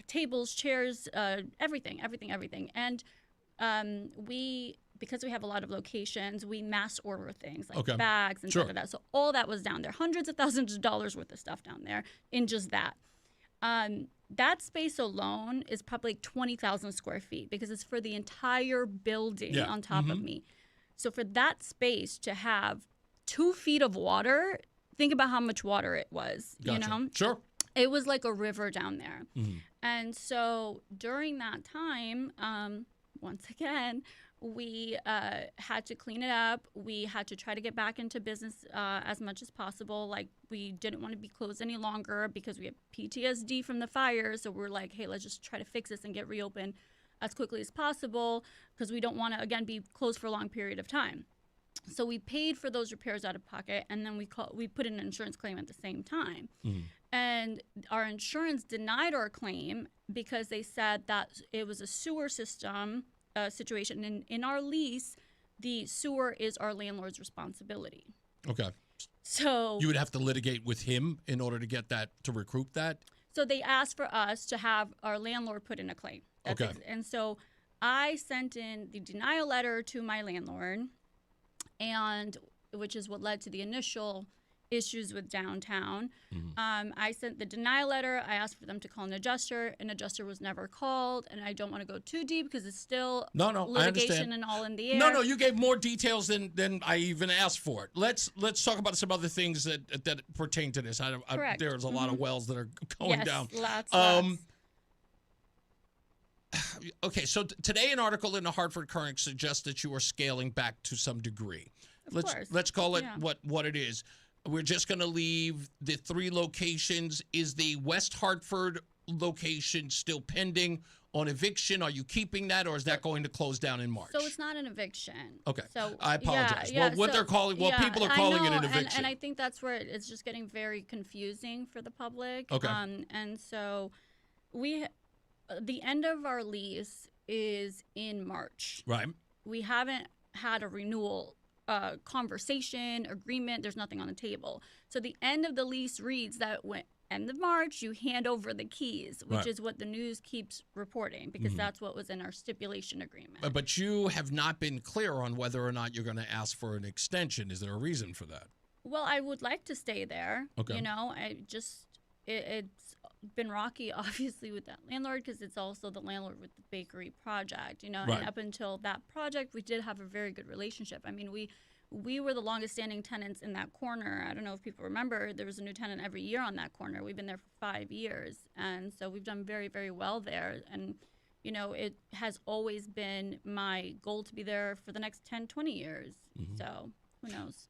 tables, chairs, everything. And because we have a lot of locations, we mass order things like bags and stuff like that. So all that was down there, hundreds of thousands of dollars worth of stuff down there in just that. That space alone is probably 20,000 square feet because it's for the entire building on top of me. So for that space to have 2 feet of water, think about how much water it was, Gotcha. you know? Sure. It was like a river down there. And so during that time, once again, we had to clean it up. We had to try to get back into business as much as possible. Like, we didn't want to be closed any longer because we had PTSD from the fire. So we're like, hey, let's just try to fix this and get reopened as quickly as possible because we don't want to, again, be closed for a long period of time. So we paid for those repairs out of pocket, and then we put in an insurance claim at the same time. And our insurance denied our claim because they said that it was a sewer system situation. And in our lease, the sewer is our landlord's responsibility. Okay. So you would have to litigate with him in order to get that, to recoup that? So they asked for us to have our landlord put in a claim. And so I sent in the denial letter to my landlord, and which is what led to the initial issues with downtown. I sent the denial letter. I asked for them to call an adjuster. An adjuster was never called, and I don't want to go too deep because it's still litigation and all in the air. No, you gave more details than I even asked for. Let's talk about some other things that pertain to this. Correct. There's a lot of wells that are going down. Lots. Okay, so today an article in the Hartford Courant suggests that you are scaling back to some degree. Of course. Let's call it what it is. We're just going to leave the 3 locations. Is the West Hartford location still pending on eviction? Are you keeping that, or is that going to close down in March? So it's not an eviction. Okay. So I apologize. Yeah, people are calling it an eviction. And I think that's where it's just getting very confusing for the public. Okay. And so the end of our lease is in March. Right. We haven't had a renewal conversation, agreement. There's nothing on the table. So the end of the lease reads that when end of March, you hand over the keys, which is what the news keeps reporting, because that's what was in our stipulation agreement. But you have not been clear on whether or not you're going to ask for an extension. Is there a reason for that? Well, I would like to stay there. Okay. You know, it's been rocky, obviously, with that landlord because it's also the landlord with the bakery project, you know. Right. And up until that project, we did have a very good relationship. I mean, we were the longest standing tenants in that corner. I don't know if people remember, there was a new tenant every year on that corner. We've been there for 5 years. And so we've done very, very well there. And, you know, it has always been my goal to be there for the next 10, 20 years. So who knows?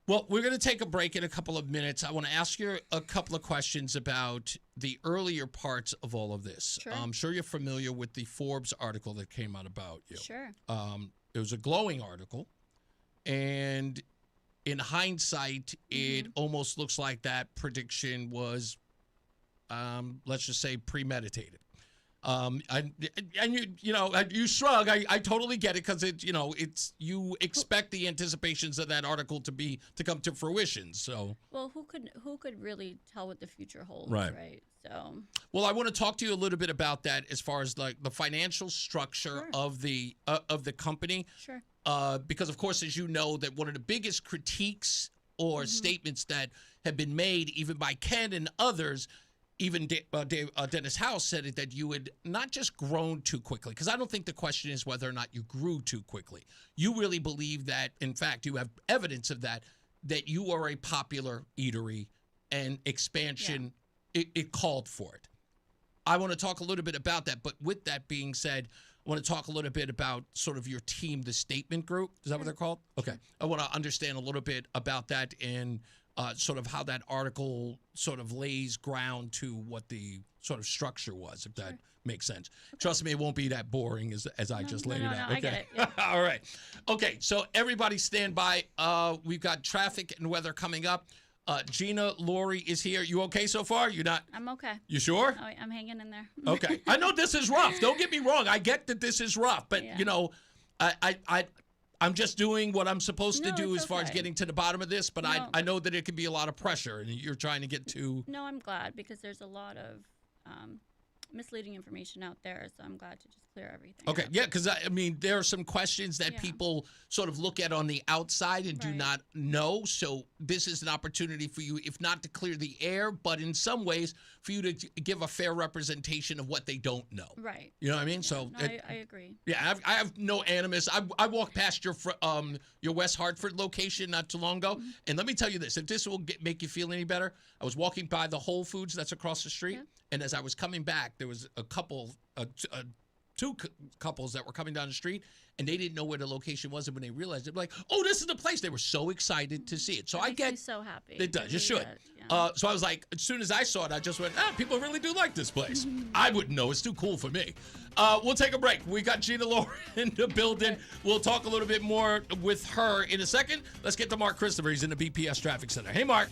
Well, we're going to take a break in a couple of minutes. I want to ask you a couple of questions about the earlier parts of all of this. Sure. I'm sure you're familiar with the Forbes article that came out about you. Sure. It was a glowing article. And in hindsight, it almost looks like that prediction was, let's just say, premeditated. You shrug. I totally get it because you expect the anticipations of that article to come to fruition. So well, who could really tell what the future holds, Right. right? So well, I want to talk to you a little bit about that as far as like the financial structure of the company. Sure. Because of course, as you know, that one of the biggest critiques or statements that have been made, even by Ken and others. Even Dennis House said it, that you had not just grown too quickly, because I don't think the question is whether or not you grew too quickly. You really believe that, in fact, you have evidence of that you are a popular eatery and expansion, it called for it. I want to talk a little bit about that, but with that being said, I want to talk a little bit about sort of your team, the Statement Group. Is that what they're called? Okay. I want to understand a little bit about that and sort of how that article sort of lays ground to what the sort of structure was, if that makes sense. Trust me, it won't be that boring as I just laid it out. No, I get it. Yeah. All right. Okay, so everybody stand by. We've got traffic and weather coming up. Gina, Lori is here. You okay so far? You're not? I'm okay. You sure? Oh, I'm hanging in there. Okay. I know this is rough. Don't get me wrong. I get that this is rough, but I'm just doing what I'm supposed to do as far as getting to the bottom of this, but I know that it can be a lot of pressure, and you're trying to get to... No, I'm glad, because there's a lot of misleading information out there, so I'm glad to just clear everything Okay, up. yeah, because, I mean, there are some questions that people sort of look at on the outside and do not know, so this is an opportunity for you, if not to clear the air, but in some ways, for you to give a fair representation of what they don't know. Right. You know what I mean? Yeah, So no, I agree. Yeah, I have no animus. I walked past your West Hartford location not too long ago, and let me tell you this: if this will make you feel any better, I was walking by the Whole Foods that's across the street, and as I was coming back, there was a couple, two couples that were coming down the street, and they didn't know where the location was, and when they realized it, they were like, "Oh, this is the place!" They were so excited to see it. So I Makes get me so happy. It does. You should. Yeah. So I was like, as soon as I saw it, I just went, people really do like this place. I wouldn't know. It's too cool for me. We'll take a break. We got Gina Laura in the building. We'll talk a little bit more with her in a second. Let's get to Mark Christopher. He's in the BPS Traffic Center. Hey, Mark.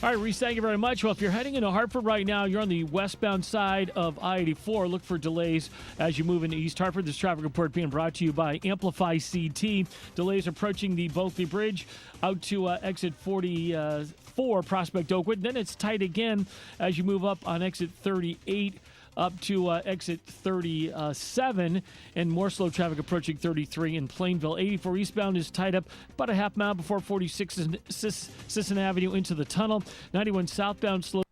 All right, Reese, thank you very much. Well, if you're heading into Hartford right now, you're on the westbound side of I-84. Look for delays as you move into East Hartford. This traffic report being brought to you by Amplify CT. Delays approaching the Bulkley Bridge out to exit 44, Prospect Oakwood. Then it's tight again as you move up on exit 38 up to exit 37, and more slow traffic approaching 33 in Plainville. 84 eastbound is tied up about a half mile before 46 Sisson Avenue into the tunnel. 91 southbound slow.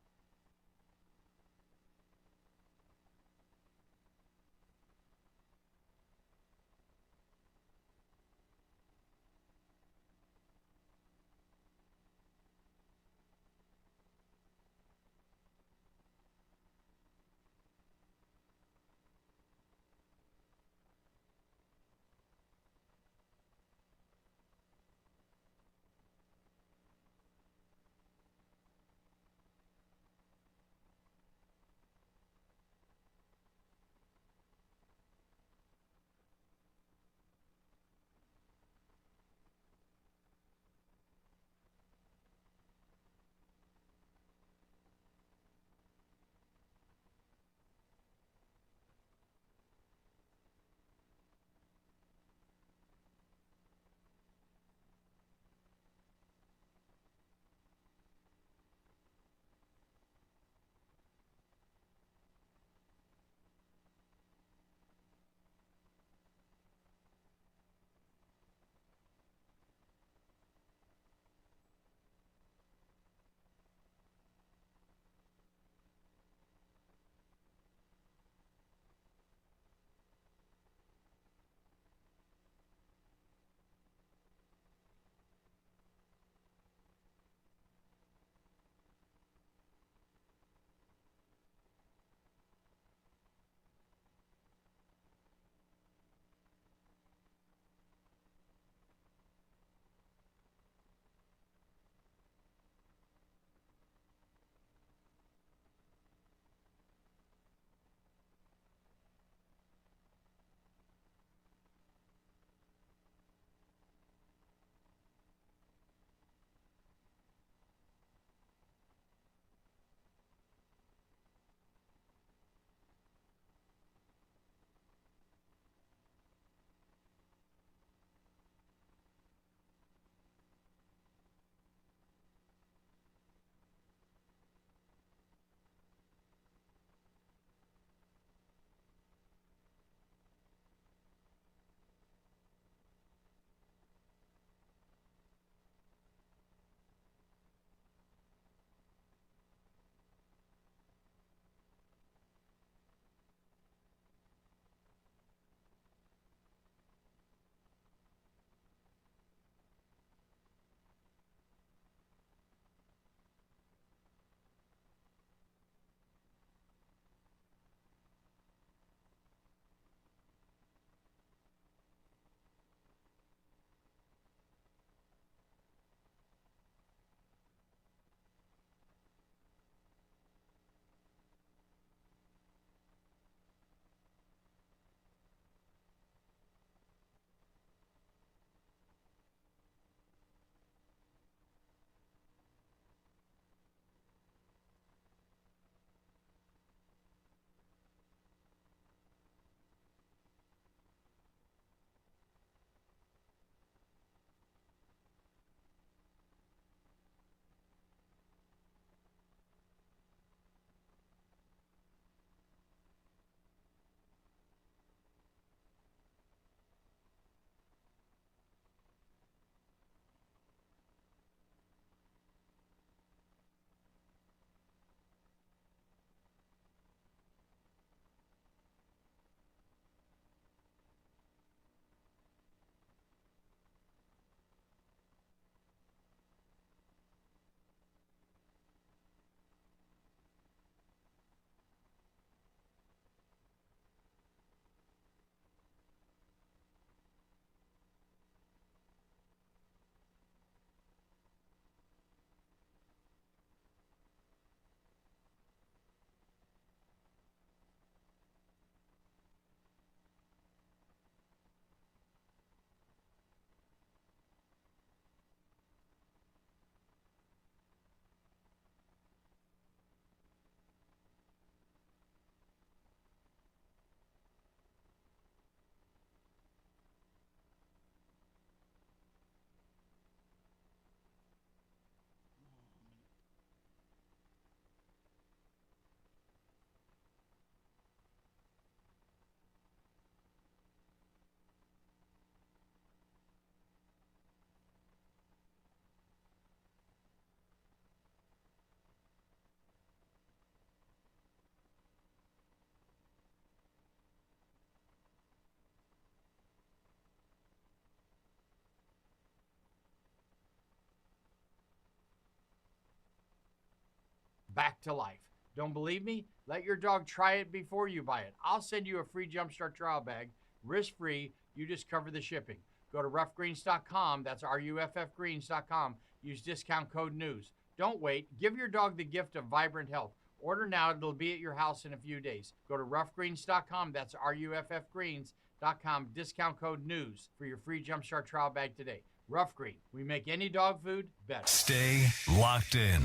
back to life. Don't believe me? Let your dog try it before you buy it. I'll send you a free Jumpstart trial bag, risk-free. You just cover the shipping. Go to roughgreens.com. That's ruffgreens.com. Use discount code NEWS. Don't wait. Give your dog the gift of vibrant health. Order now. It'll be at your house in a few days. Go to roughgreens.com. That's ruffgreens.com. Discount code NEWS for your free Jumpstart trial bag today. Rough Green. We make any dog food better. Stay locked in.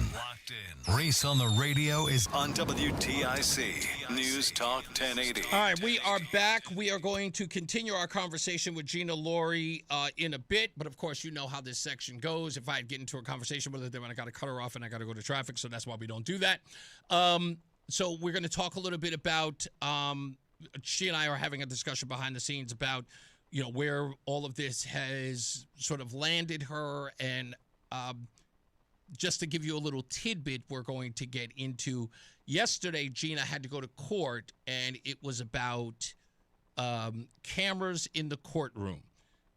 Reese on the Radio is on WTIC News Talk 1080. All right, we are back. We are going to continue our conversation with Gina Laurie in a bit, but of course, you know how this section goes. If I get into a conversation with her, then I got to cut her off and I got to go to traffic, so that's why we don't do that. So we're going to talk a little bit about. She and I are having a discussion behind the scenes about, where all of this has sort of landed her. And just to give you a little tidbit, we're going to get into yesterday, Gina had to go to court, and it was about cameras in the courtroom.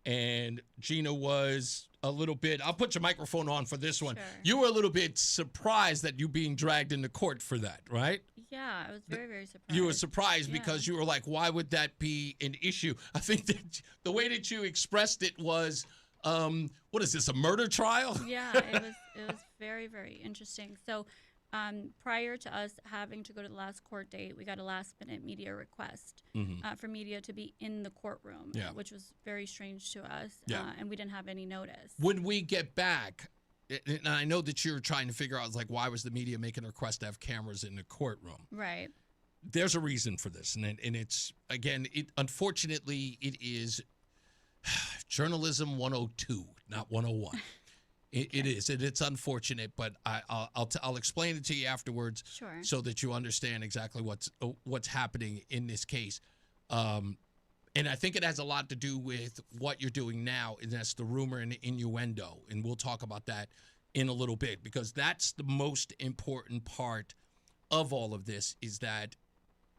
And Gina was a little bit, I'll put your microphone on for this one. Sure. You were a little bit surprised that you being dragged into court for that, right? Yeah, I was very, very surprised. You were surprised because you were like, why would that be an issue? I think that the way that you expressed it was, what is this, a murder trial? Yeah, it was very, very interesting. So prior to us having to go to the last court date, we got a last-minute media request for media to be in the courtroom, which was very strange to us, and we didn't have any notice. When we get back, and I know that you're trying to figure out, like, why was the media making a request to have cameras in the courtroom? Right. There's a reason for this, and it's, again, unfortunately, it is journalism 102, not 101. It is, and it's unfortunate, but I'll explain it to you afterwards, so that you understand exactly what's happening in this case. And I think it has a lot to do with what you're doing now, and that's the rumor and the innuendo, and we'll talk about that in a little bit, because that's the most important part of all of this, is that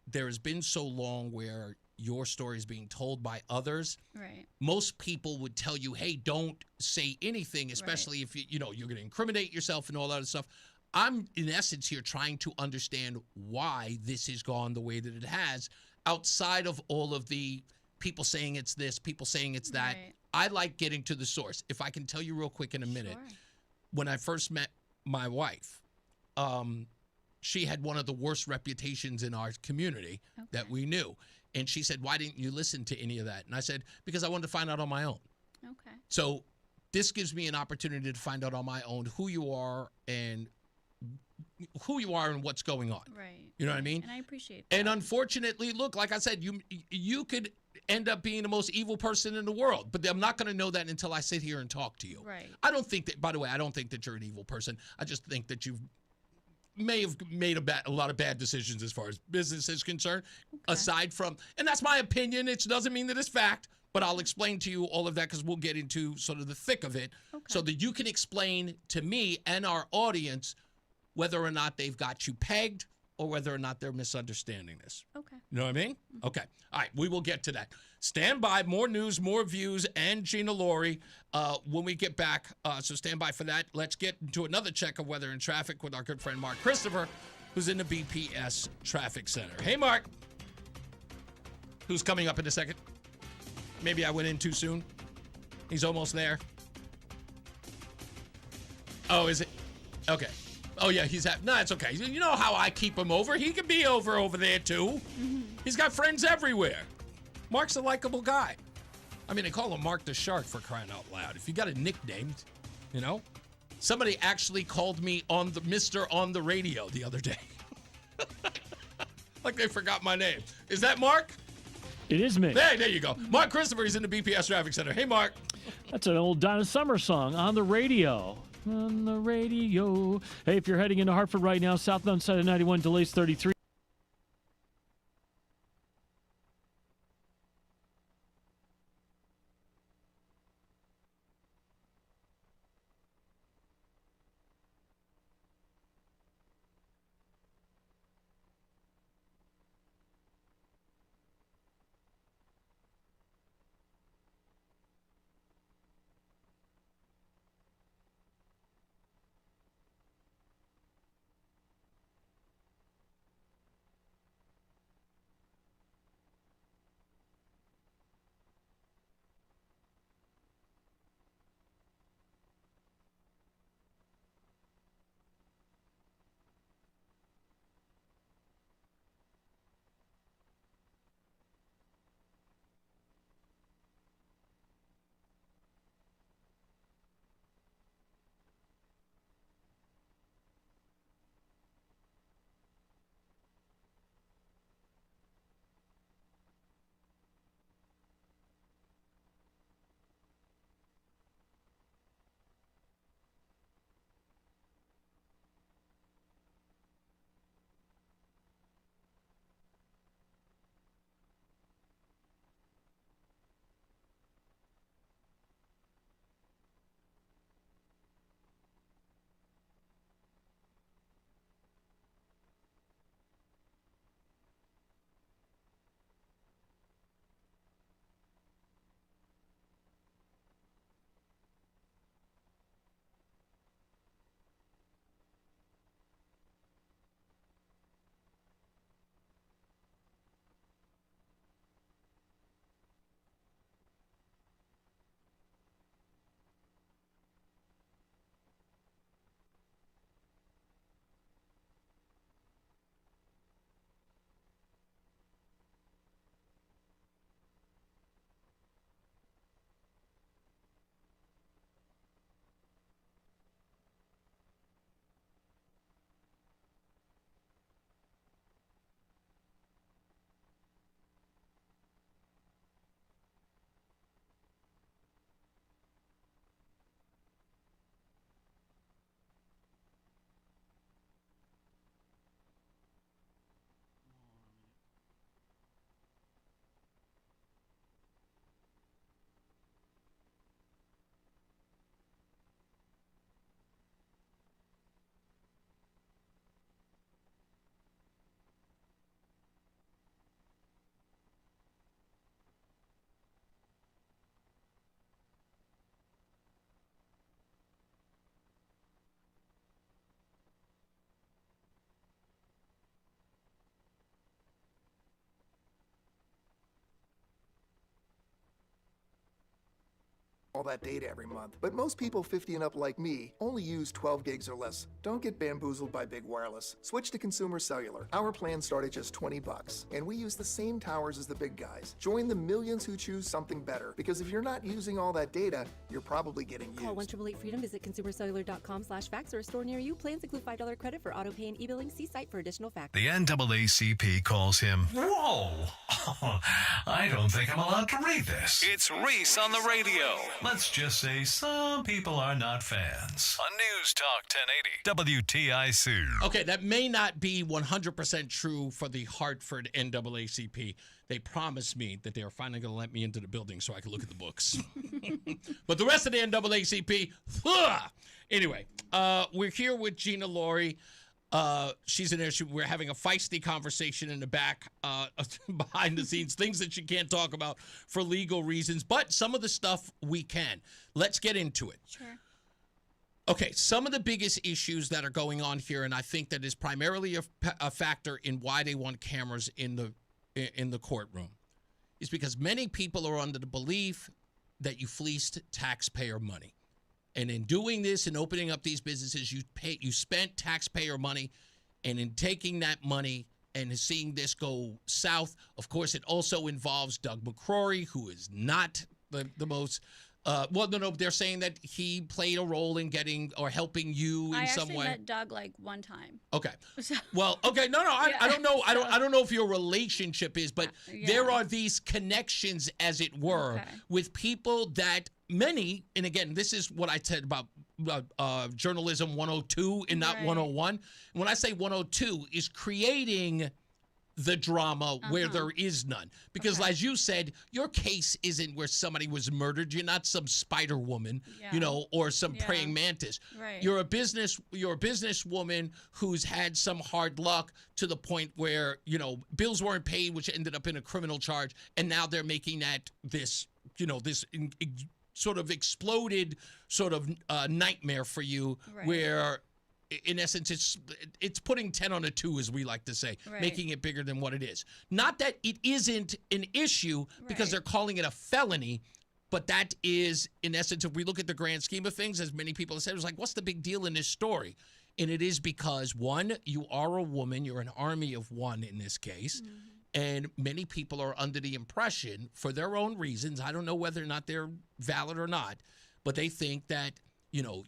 there has been so long where your story is being told by others. Right. Most people would tell you, hey, don't say anything, especially if you're going to incriminate yourself and all that other stuff. I'm, in essence, here trying to understand why this has gone the way that it has, outside of all of the people saying it's this, people saying it's that. Right. I like getting to the source. If I can tell you real quick in a minute, when I first met my wife, she had one of the worst reputations in our community that we knew. And she said, why didn't you listen to any of that? And I said, because I wanted to find out on my own. Okay. So this gives me an opportunity to find out on my own who you are and what's going on. Right. You know what I mean? And I appreciate that. And unfortunately, look, like I said, you could end up being the most evil person in the world, but I'm not going to know that until I sit here and talk to you. Right. I don't think that, by the way, I don't think that you're an evil person. I just think that you may have made a lot of bad decisions as far as business is concerned, aside from, and that's my opinion. It doesn't mean that it's fact, but I'll explain to you all of that, because we'll get into sort of the thick of it, so that you can explain to me and our audience whether or not they've got you pegged or whether or not they're misunderstanding this. Okay. You know what I mean? Okay. All right. We will get to that. Stand by. More news, more views, and Gina Laurie when we get back. So stand by for that. Let's get into another check of weather and traffic with our good friend Mark Christopher, who's in the BPS Traffic Center. Hey, Mark. Who's coming up in a second? Maybe I went in too soon. He's almost there. Oh, is it? Okay. Oh, yeah, no, it's okay. You know how I keep him over. He can be over there, too. He's got friends everywhere. Mark's a likable guy. I mean, they call him Mark the Shark, for crying out loud. If you got a nickname, Somebody actually called me Mr. On the Radio the other day. Like they forgot my name. Is that Mark? It is me. There you go. Mark Christopher, he's in the BPS Traffic Center. Hey, Mark. That's an old Donna Summer song, On the Radio. On the radio. Hey, if you're heading into Hartford right now, southbound side of 91, delays 33. all that data every month. But most people 50 and up like me only use 12 gigs or less. Don't get bamboozled by big wireless. Switch to Consumer Cellular. Our plans start at just $20, and we use the same towers as the big guys. Join the millions who choose something better, because if you're not using all that data, you're probably getting used. Call 1-888-FREEDOM, visit consumercellular.com/fax or a store near you. Plans include $5 credit for auto pay and e-billing. See site for additional facts. The NAACP calls him, whoa, I don't think I'm allowed to read this. It's Reese on the Radio. Let's just say some people are not fans. On News Talk 1080, WTIC. Okay, that may not be 100% true for the Hartford NAACP. They promised me that they are finally going to let me into the building so I can look at the books. But the rest of the NAACP, anyway, we're here with Gina Laurie. She's in there. We're having a feisty conversation in the back, behind the scenes, things that she can't talk about for legal reasons, but some of the stuff we can. Let's get into it. Sure. Okay, some of the biggest issues that are going on here, and I think that is primarily a factor in why they want cameras in the courtroom, is because many people are under the belief that you fleeced taxpayer money. And in doing this and opening up these businesses, you spent taxpayer money, and in taking that money and seeing this go south, of course, it also involves Doug McCrory, who is not the most. They're saying that he played a role in getting or helping you in some way. I actually met Doug like one time. Okay. So, well, okay. No. Yeah, I don't know. I don't know if your relationship is, but yeah. there are these connections, as it were, with people that many. And again, this is what I said about journalism 102 and not 101. When I say 102, is creating the drama where there is none. Because as you said, your case isn't where somebody was murdered. You're not some spider woman, or some praying mantis. Right. You're a businesswoman who's had some hard luck to the point where, bills weren't paid, which ended up in a criminal charge. And now they're making that this sort of exploded sort of nightmare for you where, in essence, it's putting 10 on a 2, as we like to say, making it bigger than what it is. Not that it isn't an issue because they're calling it a felony, but that is, in essence, if we look at the grand scheme of things, as many people have said, it was like, what's the big deal in this story? And it is because, one, you are a woman. You're an army of one in this case. Mm-hmm. And many people are under the impression, for their own reasons, I don't know whether or not they're valid or not, but they think that,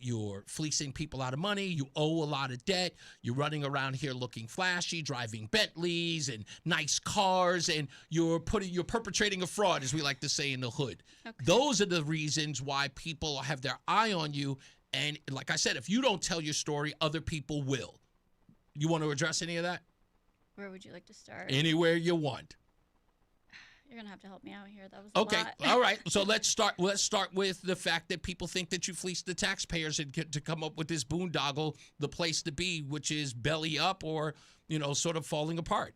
you're fleecing people out of money. You owe a lot of debt. You're running around here looking flashy, driving Bentleys and nice cars, and you're perpetrating a fraud, as we like to say in the hood. Okay. Those are the reasons why people have their eye on you. And like I said, if you don't tell your story, other people will. You want to address any of that? Where would you like to start? Anywhere you want. You're gonna have to help me out here. That was a lot. All right. So let's start with the fact that people think that you fleeced the taxpayers and get to come up with this boondoggle, the place to be, which is belly up or sort of falling apart.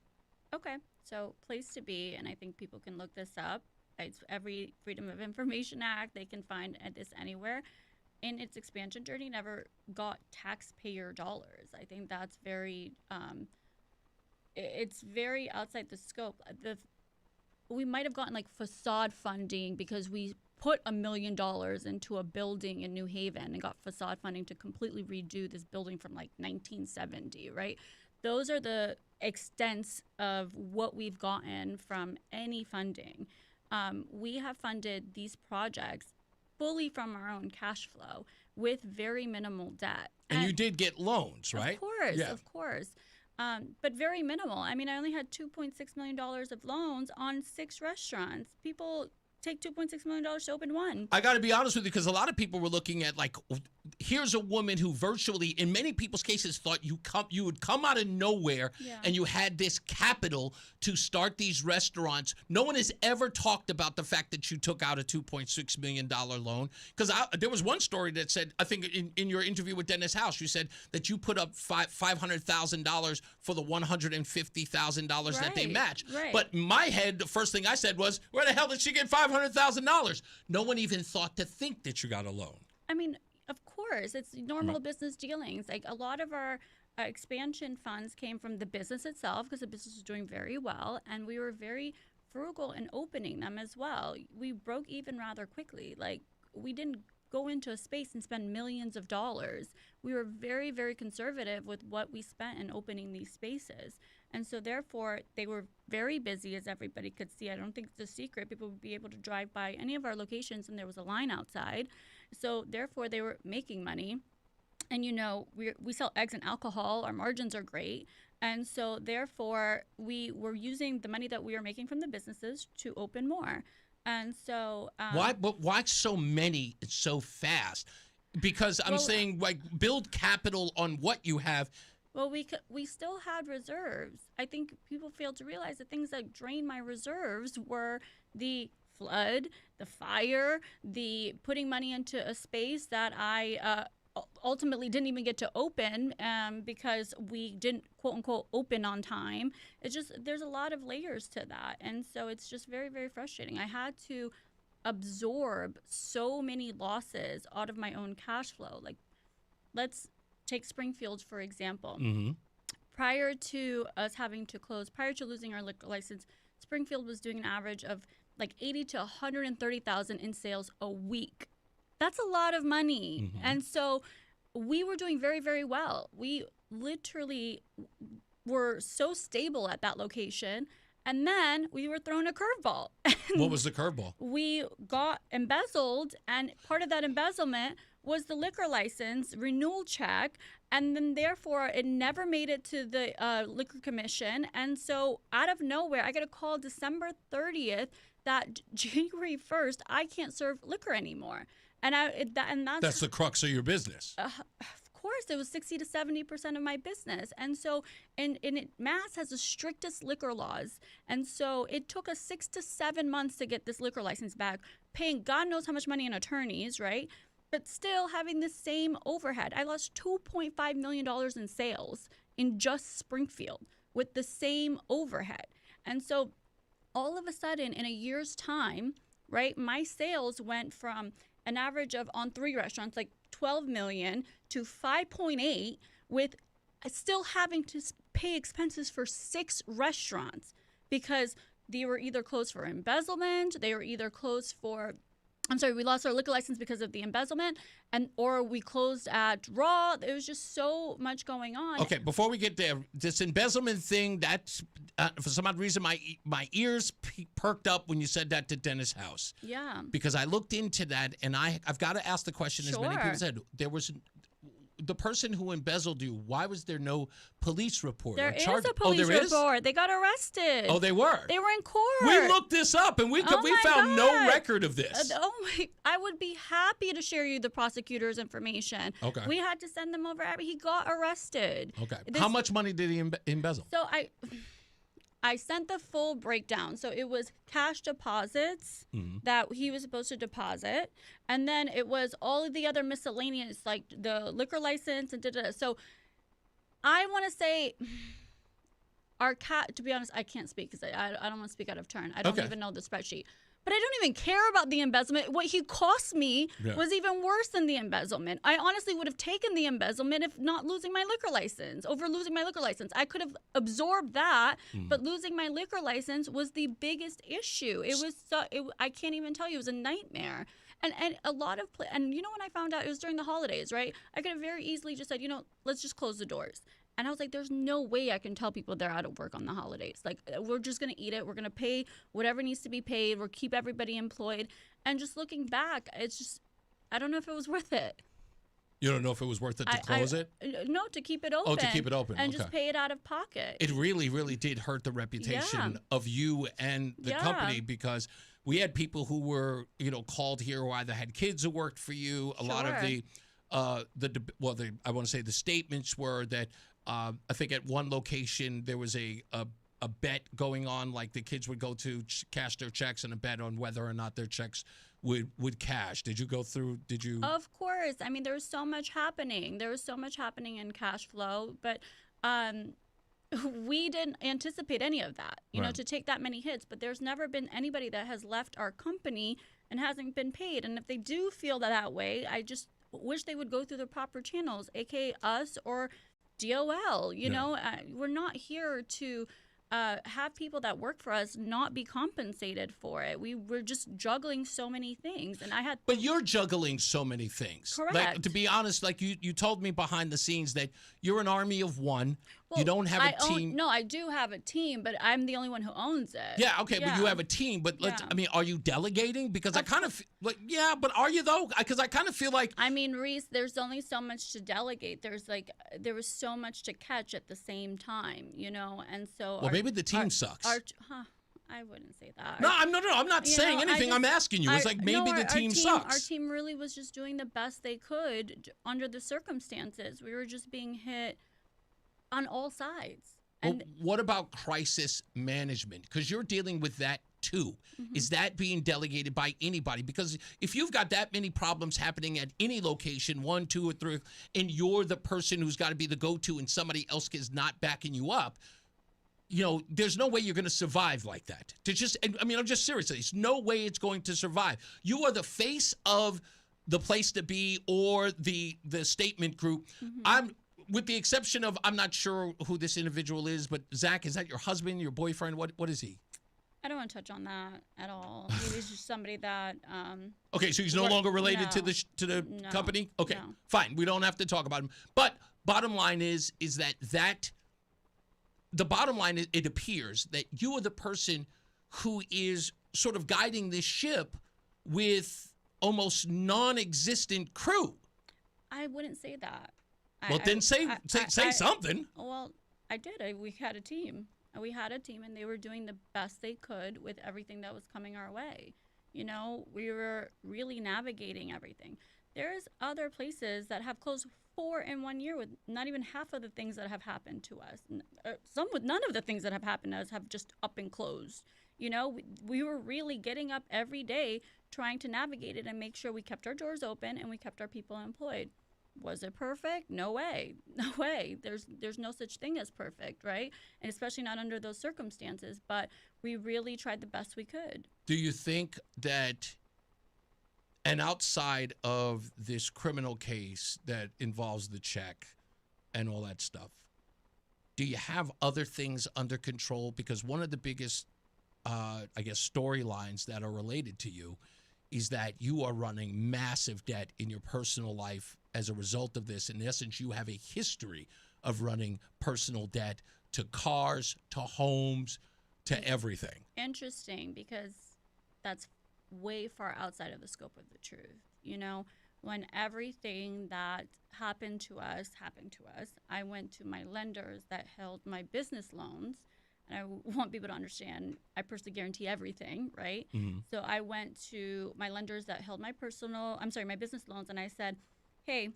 Okay. So place to be, and I think people can look this up. It's every Freedom of Information Act. They can find this anywhere. In its expansion journey, never got taxpayer dollars. I think that's very. It's very outside the scope. We might have gotten like facade funding because we put $1 million into a building in New Haven and got facade funding to completely redo this building from like 1970, right? Those are the extents of what we've gotten from any funding. We have funded these projects fully from our own cash flow with very minimal debt. And you did get loans, right? Of course. But very minimal. I mean, I only had $2.6 million of loans on 6 restaurants. People take $2.6 million to open one. I got to be honest with you, because a lot of people were looking at, like, here's a woman who virtually, in many people's cases, thought you would come out of nowhere and you had this capital to start these restaurants. No one has ever talked about the fact that you took out a $2.6 million loan. Because there was one story that said, I think in your interview with Dennis House, you said that you put up $500,000 for the $150,000 that they matched. Right. But in my head, the first thing I said was, where the hell did she get $500,000? No one even thought to think that you got a loan. I mean, of course, it's normal business dealings. Like a lot of our expansion funds came from the business itself because the business was doing very well, and we were very frugal in opening them as well. We broke even rather quickly. Like we didn't go into a space and spend millions of dollars. We were very, very conservative with what we spent in opening these spaces. And so therefore, they were very busy, as everybody could see. I don't think it's a secret. People would be able to drive by any of our locations and there was a line outside. So therefore, they were making money. And, we sell eggs and alcohol. Our margins are great. And so therefore, we were using the money that we were making from the businesses to open more. And so why so many so fast? Because I'm saying, like, build capital on what you have. Well, we still had reserves. I think people fail to realize the things that drained my reserves were the flood, the fire, the putting money into a space that I ultimately didn't even get to open because we didn't, quote unquote, open on time. It's just, there's a lot of layers to that. And so it's just very, very frustrating. I had to absorb so many losses out of my own cash flow. Like, let's take Springfield, for example. Mm-hmm. Prior to us having to close, prior to losing our liquor license, Springfield was doing an average of like 80 to 130,000 in sales a week. That's a lot of money. Mm-hmm. And so we were doing very, very well. We literally were so stable at that location. And then we were thrown a curveball. What was the curveball? We got embezzled, and part of that embezzlement was the liquor license renewal check. And then therefore, it never made it to the Liquor Commission. And so out of nowhere, I get a call December 30th that January 1st, I can't serve liquor anymore. And that's the crux of your business. Of course, it was 60 to 70% of my business. And so Mass has the strictest liquor laws. And so it took us 6 to 7 months to get this liquor license back, paying God knows how much money in attorneys, right? But still having the same overhead. I lost $2.5 million in sales in just Springfield with the same overhead. And so all of a sudden, in a year's time, right, my sales went from an average of, on 3 restaurants, like 12 million to 5.8, with still having to pay expenses for 6 restaurants because they were either closed for embezzlement, they were either closed for, we lost our liquor license because of the embezzlement, or we closed at Raw. There was just so much going on. Okay, before we get there, this embezzlement thing, that's, for some odd reason, my ears perked up when you said that to Dennis House. Yeah. Because I looked into that, and I've got to ask the question, as many people said, there was the person who embezzled you, why was there no police report? There is a police report. They got arrested. Oh, they were? They were in court. We looked this up, and we found no record of this. I would be happy to share you the prosecutor's information. Okay. We had to send them over. He got arrested. Okay. How much money did he embezzle? So I sent the full breakdown. So it was cash deposits that he was supposed to deposit. And then it was all of the other miscellaneous, like the liquor license and da-da. So I want to say to be honest, I can't speak because I don't want to speak out of turn. I don't even know the spreadsheet. But I don't even care about the embezzlement. What he cost me was even worse than the embezzlement. I honestly would have taken the embezzlement if not losing my liquor license. Over losing my liquor license, I could have absorbed that, but losing my liquor license was the biggest issue. It was I can't even tell you. It was a nightmare. And a lot of when I found out, it was during the holidays, right? I could have very easily just said, let's just close the doors. And I was like, there's no way I can tell people they're out of work on the holidays. Like, we're just going to eat it. We're going to pay whatever needs to be paid. We'll keep everybody employed. And just looking back, it's just, I don't know if it was worth it. You don't know if it was worth it to close it? No, to keep it open. Oh, to keep it open. And just pay it out of pocket. It really, really did hurt the reputation of you and the company, because we had people who were, called here who either had kids who worked for you. A lot of the statements were that, I think at one location there was a bet going on, like the kids would go to cash their checks and a bet on whether or not their checks would cash. Did you go through? Did you? Of course. I mean, there was so much happening. There was so much happening in cash flow, but we didn't anticipate any of that, to take that many hits. But there's never been anybody that has left our company and hasn't been paid. And if they do feel that way, I just wish they would go through the proper channels, aka us or DOL. We're not here to have people that work for us not be compensated for it. We were just juggling so many things, and I had. But you're juggling so many things. Correct. Like, to be honest, like you told me behind the scenes that you're an army of one. Well, you don't have a team. No, I do have a team, but I'm the only one who owns it. Yeah, okay, but you have a team. But I mean, are you delegating? Because I kind of like, yeah, but are you though? Because I kind of feel like. I mean, Reese, there's only so much to delegate. There was so much to catch at the same time, and so. Well, maybe the team sucks. I wouldn't say that. No, I'm not saying anything. I'm asking you. It's like maybe the team sucks. Our team really was just doing the best they could under the circumstances. We were just being hit on all sides. Well, what about crisis management? Because you're dealing with that too. Mm-hmm. Is that being delegated by anybody? Because if you've got that many problems happening at any location, 1, 2, or 3, and you're the person who's got to be the go-to and somebody else is not backing you up, there's no way you're going to survive like that. I'm just serious. There's no way it's going to survive. You are the face of the place to be or the statement group. Mm-hmm. With the exception of, I'm not sure who this individual is, but Zach, is that your husband, your boyfriend? What is he? I don't want to touch on that at all. He was just somebody that. Okay, so he's no longer related to the company. Okay, fine. We don't have to talk about him. But bottom line is that the bottom line is, it appears that you are the person who is sort of guiding this ship with almost non-existent crew. I wouldn't say that. Well, then say something. Well, I did. We had a team. We had a team, and they were doing the best they could with everything that was coming our way. We were really navigating everything. There's other places that have closed 4 in 1 year with not even half of the things that have happened to us. Some with none of the things that have happened to us have just up and closed. We were really getting up every day trying to navigate it and make sure we kept our doors open and we kept our people employed. Was it perfect? No way. No way. There's no such thing as perfect, right? And especially not under those circumstances. But we really tried the best we could. Do you think that, and outside of this criminal case that involves the check and all that stuff, do you have other things under control? Because one of the biggest, storylines that are related to you is that you are running massive debt in your personal life as a result of this. In essence, you have a history of running personal debt to cars, to homes, to everything. Interesting, because that's way far outside of the scope of the truth. When everything that happened to us, I went to my lenders that held my business loans. And I want people to understand, I personally guarantee everything, right? Mm-hmm. So I went to my lenders that held my business loans, and I said, hey,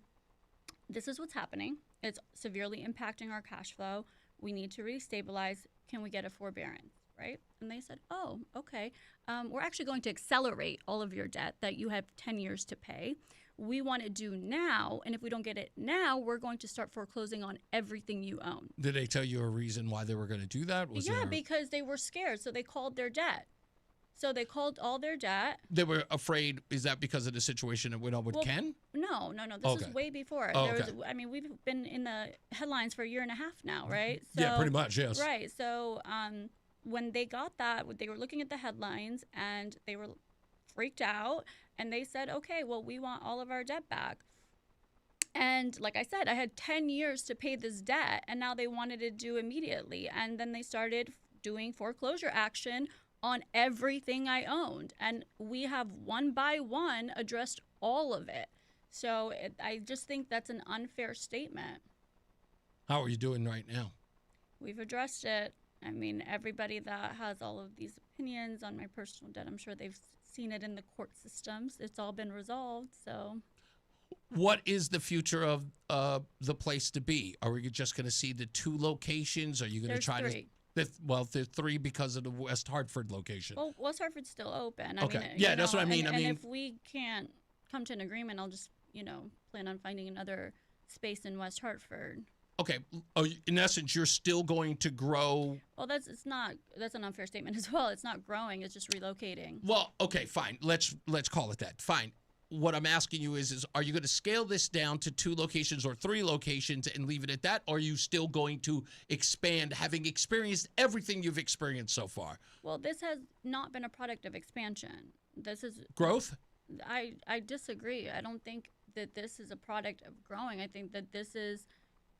this is what's happening. It's severely impacting our cash flow. We need to restabilize. Can we get a forbearance, right? And they said, oh, okay. We're actually going to accelerate all of your debt that you have 10 years to pay. We want to do now, and if we don't get it now, we're going to start foreclosing on everything you own. Did they tell you a reason why they were going to do that? Because they were scared, so they called their debt. So they called all their debt. They were afraid. Is that because of the situation that went on with Ken? No. This is way before. We've been in the headlines for a year and a half now, right? So, yeah, pretty much, yes. Right. So when they got that, they were looking at the headlines, and they were freaked out, and they said, okay, well, we want all of our debt back. And like I said, I had 10 years to pay this debt, and now they wanted to do immediately. And then they started doing foreclosure action on everything I owned. And we have one by one addressed all of it. So I just think that's an unfair statement. How are you doing right now? We've addressed it. I mean, everybody that has all of these opinions on my personal debt, I'm sure they've seen it in the court systems. It's all been resolved, so. What is the future of the place to be? Are we just going to see the 2 locations? Are you going to try 3. There's 3 because of the West Hartford location. Well, West Hartford's still open. Okay. That's what I mean. And if we can't come to an agreement, I'll just, plan on finding another space in West Hartford. Okay. In essence, you're still going to grow. Well, that's an unfair statement as well. It's not growing. It's just relocating. Well, okay, fine. Let's call it that. Fine. what I'm asking you is are you going to scale this down to 2 locations or 3 locations and leave it at that? Or are you still going to expand, having experienced everything you've experienced so far? Well, this has not been a product of expansion. This is growth. I disagree. I don't think that this is a product of growing. I think that this is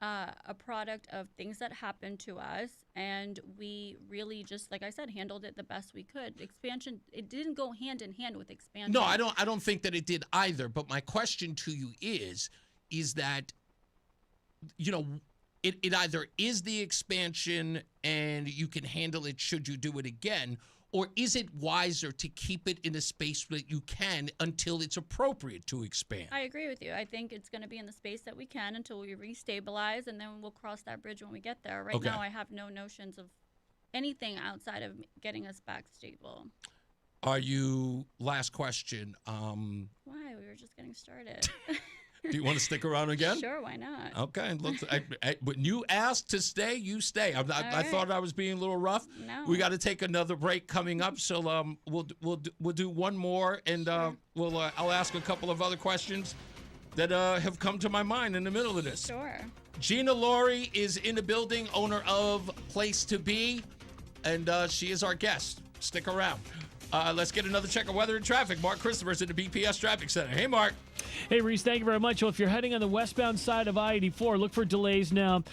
a product of things that happened to us, and we really just, like I said, handled it the best we could. Expansion, it didn't go hand in hand with expansion. No, I don't think that it did either. But my question to you is that, you know, it either is the expansion and you can handle it should you do it again, or is it wiser to keep it in a space that you can until it's appropriate to expand? I agree with you. I think it's going to be in the space that we can until we restabilize, and then we'll cross that bridge when we get there. Right now, I have no notions of anything outside of getting us back stable. Are you, last question. Why? We were just getting started. Do you want to stick around again? Sure, why not? Okay. When you asked to stay, you stay. I thought I was being a little rough. No. We got to take another break coming up, so we'll do one more, and Sure. I'll ask a couple of other questions that have come to my mind in the middle of this. Sure. Gina Laurie is in the building, owner of Place to Be, and she is our guest. Stick around. Let's get another check of weather and traffic. Mark Christopher's at the BPS Traffic Center. Hey, Mark. Hey, Reese, thank you very much. Well, if you're heading on the westbound side of I-84, look for delays now.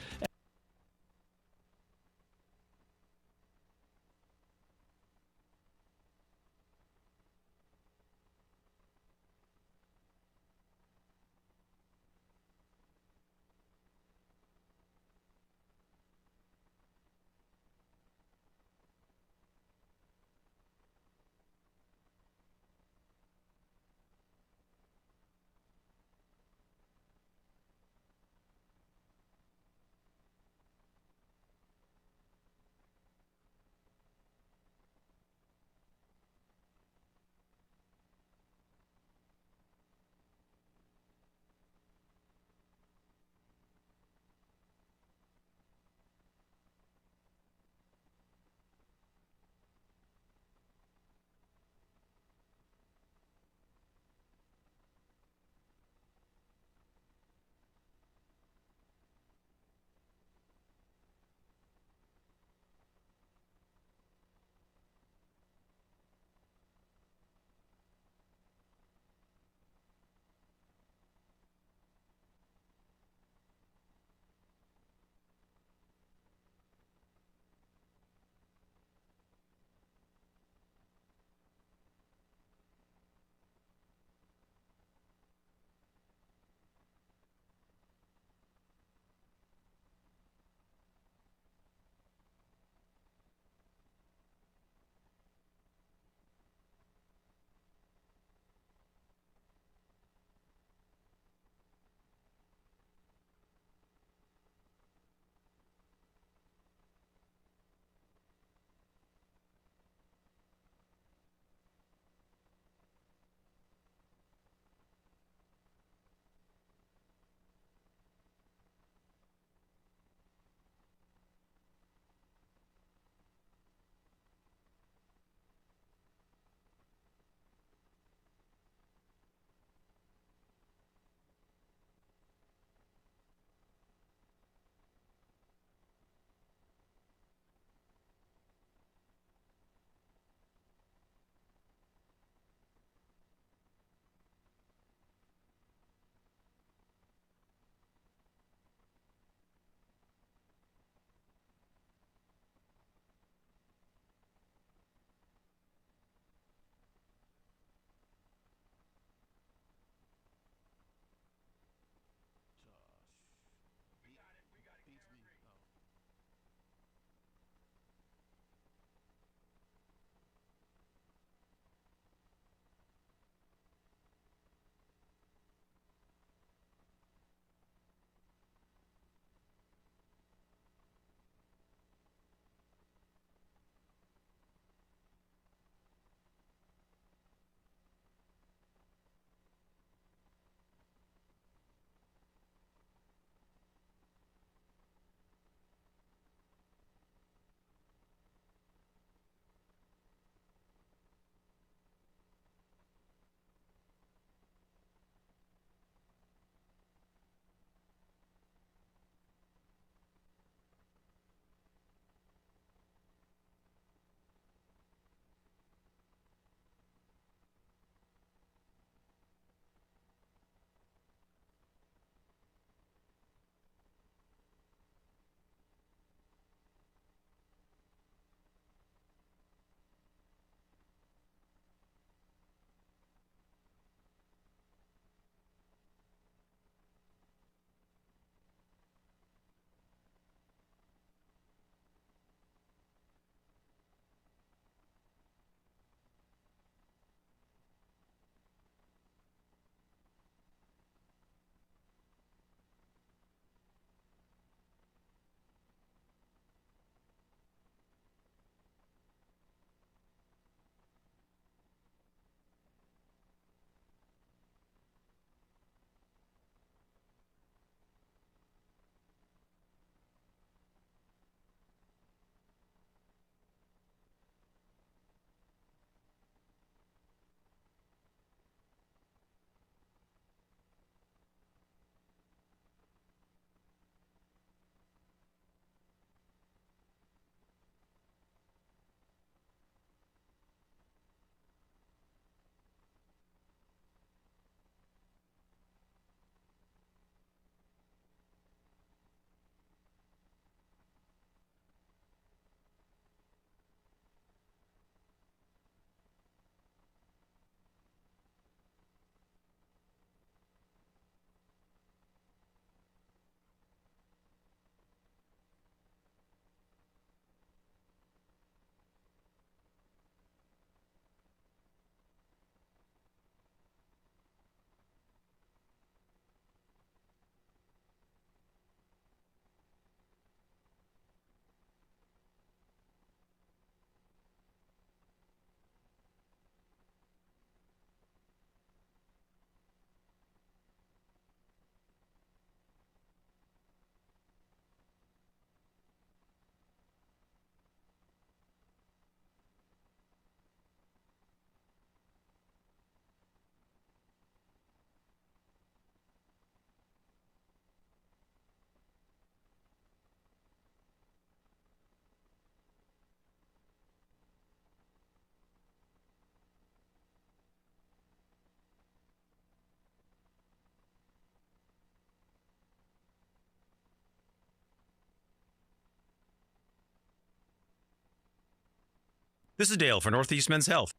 This is Dale for Northeast Men's Health.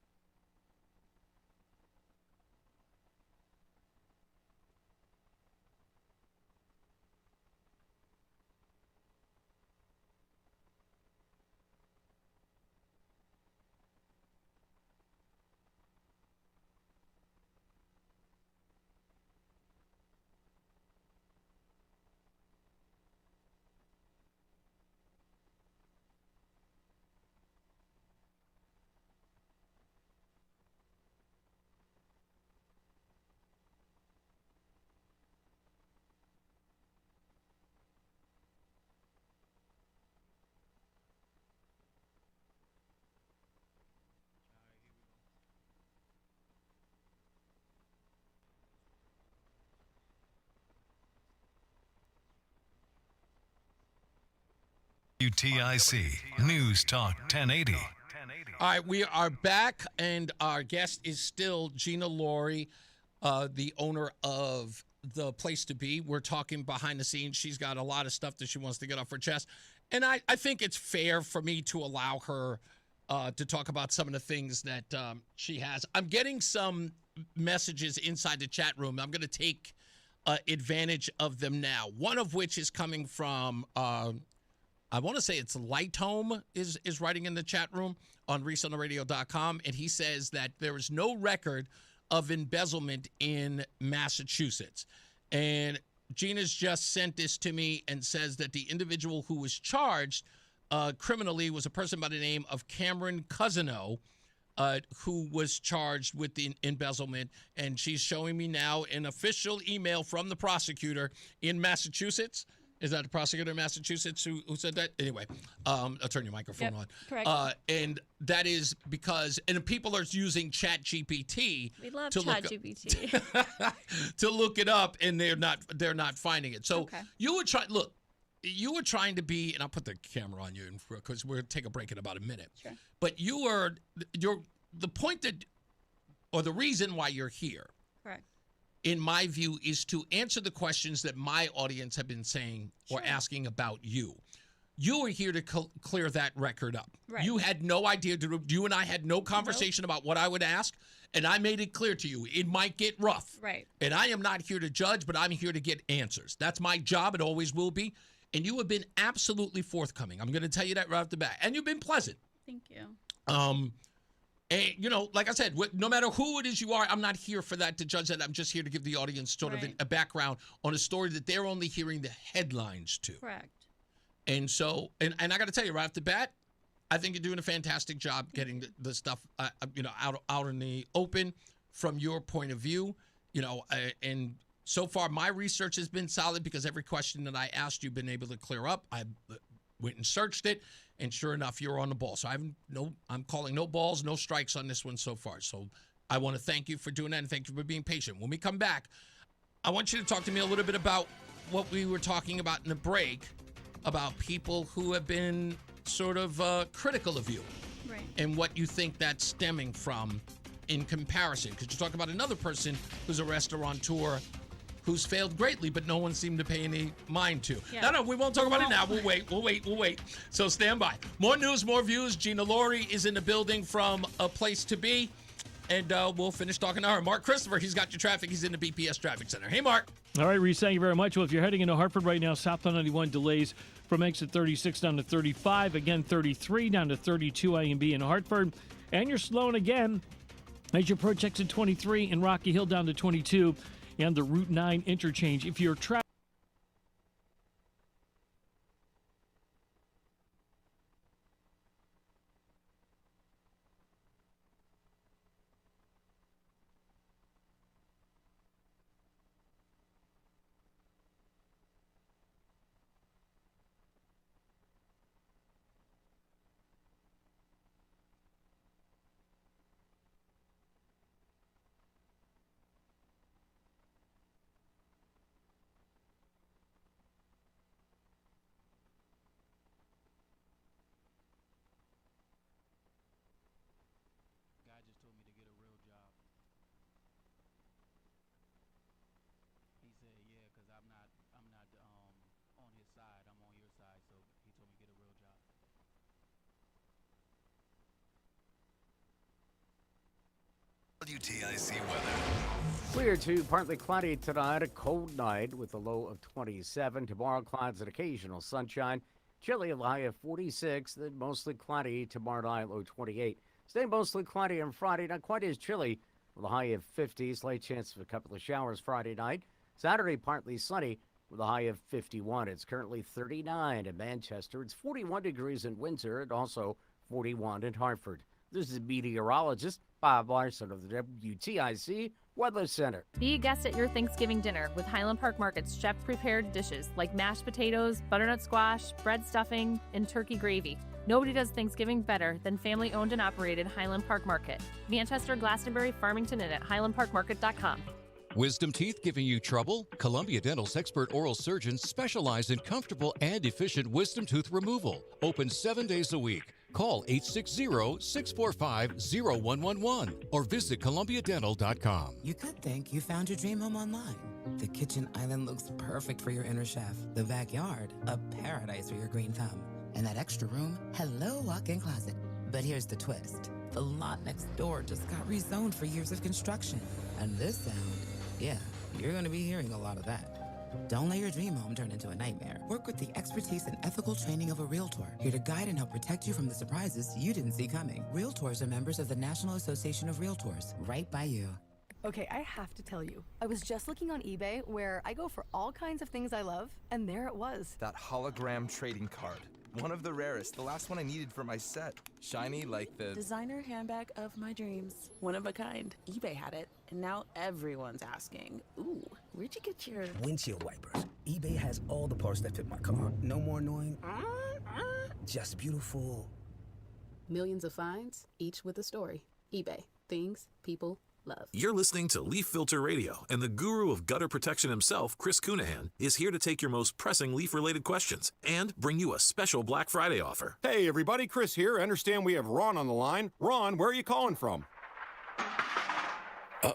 WTIC News Talk 1080. All right, we are back, and our guest is still Gina Laurie, the owner of the Place to Be. We're talking behind the scenes. She's got a lot of stuff that she wants to get off her chest, and I think it's fair for me to allow her to talk about some of the things that she has. I'm getting some messages inside the chat room. I'm going to take advantage of them now, one of which is coming from I want to say it's Light Home is writing in the chat room on ReeseOnTheRadio.com, and he says that there is no record of embezzlement in Massachusetts. And Gina's just sent this to me and says that the individual who was charged criminally was a person by the name of Cameron Cousineau, who was charged with the embezzlement. And she's showing me now an official email from the prosecutor in Massachusetts. Is that the prosecutor in Massachusetts who said that? Anyway, I'll turn your microphone on. Correct. And that is because, and people are using ChatGPT. We love to ChatGPT. to look it up, and they're not finding it. So you were trying to be, and I'll put the camera on you because we'll take a break in about a minute. Sure. But the point that, or the reason why you're here, Correct. in my view, is to answer the questions that my audience have been saying or asking about you. You were here to clear that record up. Right. You had no idea. You and I had no conversation about what I would ask, and I made it clear to you. It might get rough. Right. And I am not here to judge, but I'm here to get answers. That's my job. It always will be. And you have been absolutely forthcoming. I'm going to tell you that right off the bat. And you've been pleasant. Thank you. And, like I said, no matter who it is you are, I'm not here for that to judge that. I'm just here to give the audience sort of a background on a story that they're only hearing the headlines to. Correct. And so, and I got to tell you right off the bat, I think you're doing a fantastic job getting the stuff, out in the open from your point of view. And so far my research has been solid because every question that I asked you've been able to clear up. I went and searched it. And sure enough, you're on the ball. So I'm calling no balls, no strikes on this one so far. So I want to thank you for doing that, and thank you for being patient. When we come back, I want you to talk to me a little bit about what we were talking about in the break, about people who have been sort of critical of you. Right. And what you think that's stemming from in comparison. Because you talk about another person who's a restaurateur who's failed greatly, but no one seemed to pay any mind to. Yeah. No, we won't talk about it now. We'll wait. So stand by. More news, more views. Gina Laurie is in the building from A Place to Be, and we'll finish talking to her. Mark Christopher, he's got your traffic. He's in the BPS Traffic Center. Hey, Mark. All right, Reese, thank you very much. Well, if you're heading into Hartford right now, south on 91 delays from exit 36 down to 35. Again, 33 down to 32 A and B in Hartford. And you're slowing again as you approach exit 23 in Rocky Hill down to 22. And the Route 9 interchange. If you're traveling WTIC weather. Clear to partly cloudy tonight, a cold night with a low of 27. Tomorrow, clouds and occasional sunshine. Chilly, a high of 46, then mostly cloudy tomorrow night, low 28. Stay mostly cloudy on Friday, not quite as chilly, with a high of 50. Slight chance of a couple of showers Friday night. Saturday, partly sunny, with a high of 51. It's currently 39 in Manchester. It's 41 degrees in Windsor and also 41 in Hartford. This is meteorologist Bob Larson of the WTIC Weather Center. Be a guest at your Thanksgiving dinner with Highland Park Market's chef-prepared dishes like mashed potatoes, butternut squash, bread stuffing, and turkey gravy. Nobody does Thanksgiving better than family-owned and operated Highland Park Market. Manchester, Glastonbury, Farmington, and at highlandparkmarket.com. Wisdom teeth giving you trouble? Columbia Dental's expert oral surgeons specialize in comfortable and efficient wisdom tooth removal. Open 7 days a week. Call 860-645-0111 or visit columbiadental.com. You could think you found your dream home online. The kitchen island looks perfect for your inner chef. The backyard, a paradise for your green thumb. And that extra room, hello walk-in closet. But here's the twist. The lot next door just got rezoned for years of construction. And this sound, yeah, you're going to be hearing a lot of that. Don't let your dream home turn into a nightmare. Work with the expertise and ethical training of a Realtor, here to guide and help protect you from the surprises you didn't see coming. Realtors are members of the National Association of Realtors, right by you. Okay, I have to tell you, I was just looking on eBay where I go for all kinds of things I love, and there it was. That hologram trading card. One of the rarest, the last one I needed for my set. Shiny like the designer handbag of my dreams. One of a kind. eBay had it, and now everyone's asking, ooh, where'd you get your windshield wipers? eBay has all the parts that fit my car. No more annoying, just beautiful. Millions of finds, each with a story. eBay. Things people love. You're listening to Leaf Filter Radio, and the guru of gutter protection himself, Chris Cunahan, is here to take your most pressing leaf-related questions and bring you a special Black Friday offer. Hey, everybody, Chris here. I understand we have Ron on the line. Ron, where are you calling from? Uh-oh.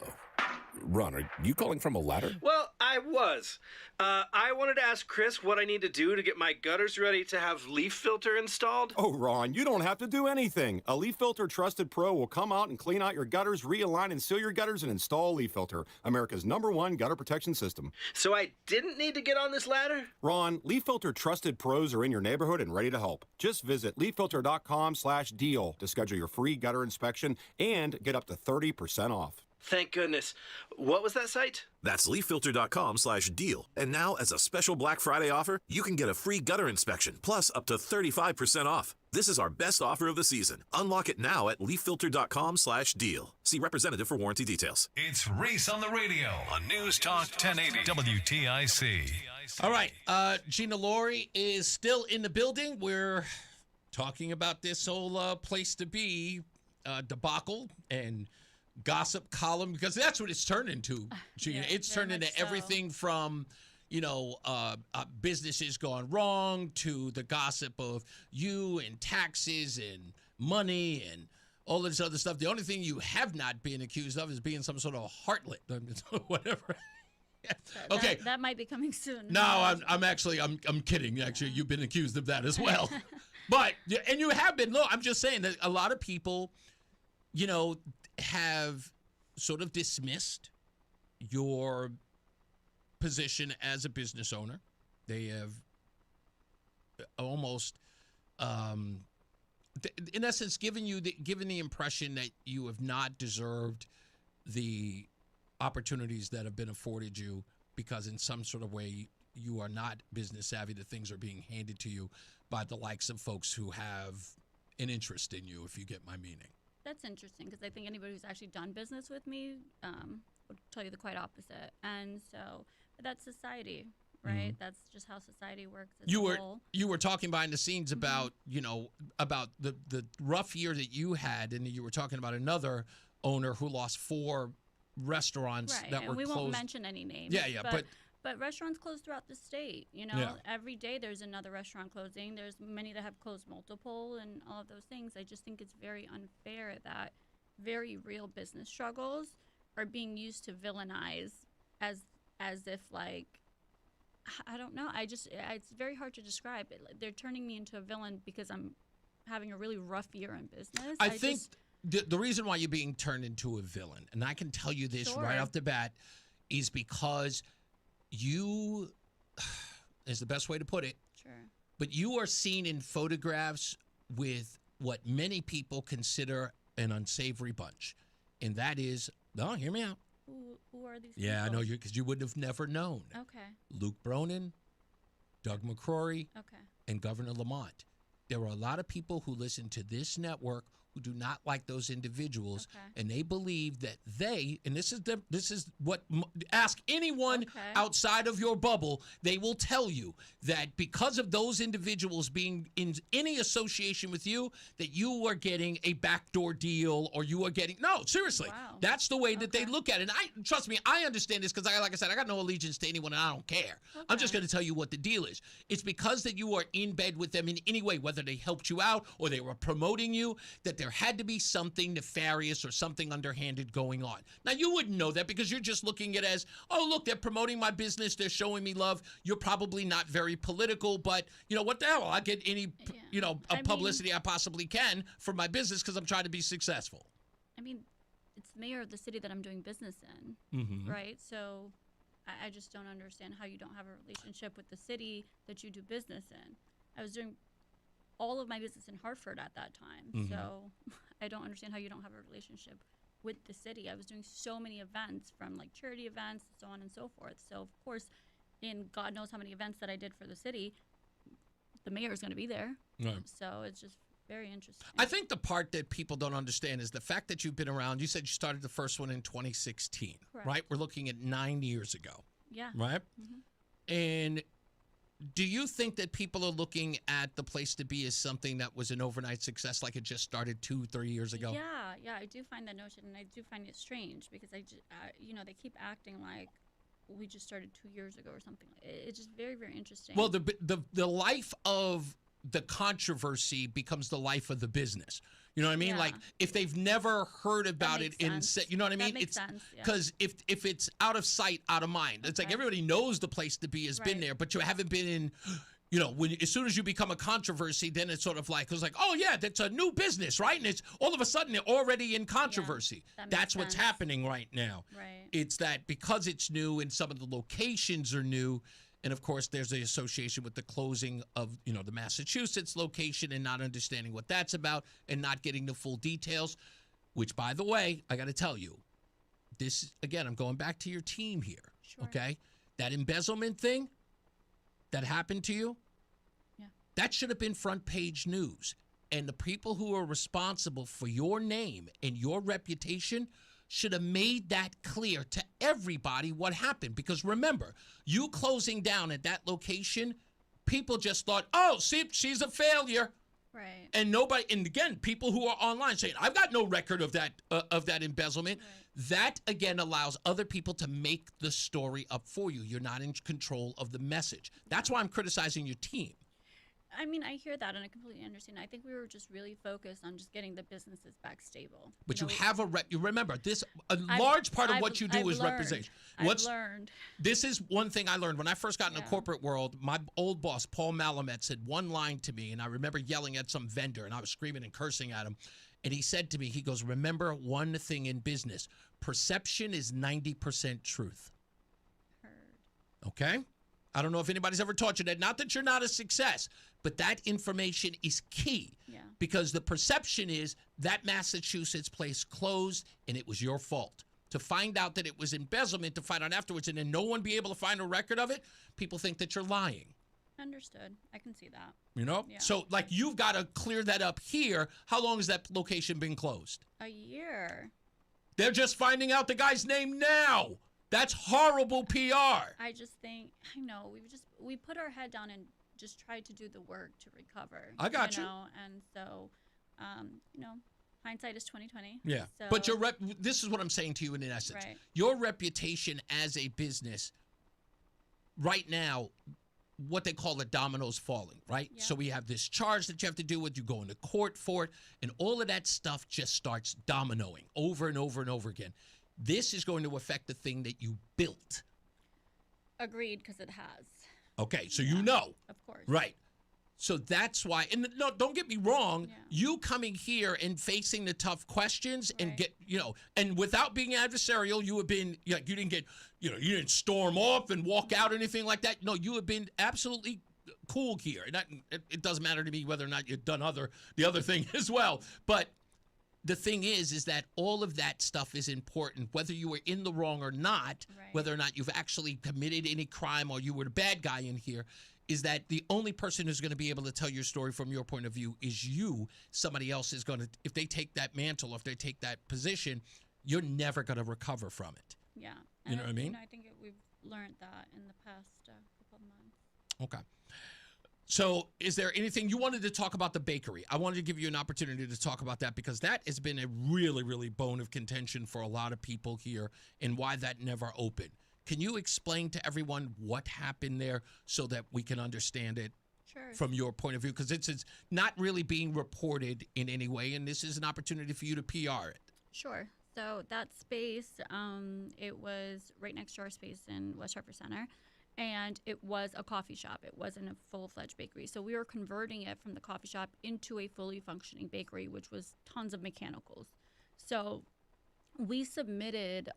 Ron, are you calling from a ladder? Well, I was. I wanted to ask Chris what I need to do to get my gutters ready to have leaf filter installed. Oh, Ron, you don't have to do anything. A Leaf Filter Trusted Pro will come out and clean out your gutters, realign and seal your gutters, and install Leaf Filter, America's #1 gutter protection system. So I didn't need to get on this ladder? Ron, Leaf Filter Trusted Pros are in your neighborhood and ready to help. Just visit leaffilter.com/deal to schedule your free gutter inspection and get up to 30% off. Thank goodness. What was that site? That's leaffilter.com/deal. And now, as a special Black Friday offer, you can get a free gutter inspection, plus up to 35% off. This is our best offer of the season. Unlock it now at leaffilter.com/deal. See representative for warranty details. It's Reese on the Radio on NewsTalk 1080 WTIC. All right. Gina Laurie is still in the building. We're talking about this whole place to be debacle and gossip column, because that's what it's turned into, Gina. Yeah, it's turned into everything from, businesses gone wrong to the gossip of you and taxes and money and all this other stuff. The only thing you have not been accused of is being some sort of harlot, whatever. Okay, that might be coming soon. No, I'm kidding. Actually, you've been accused of that as well. But and you have been. Look, I'm just saying that a lot of people, have sort of dismissed your position as a business owner. They have almost, in essence, given the impression that you have not deserved the opportunities that have been afforded you, because in some sort of way you are not business savvy, that things are being handed to you by the likes of folks who have an interest in you, if you get my meaning. That's interesting, because I think anybody who's actually done business with me would tell you the quite opposite. And so, but that's society, right? Mm-hmm. That's just how society works as a whole. You were talking behind the scenes about, about the rough year that you had, and you were talking about another owner who lost 4 restaurants that were closed. We won't mention any names. Yeah, but restaurants close throughout the state. Every day there's another restaurant closing. There's many that have closed multiple and all of those things. I just think it's very unfair that very real business struggles are being used to villainize as if, like, I don't know. It's very hard to describe it. They're turning me into a villain because I'm having a really rough year in business. I think the reason why you're being turned into a villain, and I can tell you this right off the bat, is because you, is the best way to put it. Sure. But you are seen in photographs with what many people consider an unsavory bunch, and that is, hear me out. Who are these? Yeah, people? I know you, because you would have never known. Okay. Luke Bronin, Doug McCrory, Okay. and Governor Lamont. There are a lot of people who listen to this network who do not like those individuals, and they believe that and this is what, ask anyone outside of your bubble, they will tell you that because of those individuals being in any association with you, that you are getting a backdoor deal, or you are getting, no, seriously, that's the way that they look at it. And trust me, I understand this, because like I said, I got no allegiance to anyone, and I don't care. I'm just going to tell you what the deal is. It's because that you are in bed with them in any way, whether they helped you out or they were promoting you, that there had to be something nefarious or something underhanded going on. Now, you wouldn't know that because you're just looking at it as, oh, look, they're promoting my business. They're showing me love. You're probably not very political, but, what the hell? I get any, publicity I possibly can for my business because I'm trying to be successful. I mean, it's the mayor of the city that I'm doing business in, right? So I just don't understand how you don't have a relationship with the city that you do business in. I was doing all of my business in Hartford at that time. So I don't understand how you don't have a relationship with the city. I was doing so many events, from like charity events, so on and so forth. So of course, in God knows how many events that I did for the city, the mayor is going to be there. Right. So it's just very interesting. I think the part that people don't understand is the fact that you've been around. You said you started the first one in 2016, Correct. right? We're looking at 9 years ago. Yeah. Right? And do you think that people are looking at the place to be as something that was an overnight success, like it just started 2-3 years ago? Yeah, I do find that notion, and I do find it strange because they keep acting like we just started 2 years ago or something. It's just very, very interesting. Well, the life of the controversy becomes the life of the business. You know what I mean? Yeah. Like, if they've never heard about it you know what I mean? That makes sense, yeah. Because if it's out of sight, out of mind. It's like everybody knows the place to be has been there, but you haven't been in, as soon as you become a controversy, then it's sort of like, oh yeah, that's a new business, right? And it's all of a sudden they're already in controversy. Yeah, that's what's happening right now. Right. It's that because it's new and some of the locations are new, and of course, there's the association with the closing of, the Massachusetts location and not understanding what that's about and not getting the full details, which, by the way, I got to tell you, this, again, I'm going back to your team here, okay? That embezzlement thing that happened to you, that should have been front page news. And the people who are responsible for your name and your reputation should have made that clear to everybody what happened. Because remember, you closing down at that location, people just thought, oh, see, she's a failure. Right. And again, people who are online saying, I've got no record of that embezzlement. Right. That, again, allows other people to make the story up for you. You're not in control of the message. That's why I'm criticizing your team. I mean, I hear that, and I completely understand. I think we were just really focused on just getting the businesses back stable. But you have you remember this. Large part of what you do is representation. I've learned. This is one thing I learned when I first got in the corporate world. My old boss, Paul Malamet, said one line to me, and I remember yelling at some vendor, and I was screaming and cursing at him. And he said to me, he goes, remember one thing in business: perception is 90% truth. Heard. Okay. I don't know if anybody's ever taught you that. Not that you're not a success, but that information is key. Yeah. Because the perception is that Massachusetts place closed and it was your fault. To find out that it was embezzlement, to find out afterwards, and then no one be able to find a record of it, people think that you're lying. Understood. I can see that. Yeah. So, like, you've got to clear that up here. How long has that location been closed? A year. They're just finding out the guy's name now. That's horrible PR. I just think, we put our head down and just tried to do the work to recover. I got you. And so, hindsight is 20/20. Yeah. So, But this is what I'm saying to you in essence. Right. Your reputation as a business right now, what they call the dominoes falling, right? Yeah. So we have this charge that you have to deal with. You go into court for it, and all of that stuff just starts dominoing over and over and over again. This is going to affect the thing that you built. Agreed, because it has. Okay, so Of course. Right. So that's why, and no, don't get me wrong, you coming here and facing the tough questions and get, and without being adversarial, you have been, you didn't get, you didn't storm off and walk out or anything like that. No, you have been absolutely cool here. And it doesn't matter to me whether or not you've done the other thing as well. But the thing is that all of that stuff is important, whether you were in the wrong or not, whether or not you've actually committed any crime or you were the bad guy in here. Is that the only person who's going to be able to tell your story from your point of view is you. Somebody else is going to, if they take that mantle, if they take that position, you're never going to recover from it. Yeah. You know what I mean? I think we've learned that in the past couple of months. Okay. So is there anything you wanted to talk about the bakery? I wanted to give you an opportunity to talk about that because that has been a really, really bone of contention for a lot of people here and why that never opened. Can you explain to everyone what happened there so that we can understand it from your point of view? Because it's not really being reported in any way, and this is an opportunity for you to PR it. Sure. So that space, it was right next to our space in West Hartford Center, and it was a coffee shop. It wasn't a full-fledged bakery. So we were converting it from the coffee shop into a fully functioning bakery, which was tons of mechanicals. So we submitted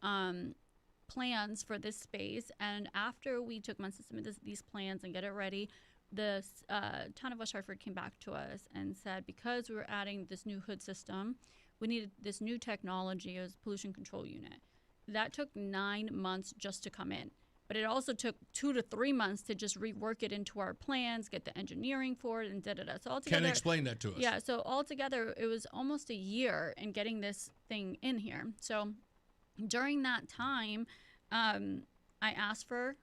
plans for this space, and after we took months to submit these plans and get it ready, the town of West Hartford came back to us and said because we were adding this new hood system, we needed this new technology as pollution control unit. That took 9 months just to come in, but it also took 2 to 3 months to just rework it into our plans, get the engineering for it, and da-da-da. So altogether, can you explain that to us? Yeah, so altogether it was almost a year in getting this thing in here. So during that time, I asked for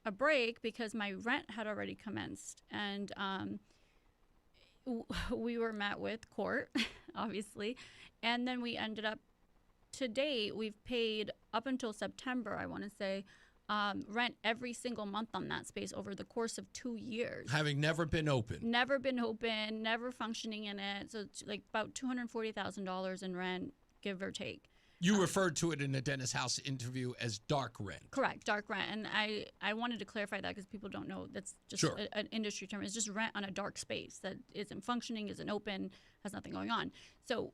a break because my rent had already commenced, and we were met with court, obviously, and then we ended up, to date, we've paid up until September, I want to say, rent every single month on that space over the course of 2 years. Having never been open. Never been open, never functioning in it, so it's like about $240,000 in rent, give or take. You referred to it in the Dennis House interview as dark rent. Correct, dark rent. And I wanted to clarify that because people don't know. That's just an industry term. It's just rent on a dark space that isn't functioning, isn't open, has nothing going on. So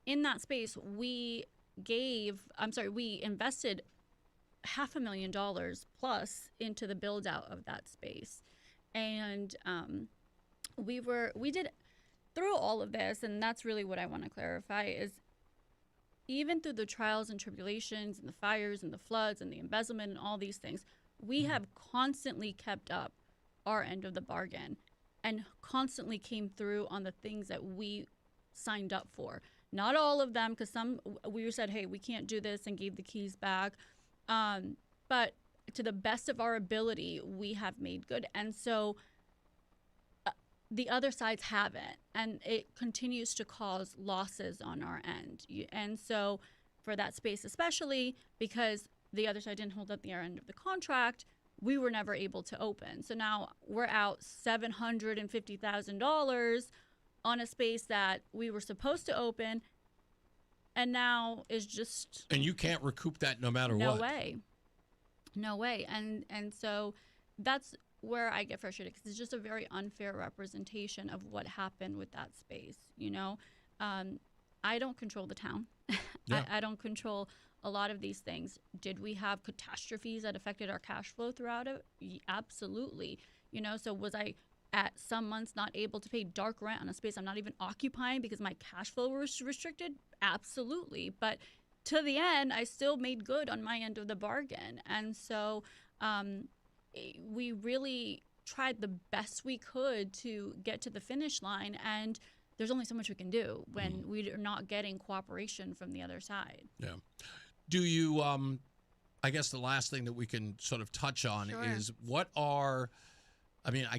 in that space, we invested $500,000 plus into the build out of that space. And we did through all of this, and that's really what I want to clarify is even through the trials and tribulations and the fires and the floods and the embezzlement and all these things, we have constantly kept up our end of the bargain and constantly came through on the things that we signed up for. Not all of them, because some we said, hey, we can't do this and gave the keys back. But to the best of our ability, we have made good. And so the other sides haven't, and it continues to cause losses on our end. And so for that space, especially because the other side didn't hold up their end of the contract, we were never able to open. So now we're out $750,000 on a space that we were supposed to open, and now is just... And you can't recoup that no matter what. No way. And so that's where I get frustrated because it's just a very unfair representation of what happened with that space. I don't control the town. Yeah. I don't control a lot of these things. Did we have catastrophes that affected our cash flow throughout it? Absolutely. So was I at some months not able to pay dark rent on a space I'm not even occupying because my cash flow was restricted? Absolutely. But to the end, I still made good on my end of the bargain. And so we really tried the best we could to get to the finish line, and there's only so much we can do when we are not getting cooperation from the other side. Yeah. Do you, I guess the last thing that we can sort of touch on is I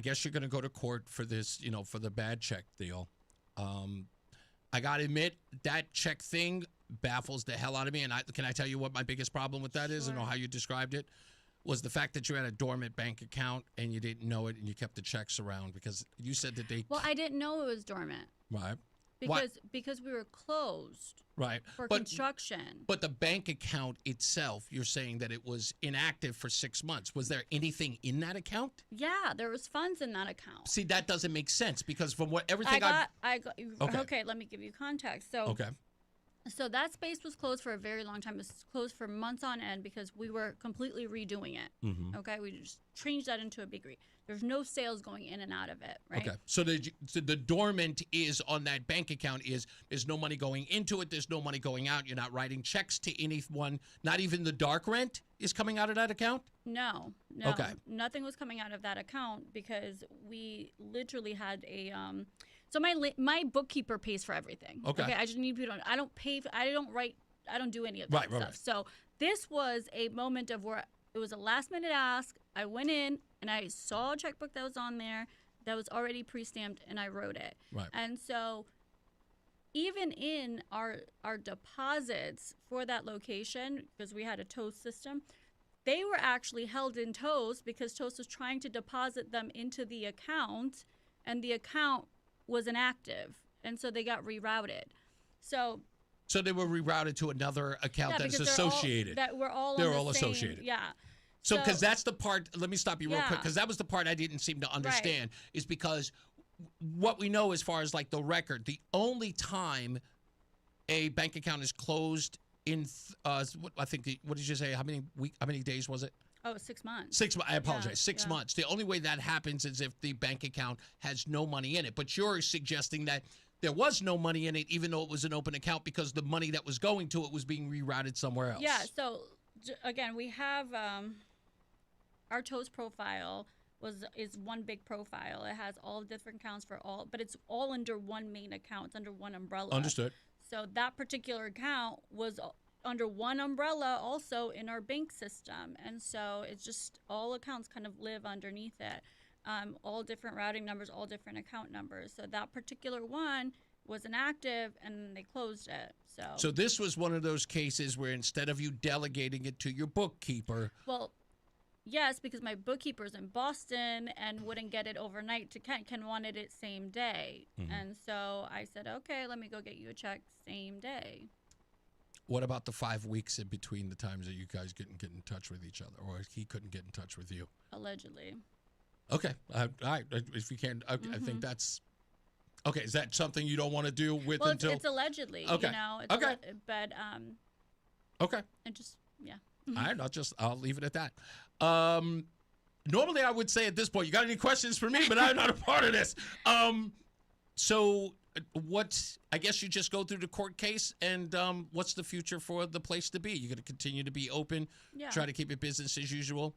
guess you're going to go to court for this, for the bad check deal. I got to admit, that check thing baffles the hell out of me. And can I tell you what my biggest problem with that is and how you described it? Was the fact that you had a dormant bank account and you didn't know it and you kept the checks around because you said that they... Well, I didn't know it was dormant. Right. Because we were closed Right. for construction. But the bank account itself, you're saying that it was inactive for 6 months. Was there anything in that account? Yeah, there was funds in that account. See, that doesn't make sense because from what Okay, let me give you context. So that space was closed for a very long time. It was closed for months on end because we were completely redoing it. Mhm. Okay, we just changed that into a bakery. There's no sales going in and out of it, right? Okay. So the dormant is on that bank account is there's no money going into it. There's no money going out. You're not writing checks to anyone. Not even the dark rent is coming out of that account? No. Okay. Nothing was coming out of that account because we literally had a so my bookkeeper pays for everything. Okay. I just need people to, I don't pay for, I don't write, I don't do any of that Right. stuff. So this was a moment of where it was a last minute ask. I went in and I saw a checkbook that was on there that was already pre-stamped and I wrote it. Right. And so even in our deposits for that location, because we had a Toast system, they were actually held in Toast because Toast was trying to deposit them into the account and the account was inactive. And so they got rerouted. So they were rerouted to another account that's because associated. They're all associated. Same, yeah. So, because that's the part, let me stop you real quick, Yeah. because that was the part I didn't seem to understand, is because what we know as far as like the record, the only time a bank account is closed in, I think, what did you say, how many days was it? Oh, 6 months. 6 months. I apologize. 6 yeah. months. The only way that happens is if the bank account has no money in it. But you're suggesting that there was no money in it, even though it was an open account, because the money that was going to it was being rerouted somewhere else. Yeah. So again, we have our Toast profile is one big profile. It has all different accounts for all, but it's all under one main account. It's under one umbrella. Understood. So that particular account was under one umbrella also in our bank system. And so it's just all accounts kind of live underneath it. All different routing numbers, all different account numbers. So that particular one was inactive and they closed it. So this was one of those cases where instead of you delegating it to your bookkeeper. Well, yes, because my bookkeeper's in Boston and wouldn't get it overnight to Kent. Ken wanted it same day. Mhm. And so I said, okay, let me go get you a check same day. What about the 5 weeks in between the times that you guys couldn't get in touch with each other, or he couldn't get in touch with you? Allegedly. Okay. All right. If you can, I think that's okay. Is that something you don't want to do with Well, until? it's allegedly. Okay. You know, it's Okay. But Okay. it just yeah. All right. I'll leave it at that. Normally I would say at this point, you got any questions for me? But I'm not a part of this. So I guess you just go through the court case, and what's the future for the place to be? You're going to continue to be open, try to keep it business as usual.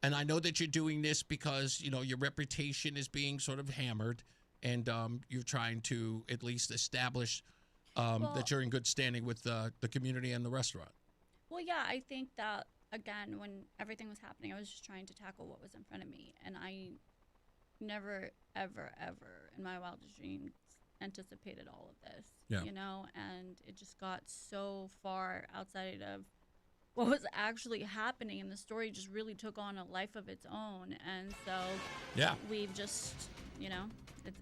And I know that you're doing this because, your reputation is being sort of hammered, and you're trying to at least establish that you're in good standing with the community and the restaurant. Well, yeah, I think that, again, when everything was happening, I was just trying to tackle what was in front of me. And I never, ever, ever in my wildest dreams anticipated all of this, and it just got so far outside of what was actually happening. And the story just really took on a life of its own. And so we've just,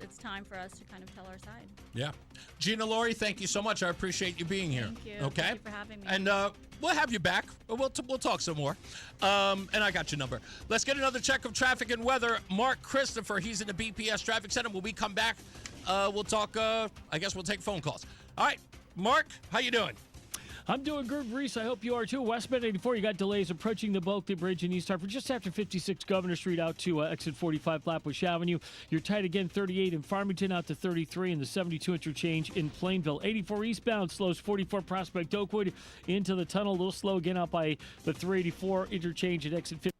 it's time for us to kind of tell our side. Yeah. Gina Laurie, thank you so much. I appreciate you being here. Thank you. Okay. Thank you for having me. And we'll have you back. We'll talk some more. And I got your number. Let's get another check of traffic and weather. Mark Christopher, he's in the BPS Traffic Center. When we come back, we'll talk. I guess we'll take phone calls. All right. Mark, how you doing? I'm doing good, Reese. I hope you are too. Westbound 84, you got delays approaching the Bulkley Bridge in East Hartford just after 56 Governor Street out to exit 45 Flatbush Avenue. You're tight again, 38 in Farmington out to 33 in the 72 interchange in Plainville. 84 eastbound slows 44 Prospect Oakwood into the tunnel. A little slow again out by the 384 interchange at exit 50.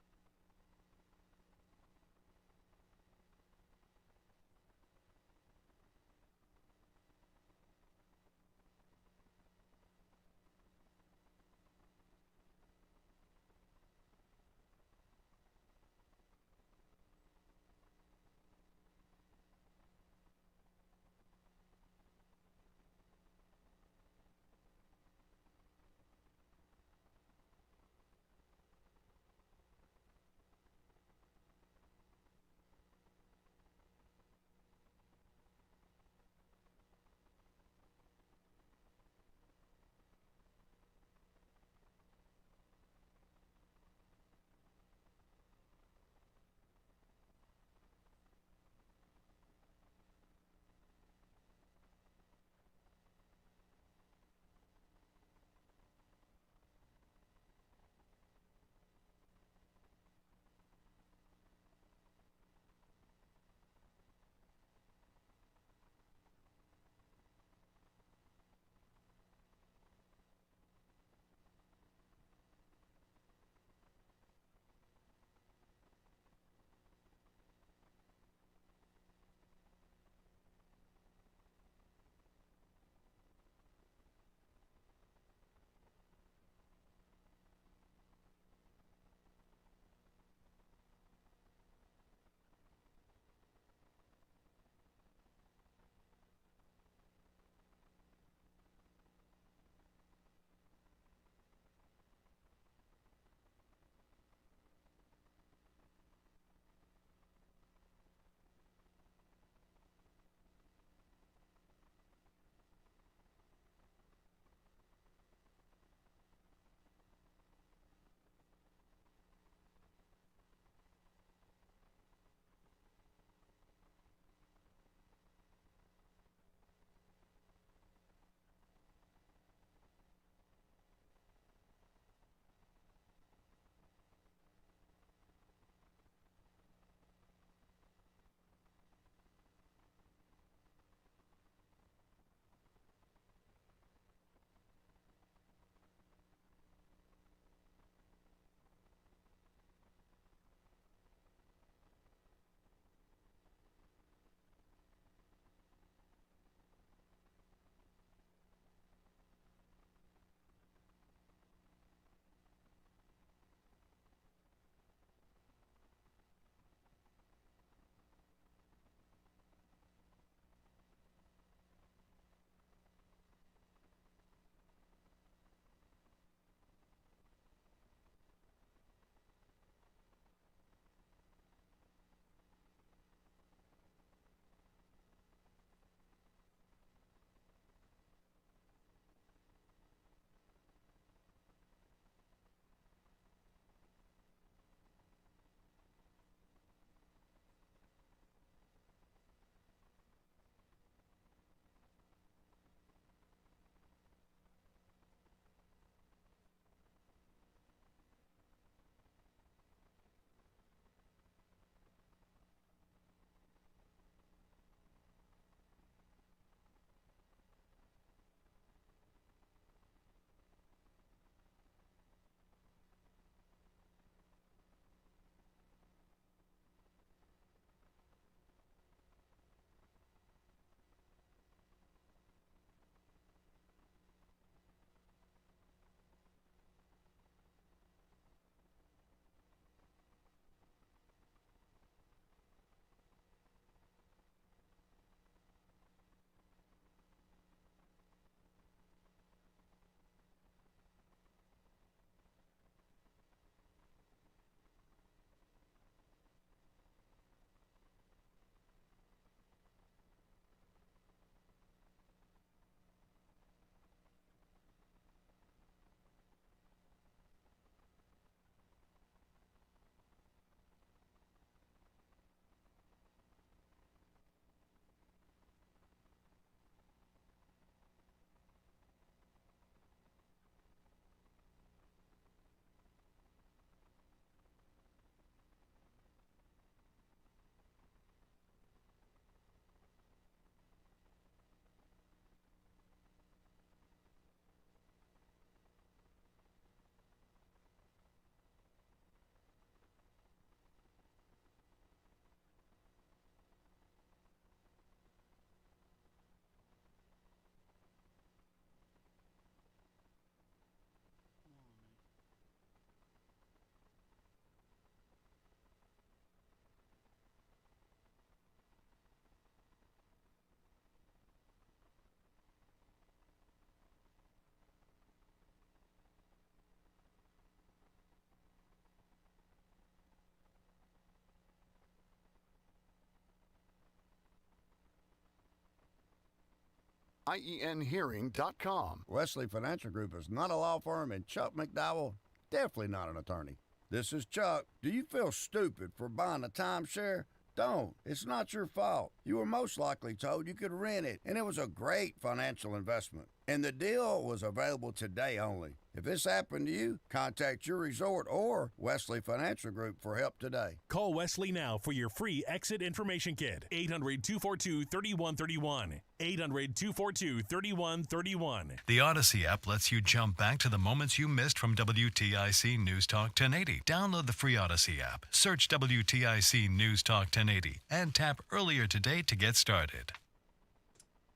IENhearing.com. Wesley Financial Group is not a law firm, and Chuck McDowell, definitely not an attorney. This is Chuck. Do you feel stupid for buying a timeshare? Don't. It's not your fault. You were most likely told you could rent it, and it was a great financial investment. And the deal was available today only. If this happened to you, contact your resort or Wesley Financial Group for help today. Call Wesley now for your free exit information kit. 800-242-3131. 800-242-3131. The Odyssey app lets you jump back to the moments you missed from WTIC News Talk 1080. Download the free Odyssey app, search WTIC News Talk 1080, and tap earlier today to get started.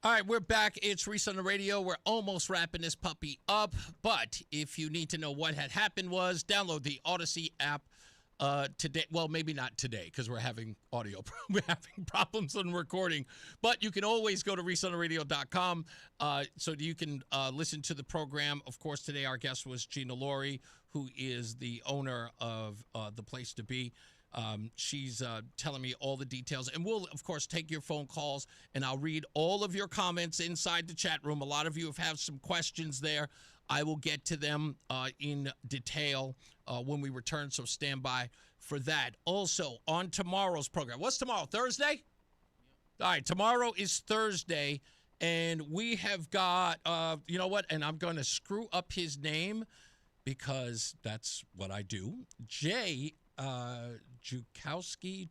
All right, we're back. It's Reese on the Radio. We're almost wrapping this puppy up, but if you need to know what had happened was download the Odyssey app today. Well, maybe not today because we're having we're having problems on recording, but you can always go to ReeseOnTheRadio.com so that you can listen to the program. Of course, today our guest was Gina Laurie, who is the owner of The Place to Be. She's telling me all the details, and we'll, of course, take your phone calls, and I'll read all of your comments inside the chat room. A lot of you have had some questions there. I will get to them in detail when we return, so stand by for that. Also, on tomorrow's program, what's tomorrow, Thursday? All right, tomorrow is Thursday, and we have got, you know what, and I'm going to screw up his name because that's what I do. Jay Jupakowski,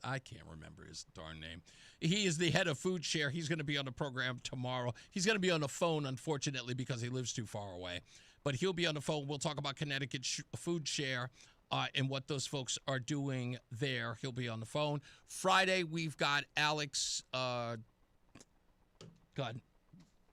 I can't remember his darn name. He is the head of Food Share. He's going to be on the program tomorrow. He's going to be on the phone, unfortunately, because he lives too far away. But he'll be on the phone. We'll talk about Connecticut Food Share and what those folks are doing there. He'll be on the phone. Friday, we've got Alex. God,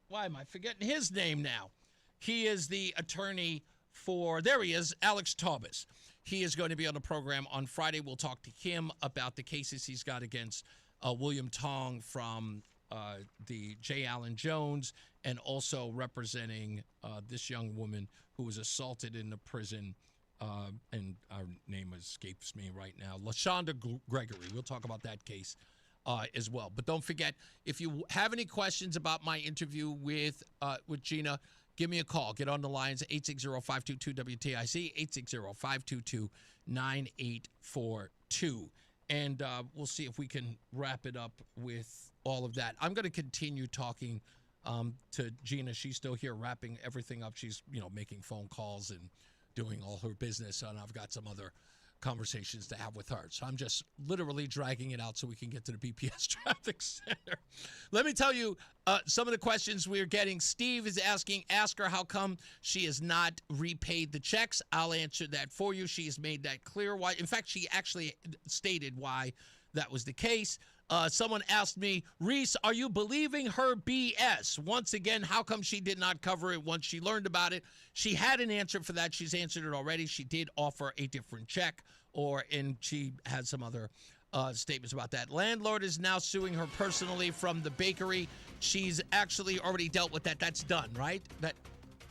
why am I forgetting his name now? He is the attorney for, there he is, Alex Taubes. He is going to be on the program on Friday. We'll talk to him about the cases he's got against William Tong from the J. Allen Jones, and also representing this young woman who was assaulted in the prison, and our name escapes me right now, LaShonda Gregory. We'll talk about that case as well. But don't forget, if you have any questions about my interview with Gina, give me a call. Get on the lines, 860-522-WTIC, 860-522-9842. And we'll see if we can wrap it up with all of that. I'm going to continue talking to Gina. She's still here wrapping everything up. She's, making phone calls and doing all her business. And I've got some other conversations to have with her. So I'm just literally dragging it out so we can get to the BPS Traffic Center. Let me tell you some of the questions we're getting. Steve is asking, ask her how come she has not repaid the checks. I'll answer that for you. She has made that clear. Why? In fact, she actually stated why that was the case. Someone asked me, Reese, are you believing her BS? Once again, how come she did not cover it once she learned about it? She had an answer for that. She's answered it already. She did offer a different check, and she had some other statements about that. Landlord is now suing her personally from the bakery. She's actually already dealt with that. That's done, right?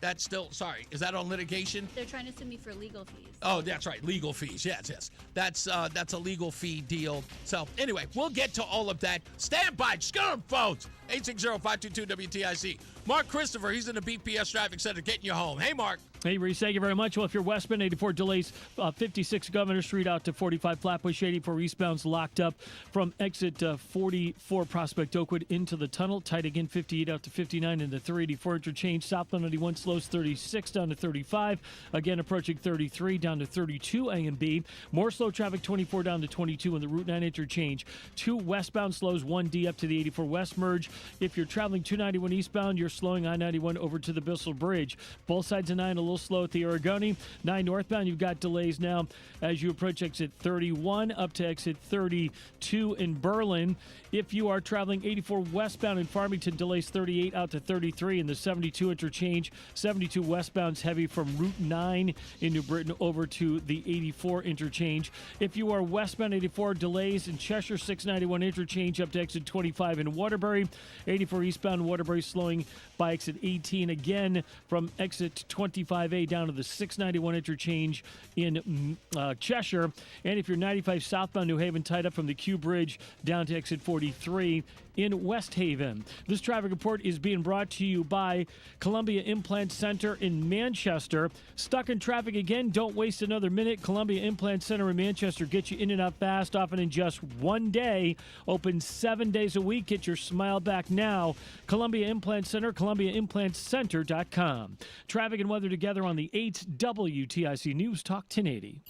That's still, sorry, is that on litigation? They're trying to sue me for legal fees. Oh, that's right, legal fees. Yes. That's a legal fee deal. So anyway, we'll get to all of that. Stand by. Just get on phones. 860-522-WTIC. Mark Christopher, he's in the BPS Traffic Center getting you home. Hey, Mark. Hey, Reese, thank you very much. Well, if you're westbound, 84 delays, 56 Governor Street out to 45 Flatbush, 84 eastbound's locked up from exit 44 Prospect Oakwood into the tunnel. Tight again, 58 out to 59 in the 384 interchange. Southbound 91 slows 36 down to 35. Again, approaching 33 down to 32 A and B. More slow traffic, 24 down to 22 in the Route 9 interchange. 2 westbound slows, 1D up to the 84 West merge. If you're traveling 291 eastbound, you're slowing I-91 over to the Bissell Bridge. Both sides of 9 a little slow at the Aragoni. 9 northbound, you've got delays now as you approach exit 31 up to exit 32 in Berlin. If you are traveling 84 westbound in Farmington, delays 38 out to 33 in the 72 interchange. 72 westbound's heavy from Route 9 in New Britain over to the 84 interchange. If you are westbound 84, delays in Cheshire 691 interchange up to exit 25 in Waterbury. 84 eastbound Waterbury slowing by exit 18 again from exit 25A down to the 691 interchange in Cheshire. And if you're 95 southbound New Haven, tied up from the Q Bridge down to exit 43 in West Haven. This traffic report is being brought to you by Columbia Implant Center in Manchester. Stuck in traffic again? Don't waste another minute. Columbia Implant Center in Manchester gets you in and out fast, often in just one day. Open 7 days a week. Get your smile back now. Columbia Implant Center, ColumbiaImplantCenter.com. Traffic and weather together on the 8 WTIC News Talk 1080.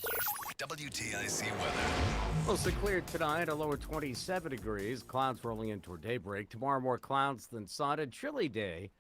WTIC weather. Mostly clear tonight, a low of 27 degrees. Clouds rolling in toward daybreak. Tomorrow, more clouds than sun. A chilly day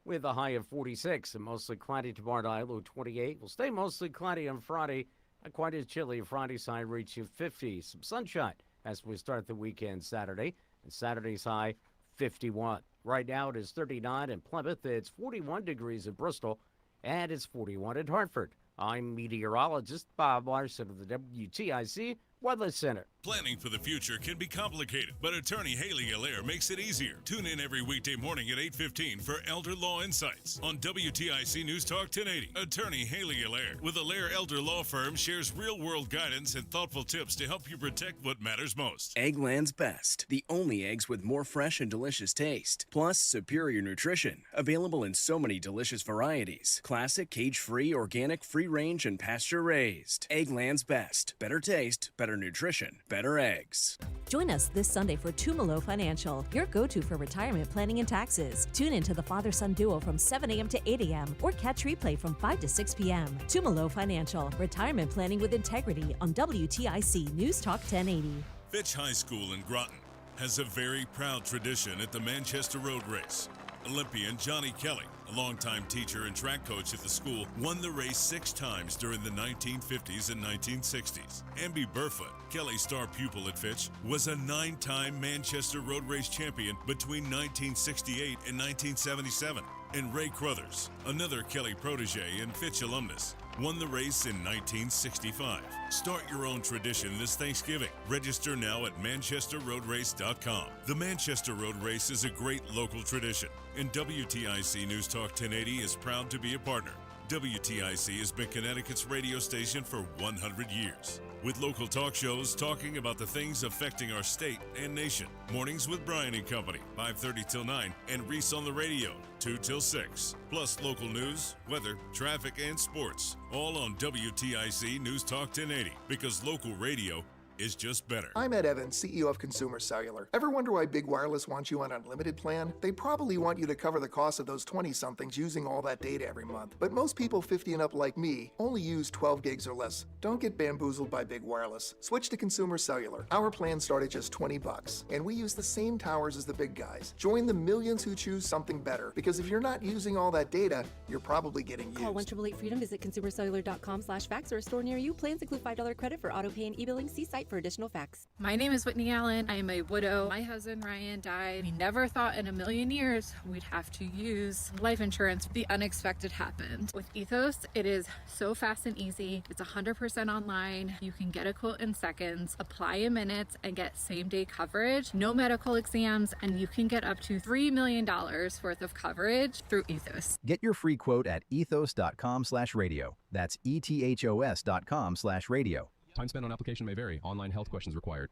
with a high of 46. And mostly cloudy tomorrow night, low 28. Will stay mostly cloudy on Friday. Not quite as chilly. Friday's high reaching 50. Some sunshine as we start the weekend Saturday. And Saturday's high, 51. Right now, it is 39 in Plymouth. It's 41 degrees in Bristol. And it's 41 in Hartford. I'm meteorologist Bob Larson of the WTIC Weather Center. Planning for the future can be complicated, but attorney Haley Allaire makes it easier. Tune in every weekday morning at 8:15 for Elder Law Insights on WTIC News Talk 1080. Attorney Haley Allaire with Allaire Elder Law Firm shares real-world guidance and thoughtful tips to help you protect what matters most. Eggland's Best, the only eggs with more fresh and delicious taste, plus superior nutrition. Available in so many delicious varieties. Classic, cage-free, organic, free-range, and pasture-raised. Eggland's Best. Better taste, better nutrition, better eggs. Join us this Sunday for Tumalo Financial, your go-to for retirement planning and taxes. Tune in to the father-son duo from 7 a.m. to 8 a.m. or catch replay from 5 to 6 p.m. Tumalo Financial, retirement planning with integrity on WTIC News Talk 1080. Fitch High School in Groton has a very proud tradition at the Manchester Road Race. Olympian Johnny Kelly, a longtime teacher and track coach at the school, won the race 6 times during the 1950s and 1960s. Amby Burfoot, Kelly's star pupil at Fitch, was a 9-time Manchester Road Race champion between 1968 and 1977. And Ray Crothers, another Kelly protege and Fitch alumnus, won the race in 1965. Start your own tradition this Thanksgiving. Register now at manchesterroadrace.com. The Manchester Road Race is a great local tradition, and WTIC News Talk 1080 is proud to be a partner. WTIC has been Connecticut's radio station for 100 years, with local talk shows talking about the things affecting our state and nation. Mornings with Brian and Company, 5:30 till 9, and Reese on the Radio, 2 till 6. Plus local news, weather, traffic, and sports, all on WTIC News Talk 1080, because local radio is just better. I'm Ed Evans, CEO of Consumer Cellular. Ever wonder why Big Wireless wants you on an unlimited plan? They probably want you to cover the cost of those 20-somethings using all that data every month. But most people 50 and up like me only use 12 gigs or less. Don't get bamboozled by Big Wireless. Switch to Consumer Cellular. Our plans start at just $20, and we use the same towers as the big guys. Join the millions who choose something better, because if you're not using all that data, you're probably getting used. Call 1-888-FREEDOM, visit consumercellular.com/fax or a store near you. Plans include $5 credit for auto pay and e-billing. See site for additional facts. My name is Whitney Allen. I am a widow. My husband Ryan died. We never thought in a million years we'd have to use life insurance. The unexpected happened. With Ethos, it is so fast and easy. It's 100% online. You can get a quote in seconds, apply in minutes, and get same-day coverage. No medical exams, and you can get up to $3 million worth of coverage through Ethos. Get your free quote at ethos.com/radio. That's ethos.com/radio. Time spent on application may vary. Online health questions required.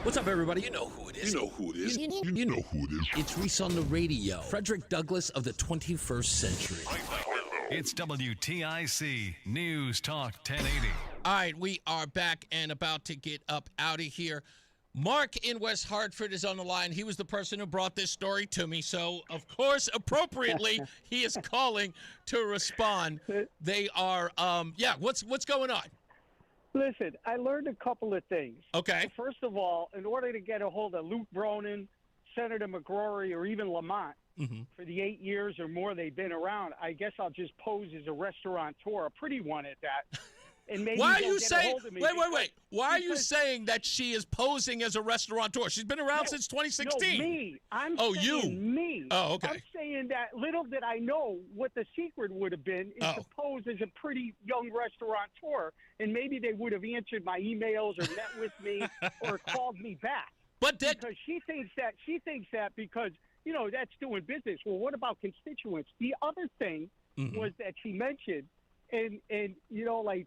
What's up, everybody? You know who it is. You know who it is. You know who it is. It's Reese on the Radio. Frederick Douglass of the 21st century. It's WTIC News Talk 1080. All right, we are back and about to get up out of here. Mark in West Hartford is on the line. He was the person who brought this story to me. So, of course, appropriately, he is calling to respond. They are, what's going on? Listen, I learned a couple of things. Okay. First of all, in order to get a hold of Luke Bronin, Senator McGrory, or even Lamont, for the 8 years or more they've been around, I guess I'll just pose as a restaurateur, a pretty one at that. And maybe why are you saying? Wait! Why are you saying that she is posing as a restaurateur? She's been around since 2016. No, me. I'm saying me. Oh, okay. I'm saying that little did I know what the secret would have been is to pose as a pretty young restaurateur, and maybe they would have answered my emails or met with me or called me back. But because she thinks that because that's doing business. Well, what about constituents? The other thing was that she mentioned, and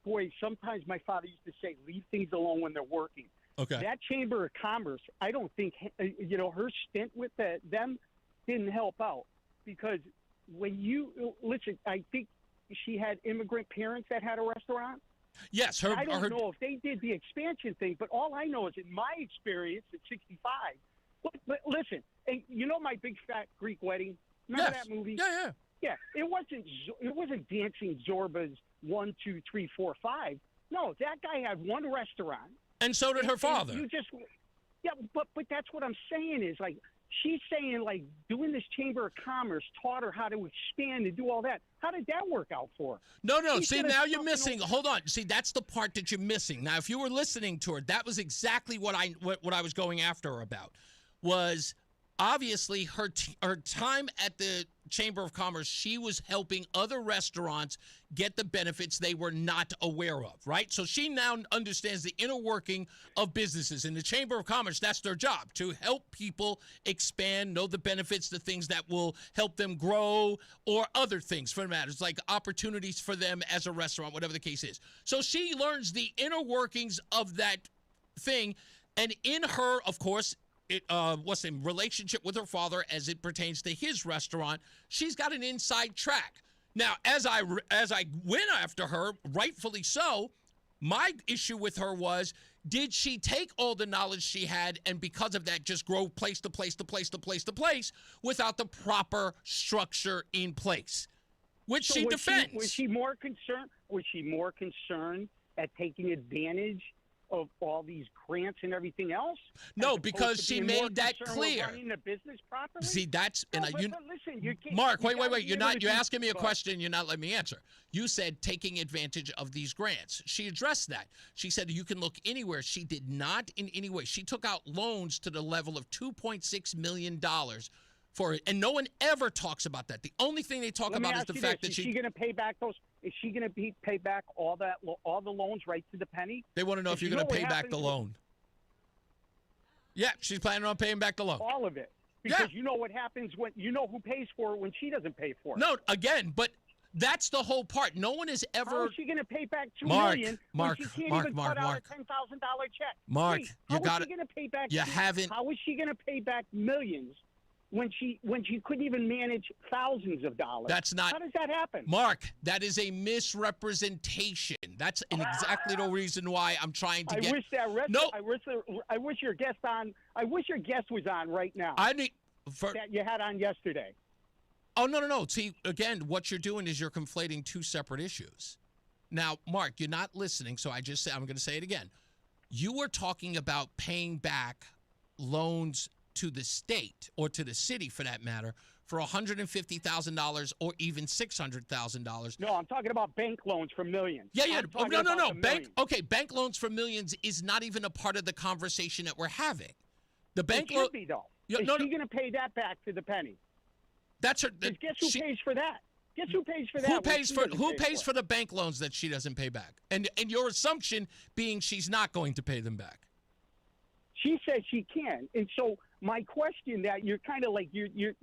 boy, sometimes my father used to say, leave things alone when they're working. Okay. That Chamber of Commerce, I don't think, her stint with them didn't help out, because when listen, I think she had immigrant parents that had a restaurant. Yes, I don't know if they did the expansion thing, but all I know is in my experience at 65. But listen, and my Big Fat Greek Wedding. Remember that movie? Yeah. Yeah, it wasn't Dancing Zorba's 1, 2, 3, 4, 5. No, that guy had one restaurant, and so did her father. But that's what I'm saying is like. She's saying, like, doing this Chamber of Commerce taught her how to expand and do all that. How did that work out for her? No. See, now you're missing. Hold on. See, that's the part that you're missing. Now, if you were listening to her, that was exactly what I was going after her about. Was obviously her time at the Chamber of Commerce, she was helping other restaurants get the benefits they were not aware of, right? So she now understands the inner working of businesses. In the Chamber of Commerce, that's their job, to help people expand, know the benefits, the things that will help them grow, or other things for matters, like opportunities for them as a restaurant, whatever the case is. So she learns the inner workings of that thing, and in her, of course, relationship with her father as it pertains to his restaurant, she's got an inside track. Now, as I went after her, rightfully so, my issue with her was, did she take all the knowledge she had and because of that just grow place to place to place to place to place without the proper structure in place, which she defends? Was she more concerned at taking advantage of all these grants and everything else? No, because she made that clear. Running the business properly? See, that's but listen, you can't, Mark, wait. You're asking me a question. You're not letting me answer. You said taking advantage of these grants. She addressed that. She said you can look anywhere. She did not in any way. She took out loans to the level of $2.6 million for it, and no one ever talks about that. The only thing they talk about is the fact that is she going to pay back those? Is she going to pay back all the loans right to the penny? They want to know if you're going to pay back the loan. Yeah, she's planning on paying back the loan. All of it. Because you know what happens when who pays for it when she doesn't pay for it. No, again, but that's the whole part. No one has ever. How is she going to pay back $2 million when she can't even cut out a $10,000 check? Mark, Wait, you got it. How is she going to pay back? How is she going to pay back millions when she couldn't even manage thousands of dollars? That's not. How does that happen? Mark, that is a misrepresentation. That's exactly the reason why I'm trying to get. I wish your guest was on right now. That you had on yesterday. Oh, no. See, again, what you're doing is you're conflating two separate issues. Now, Mark, you're not listening, so I'm going to say it again. You were talking about paying back loans to the state, or to the city for that matter, for $150,000 or even $600,000. No, I'm talking about bank loans for millions. Yeah. No. Bank loans for millions is not even a part of the conversation that we're having. The bank should be, though. Is she going to pay that back to the penny? That's her. Guess who pays for that? Guess who pays for that? Who pays for the bank loans that she doesn't pay back? And your assumption being she's not going to pay them back. She says she can, and so my question that you're kind of like you're.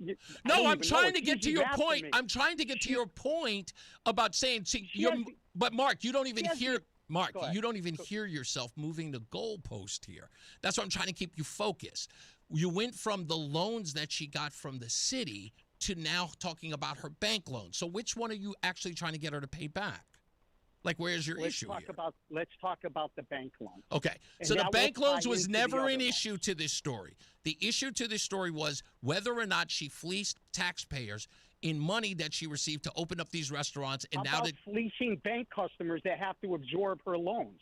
No, I'm trying to get to your point. I'm trying to get to your point about saying, but Mark, you don't even hear. Mark, you don't even hear yourself moving the goalpost here. That's why I'm trying to keep you focused. You went from the loans that she got from the city to now talking about her bank loans. So which one are you actually trying to get her to pay back? Like, where's your issue here? Let's talk about the bank loan. Okay. So the bank loans was never an issue to this story. The issue to this story was whether or not she fleeced taxpayers in money that she received to open up these restaurants. And How about fleecing bank customers that have to absorb her loans?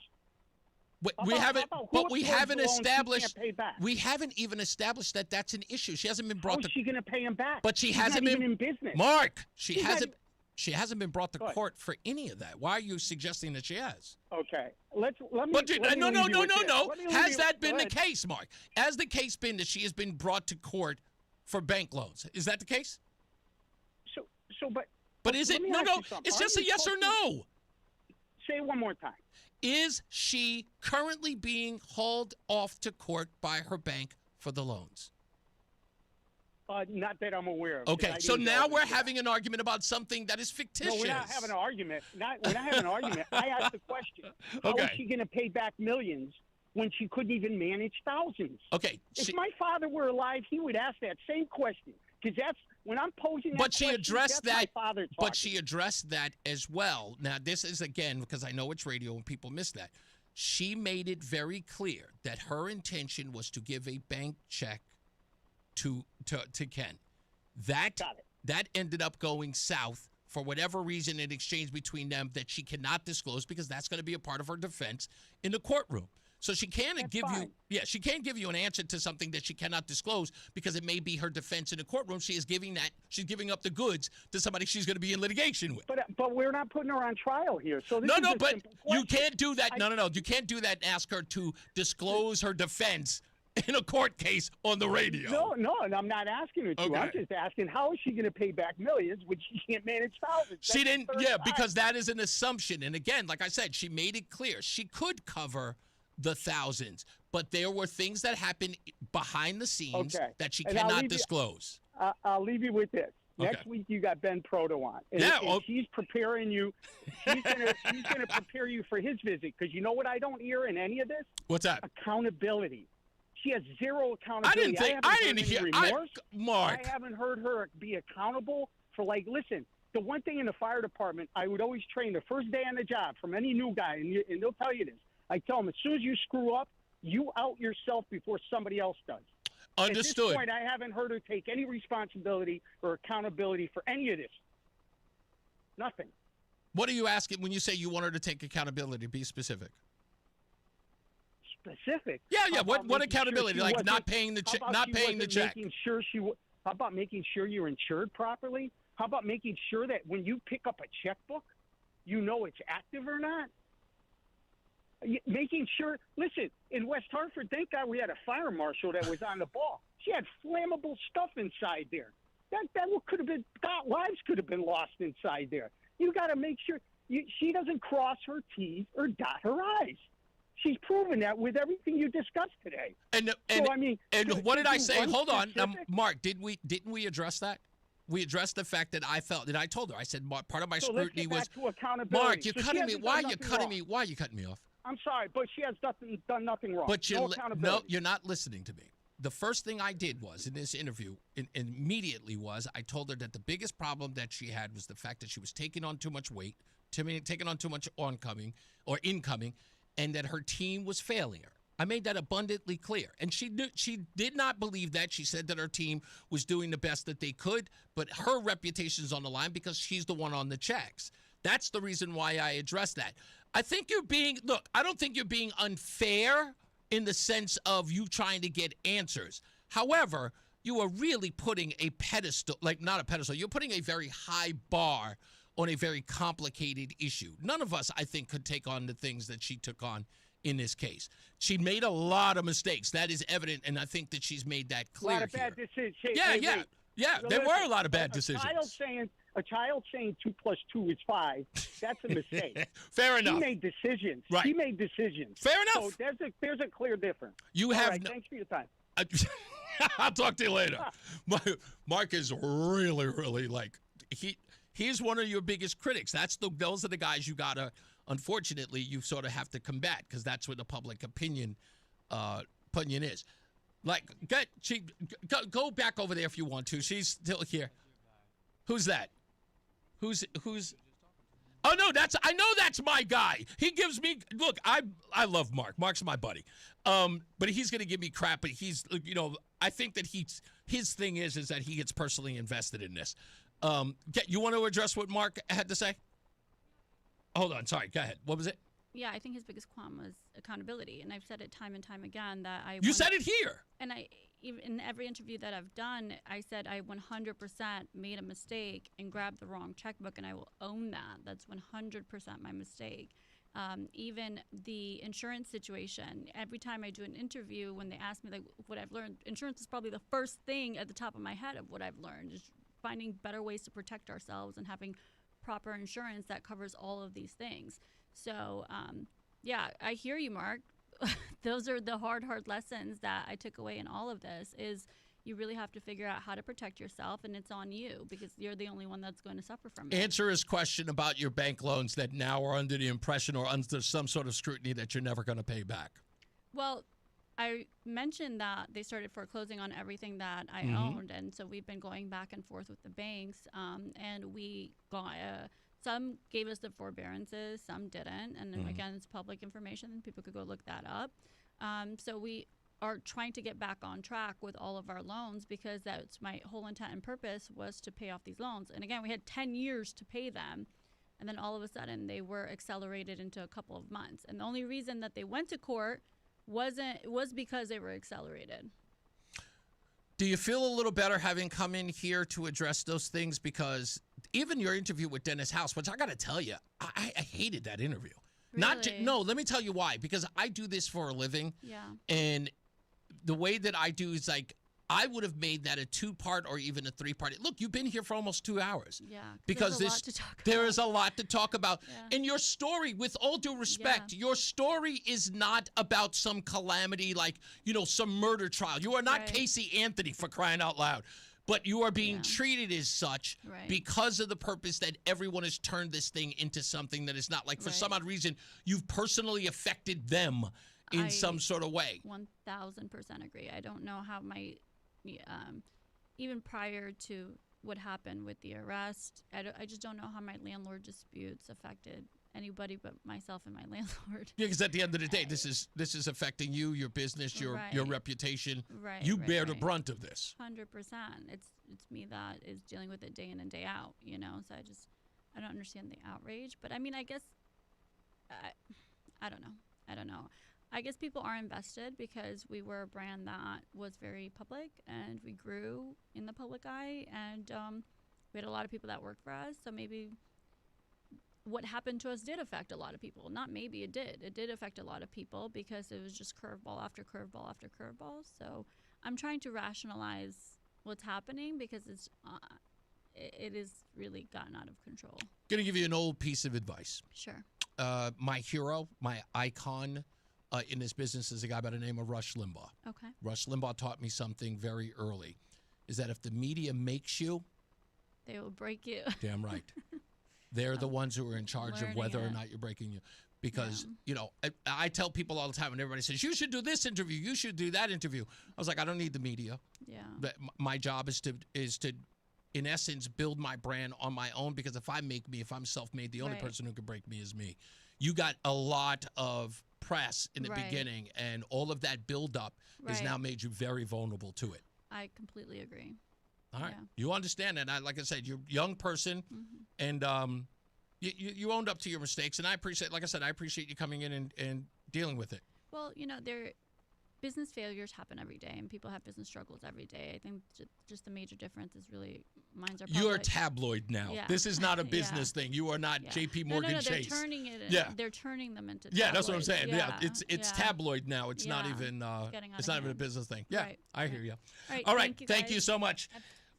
We haven't established. We haven't even established that that's an issue. She hasn't been brought. How is she going to pay him back? But she hasn't been in business. Mark, she hasn't been brought to court for any of that. Why are you suggesting that she has? Okay, let me. No. Has that been the case, Mark? Has the case been that she has been brought to court for bank loans? Is that the case? But is it? No. It's just a yes or no. Say it one more time. Is she currently being hauled off to court by her bank for the loans? Not that I'm aware of. Okay, so now we're having an argument about something that is fictitious. No, we're not having an argument. We're not having an argument. I asked the question. How is she going to pay back millions when she couldn't even manage thousands? Okay. If my father were alive, he would ask that same question. Because that's when I'm posing that But she question, addressed that's that. my father talking. But she addressed that as well. Now, this is, again, because I know it's radio and people miss that. She made it very clear that her intention was to give a bank check to Ken. That ended up going south for whatever reason in exchange between them that she cannot disclose because that's going to be a part of her defense in the courtroom. So she can't she can't give you an answer to something that she cannot disclose because it may be her defense in the courtroom. She's giving up the goods to somebody she's going to be in litigation with. But we're not putting her on trial here. So this but you can't do that. No. You can't do that and ask her to disclose her defense in a court case on the radio. No, and I'm not asking her to. Okay. I'm just asking how is she going to pay back millions when she can't manage thousands? She didn't, because that is an assumption. And again, like I said, she made it clear she could cover the thousands, but there were things that happened behind the scenes that she cannot disclose. I'll leave you with this. Okay. Next week you got Ben Proto on, and she's preparing you. She's gonna prepare you for his visit because you know what I don't hear in any of this? What's that? Accountability. She has zero accountability. I didn't hear remorse. Mark. I haven't heard her be accountable for listen. The one thing in the fire department, I would always train the first day on the job from any new guy, and they'll tell you this. I tell them as soon as you screw up, you out yourself before somebody else does. Understood. At this point, I haven't heard her take any responsibility or accountability for any of this. Nothing. What are you asking when you say you want her to take accountability? Be specific. Specific? Yeah. What accountability? Sure like not paying the check? Not paying the check. How about making sure you're insured properly? How about making sure that when you pick up a checkbook, you know it's active or not? Making sure, listen, in West Hartford, thank God we had a fire marshal that was on the ball. She had flammable stuff inside there. That could have been, lives could have been lost inside there. You got to make sure she doesn't cross her T's or dot her I's. She's proven that with everything you discussed today. And what did I say? Hold on, Mark. Didn't we address that? We addressed the fact that I felt, and I told her. I said part of my scrutiny was. Mark, you're cutting me. Why are you cutting me? Why are you cutting me off? I'm sorry, but she has done nothing wrong. But no, you're not listening to me. The first thing I did was in this interview, immediately I told her that the biggest problem that she had was the fact that she was taking on too much weight, taking on too much incoming, and that her team was failing her. I made that abundantly clear, and she did not believe that. She said that her team was doing the best that they could, but her reputation's on the line because she's the one on the checks. That's the reason why I addressed that. I think I don't think you're being unfair in the sense of you trying to get answers. However, you are really putting a pedestal, not a pedestal, you're putting a very high bar on a very complicated issue. None of us, I think, could take on the things that she took on in this case. She made a lot of mistakes. That is evident, and I think that she's made that clear. A lot of bad decisions. Yeah, there were a lot of bad decisions. A child saying 2 + 2 is 5, that's a mistake. Fair enough. She made decisions. Right. She made decisions. Fair enough. So there's a clear difference. Thanks for your time. I'll talk to you later. Mark is really, really he's one of your biggest critics. Those are the guys you gotta, unfortunately, you sort of have to combat because that's what the public opinion is. Go back over there if you want to. She's still here. Who's that? Who's? Oh no, I know that's my guy. He gives me look. I love Mark. Mark's my buddy. But he's gonna give me crap. But he's I think that his thing is that he gets personally invested in this. You want to address what Mark had to say? Hold on. Sorry. Go ahead. What was it? Yeah, I think his biggest qualm was accountability, and I've said it time and time again that You said it here. And in every interview that I've done, I said I 100% made a mistake and grabbed the wrong checkbook, and I will own that. That's 100% my mistake. Even the insurance situation, every time I do an interview, when they ask me what I've learned, insurance is probably the first thing at the top of my head of what I've learned, is finding better ways to protect ourselves and having proper insurance that covers all of these things. So, I hear you, Mark. Those are the hard lessons that I took away in all of this is you really have to figure out how to protect yourself, and it's on you because you're the only one that's going to suffer from it. Answer his question about your bank loans that now are under the impression or under some sort of scrutiny that you're never going to pay back. Well, I mentioned that they started foreclosing on everything that I owned, and so we've been going back and forth with the banks, and we got some gave us the forbearances, some didn't, and then again, it's public information, and people could go look that up. So we are trying to get back on track with all of our loans because that's my whole intent and purpose was to pay off these loans. And again, we had 10 years to pay them, and then all of a sudden they were accelerated into a couple of months. And the only reason that they went to court was because they were accelerated. Do you feel a little better having come in here to address those things? Because even your interview with Dennis House, which I got to tell you, I hated that interview. Really? No, let me tell you why. Because I do this for a living. Yeah. And the way that I do is like, I would have made that a 2-part or even a 3-part. Look, you've been here for almost 2 hours. Yeah. Because there is a lot to talk about. Yeah. And your story, with all due respect, your story is not about some calamity like, some murder trial. You are not Casey Anthony, for crying out loud. But you are being treated as such because of the purpose that everyone has turned this thing into something that is not. Like, for some odd reason, you've personally affected them in some sort of way. 1,000% agree. I don't know how my, even prior to what happened with the arrest, I just don't know how my landlord disputes affected anybody but myself and my landlord. Yeah, because at the end of the day, this is affecting you, your business, your reputation. Right. You bear the brunt of this. 100%. It's me that is dealing with it day in and day out. So I don't understand the outrage. But I mean, I guess I don't know. I guess people are invested because we were a brand that was very public and we grew in the public eye, and we had a lot of people that worked for us. So maybe what happened to us did affect a lot of people. Not maybe, it did. It did affect a lot of people because it was just curveball after curveball after curveball. So I'm trying to rationalize what's happening because it is really gotten out of control. Going to give you an old piece of advice. Sure. My hero, my icon in this business is a guy by the name of Rush Limbaugh. Okay. Rush Limbaugh taught me something very early, is that if the media makes you, they will break you. Damn right. They're the ones who are in charge of whether or not you're breaking you. Because, I tell people all the time, and everybody says, you should do this interview, you should do that interview. I was like, I don't need the media. Yeah. But my job is to, in essence, build my brand on my own, because if I'm self-made, the only person who can break me is me. You got a lot of press in the beginning, and all of that buildup has now made you very vulnerable to it. I completely agree. All right. You understand that. Like I said, you're a young person, and you owned up to your mistakes, and I appreciate you coming in and dealing with it. Well, business failures happen every day, and people have business struggles every day. I think just the major difference is really mine's are public. You're tabloid now. Yeah. This is not a business thing. You are not J.P. Morgan Chase. They're turning it. They're turning them into. Yeah, that's what I'm saying. Yeah, it's tabloid now. It's not even. It's not even a business thing. Yeah, I hear you. All right. Thank you so much.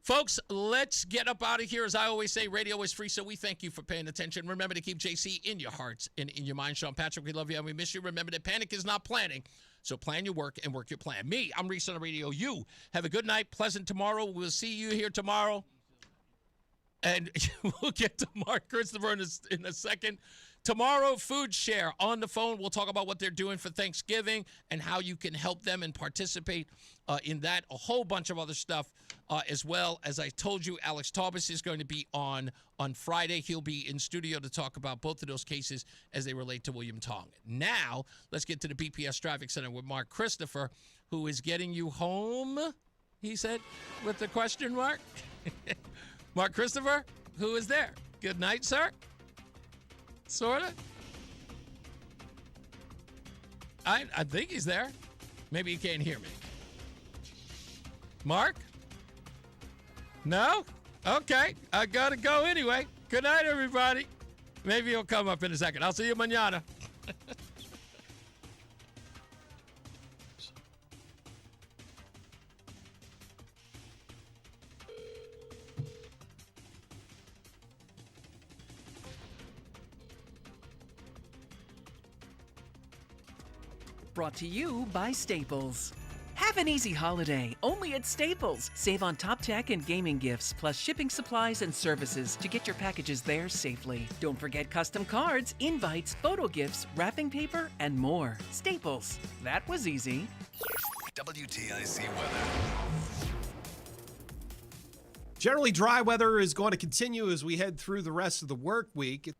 Folks, let's get up out of here. As I always say, radio is free, so we thank you for paying attention. Remember to keep JC in your hearts and in your mind. Sean Patrick, we love you and we miss you. Remember that panic is not planning, so plan your work and work your plan. Me, I'm Reese on the Radio. You have a good night, pleasant tomorrow. We'll see you here tomorrow. And we'll get to Mark Christopher in a second. Tomorrow, Food Share on the phone. We'll talk about what they're doing for Thanksgiving and how you can help them and participate in that. A whole bunch of other stuff as well. As I told you, Alex Taubes is going to be on Friday. He'll be in studio to talk about both of those cases as they relate to William Tong. Now, let's get to the BPS Traffic Center with Mark Christopher, who is getting you home, he said, with the question mark. Mark Christopher, who is there? Good night, sir. Sort of. I think he's there. Maybe he can't hear me. Mark? No? Okay. I got to go anyway. Good night, everybody. Maybe he'll come up in a second. I'll see you mañana. Brought to you by Staples. Have an easy holiday, only at Staples. Save on top tech and gaming gifts, plus shipping supplies and services to get your packages there safely. Don't forget custom cards, invites, photo gifts, wrapping paper, and more. Staples. That was easy. WTIC weather. Generally dry weather is going to continue as we head through the rest of the work week.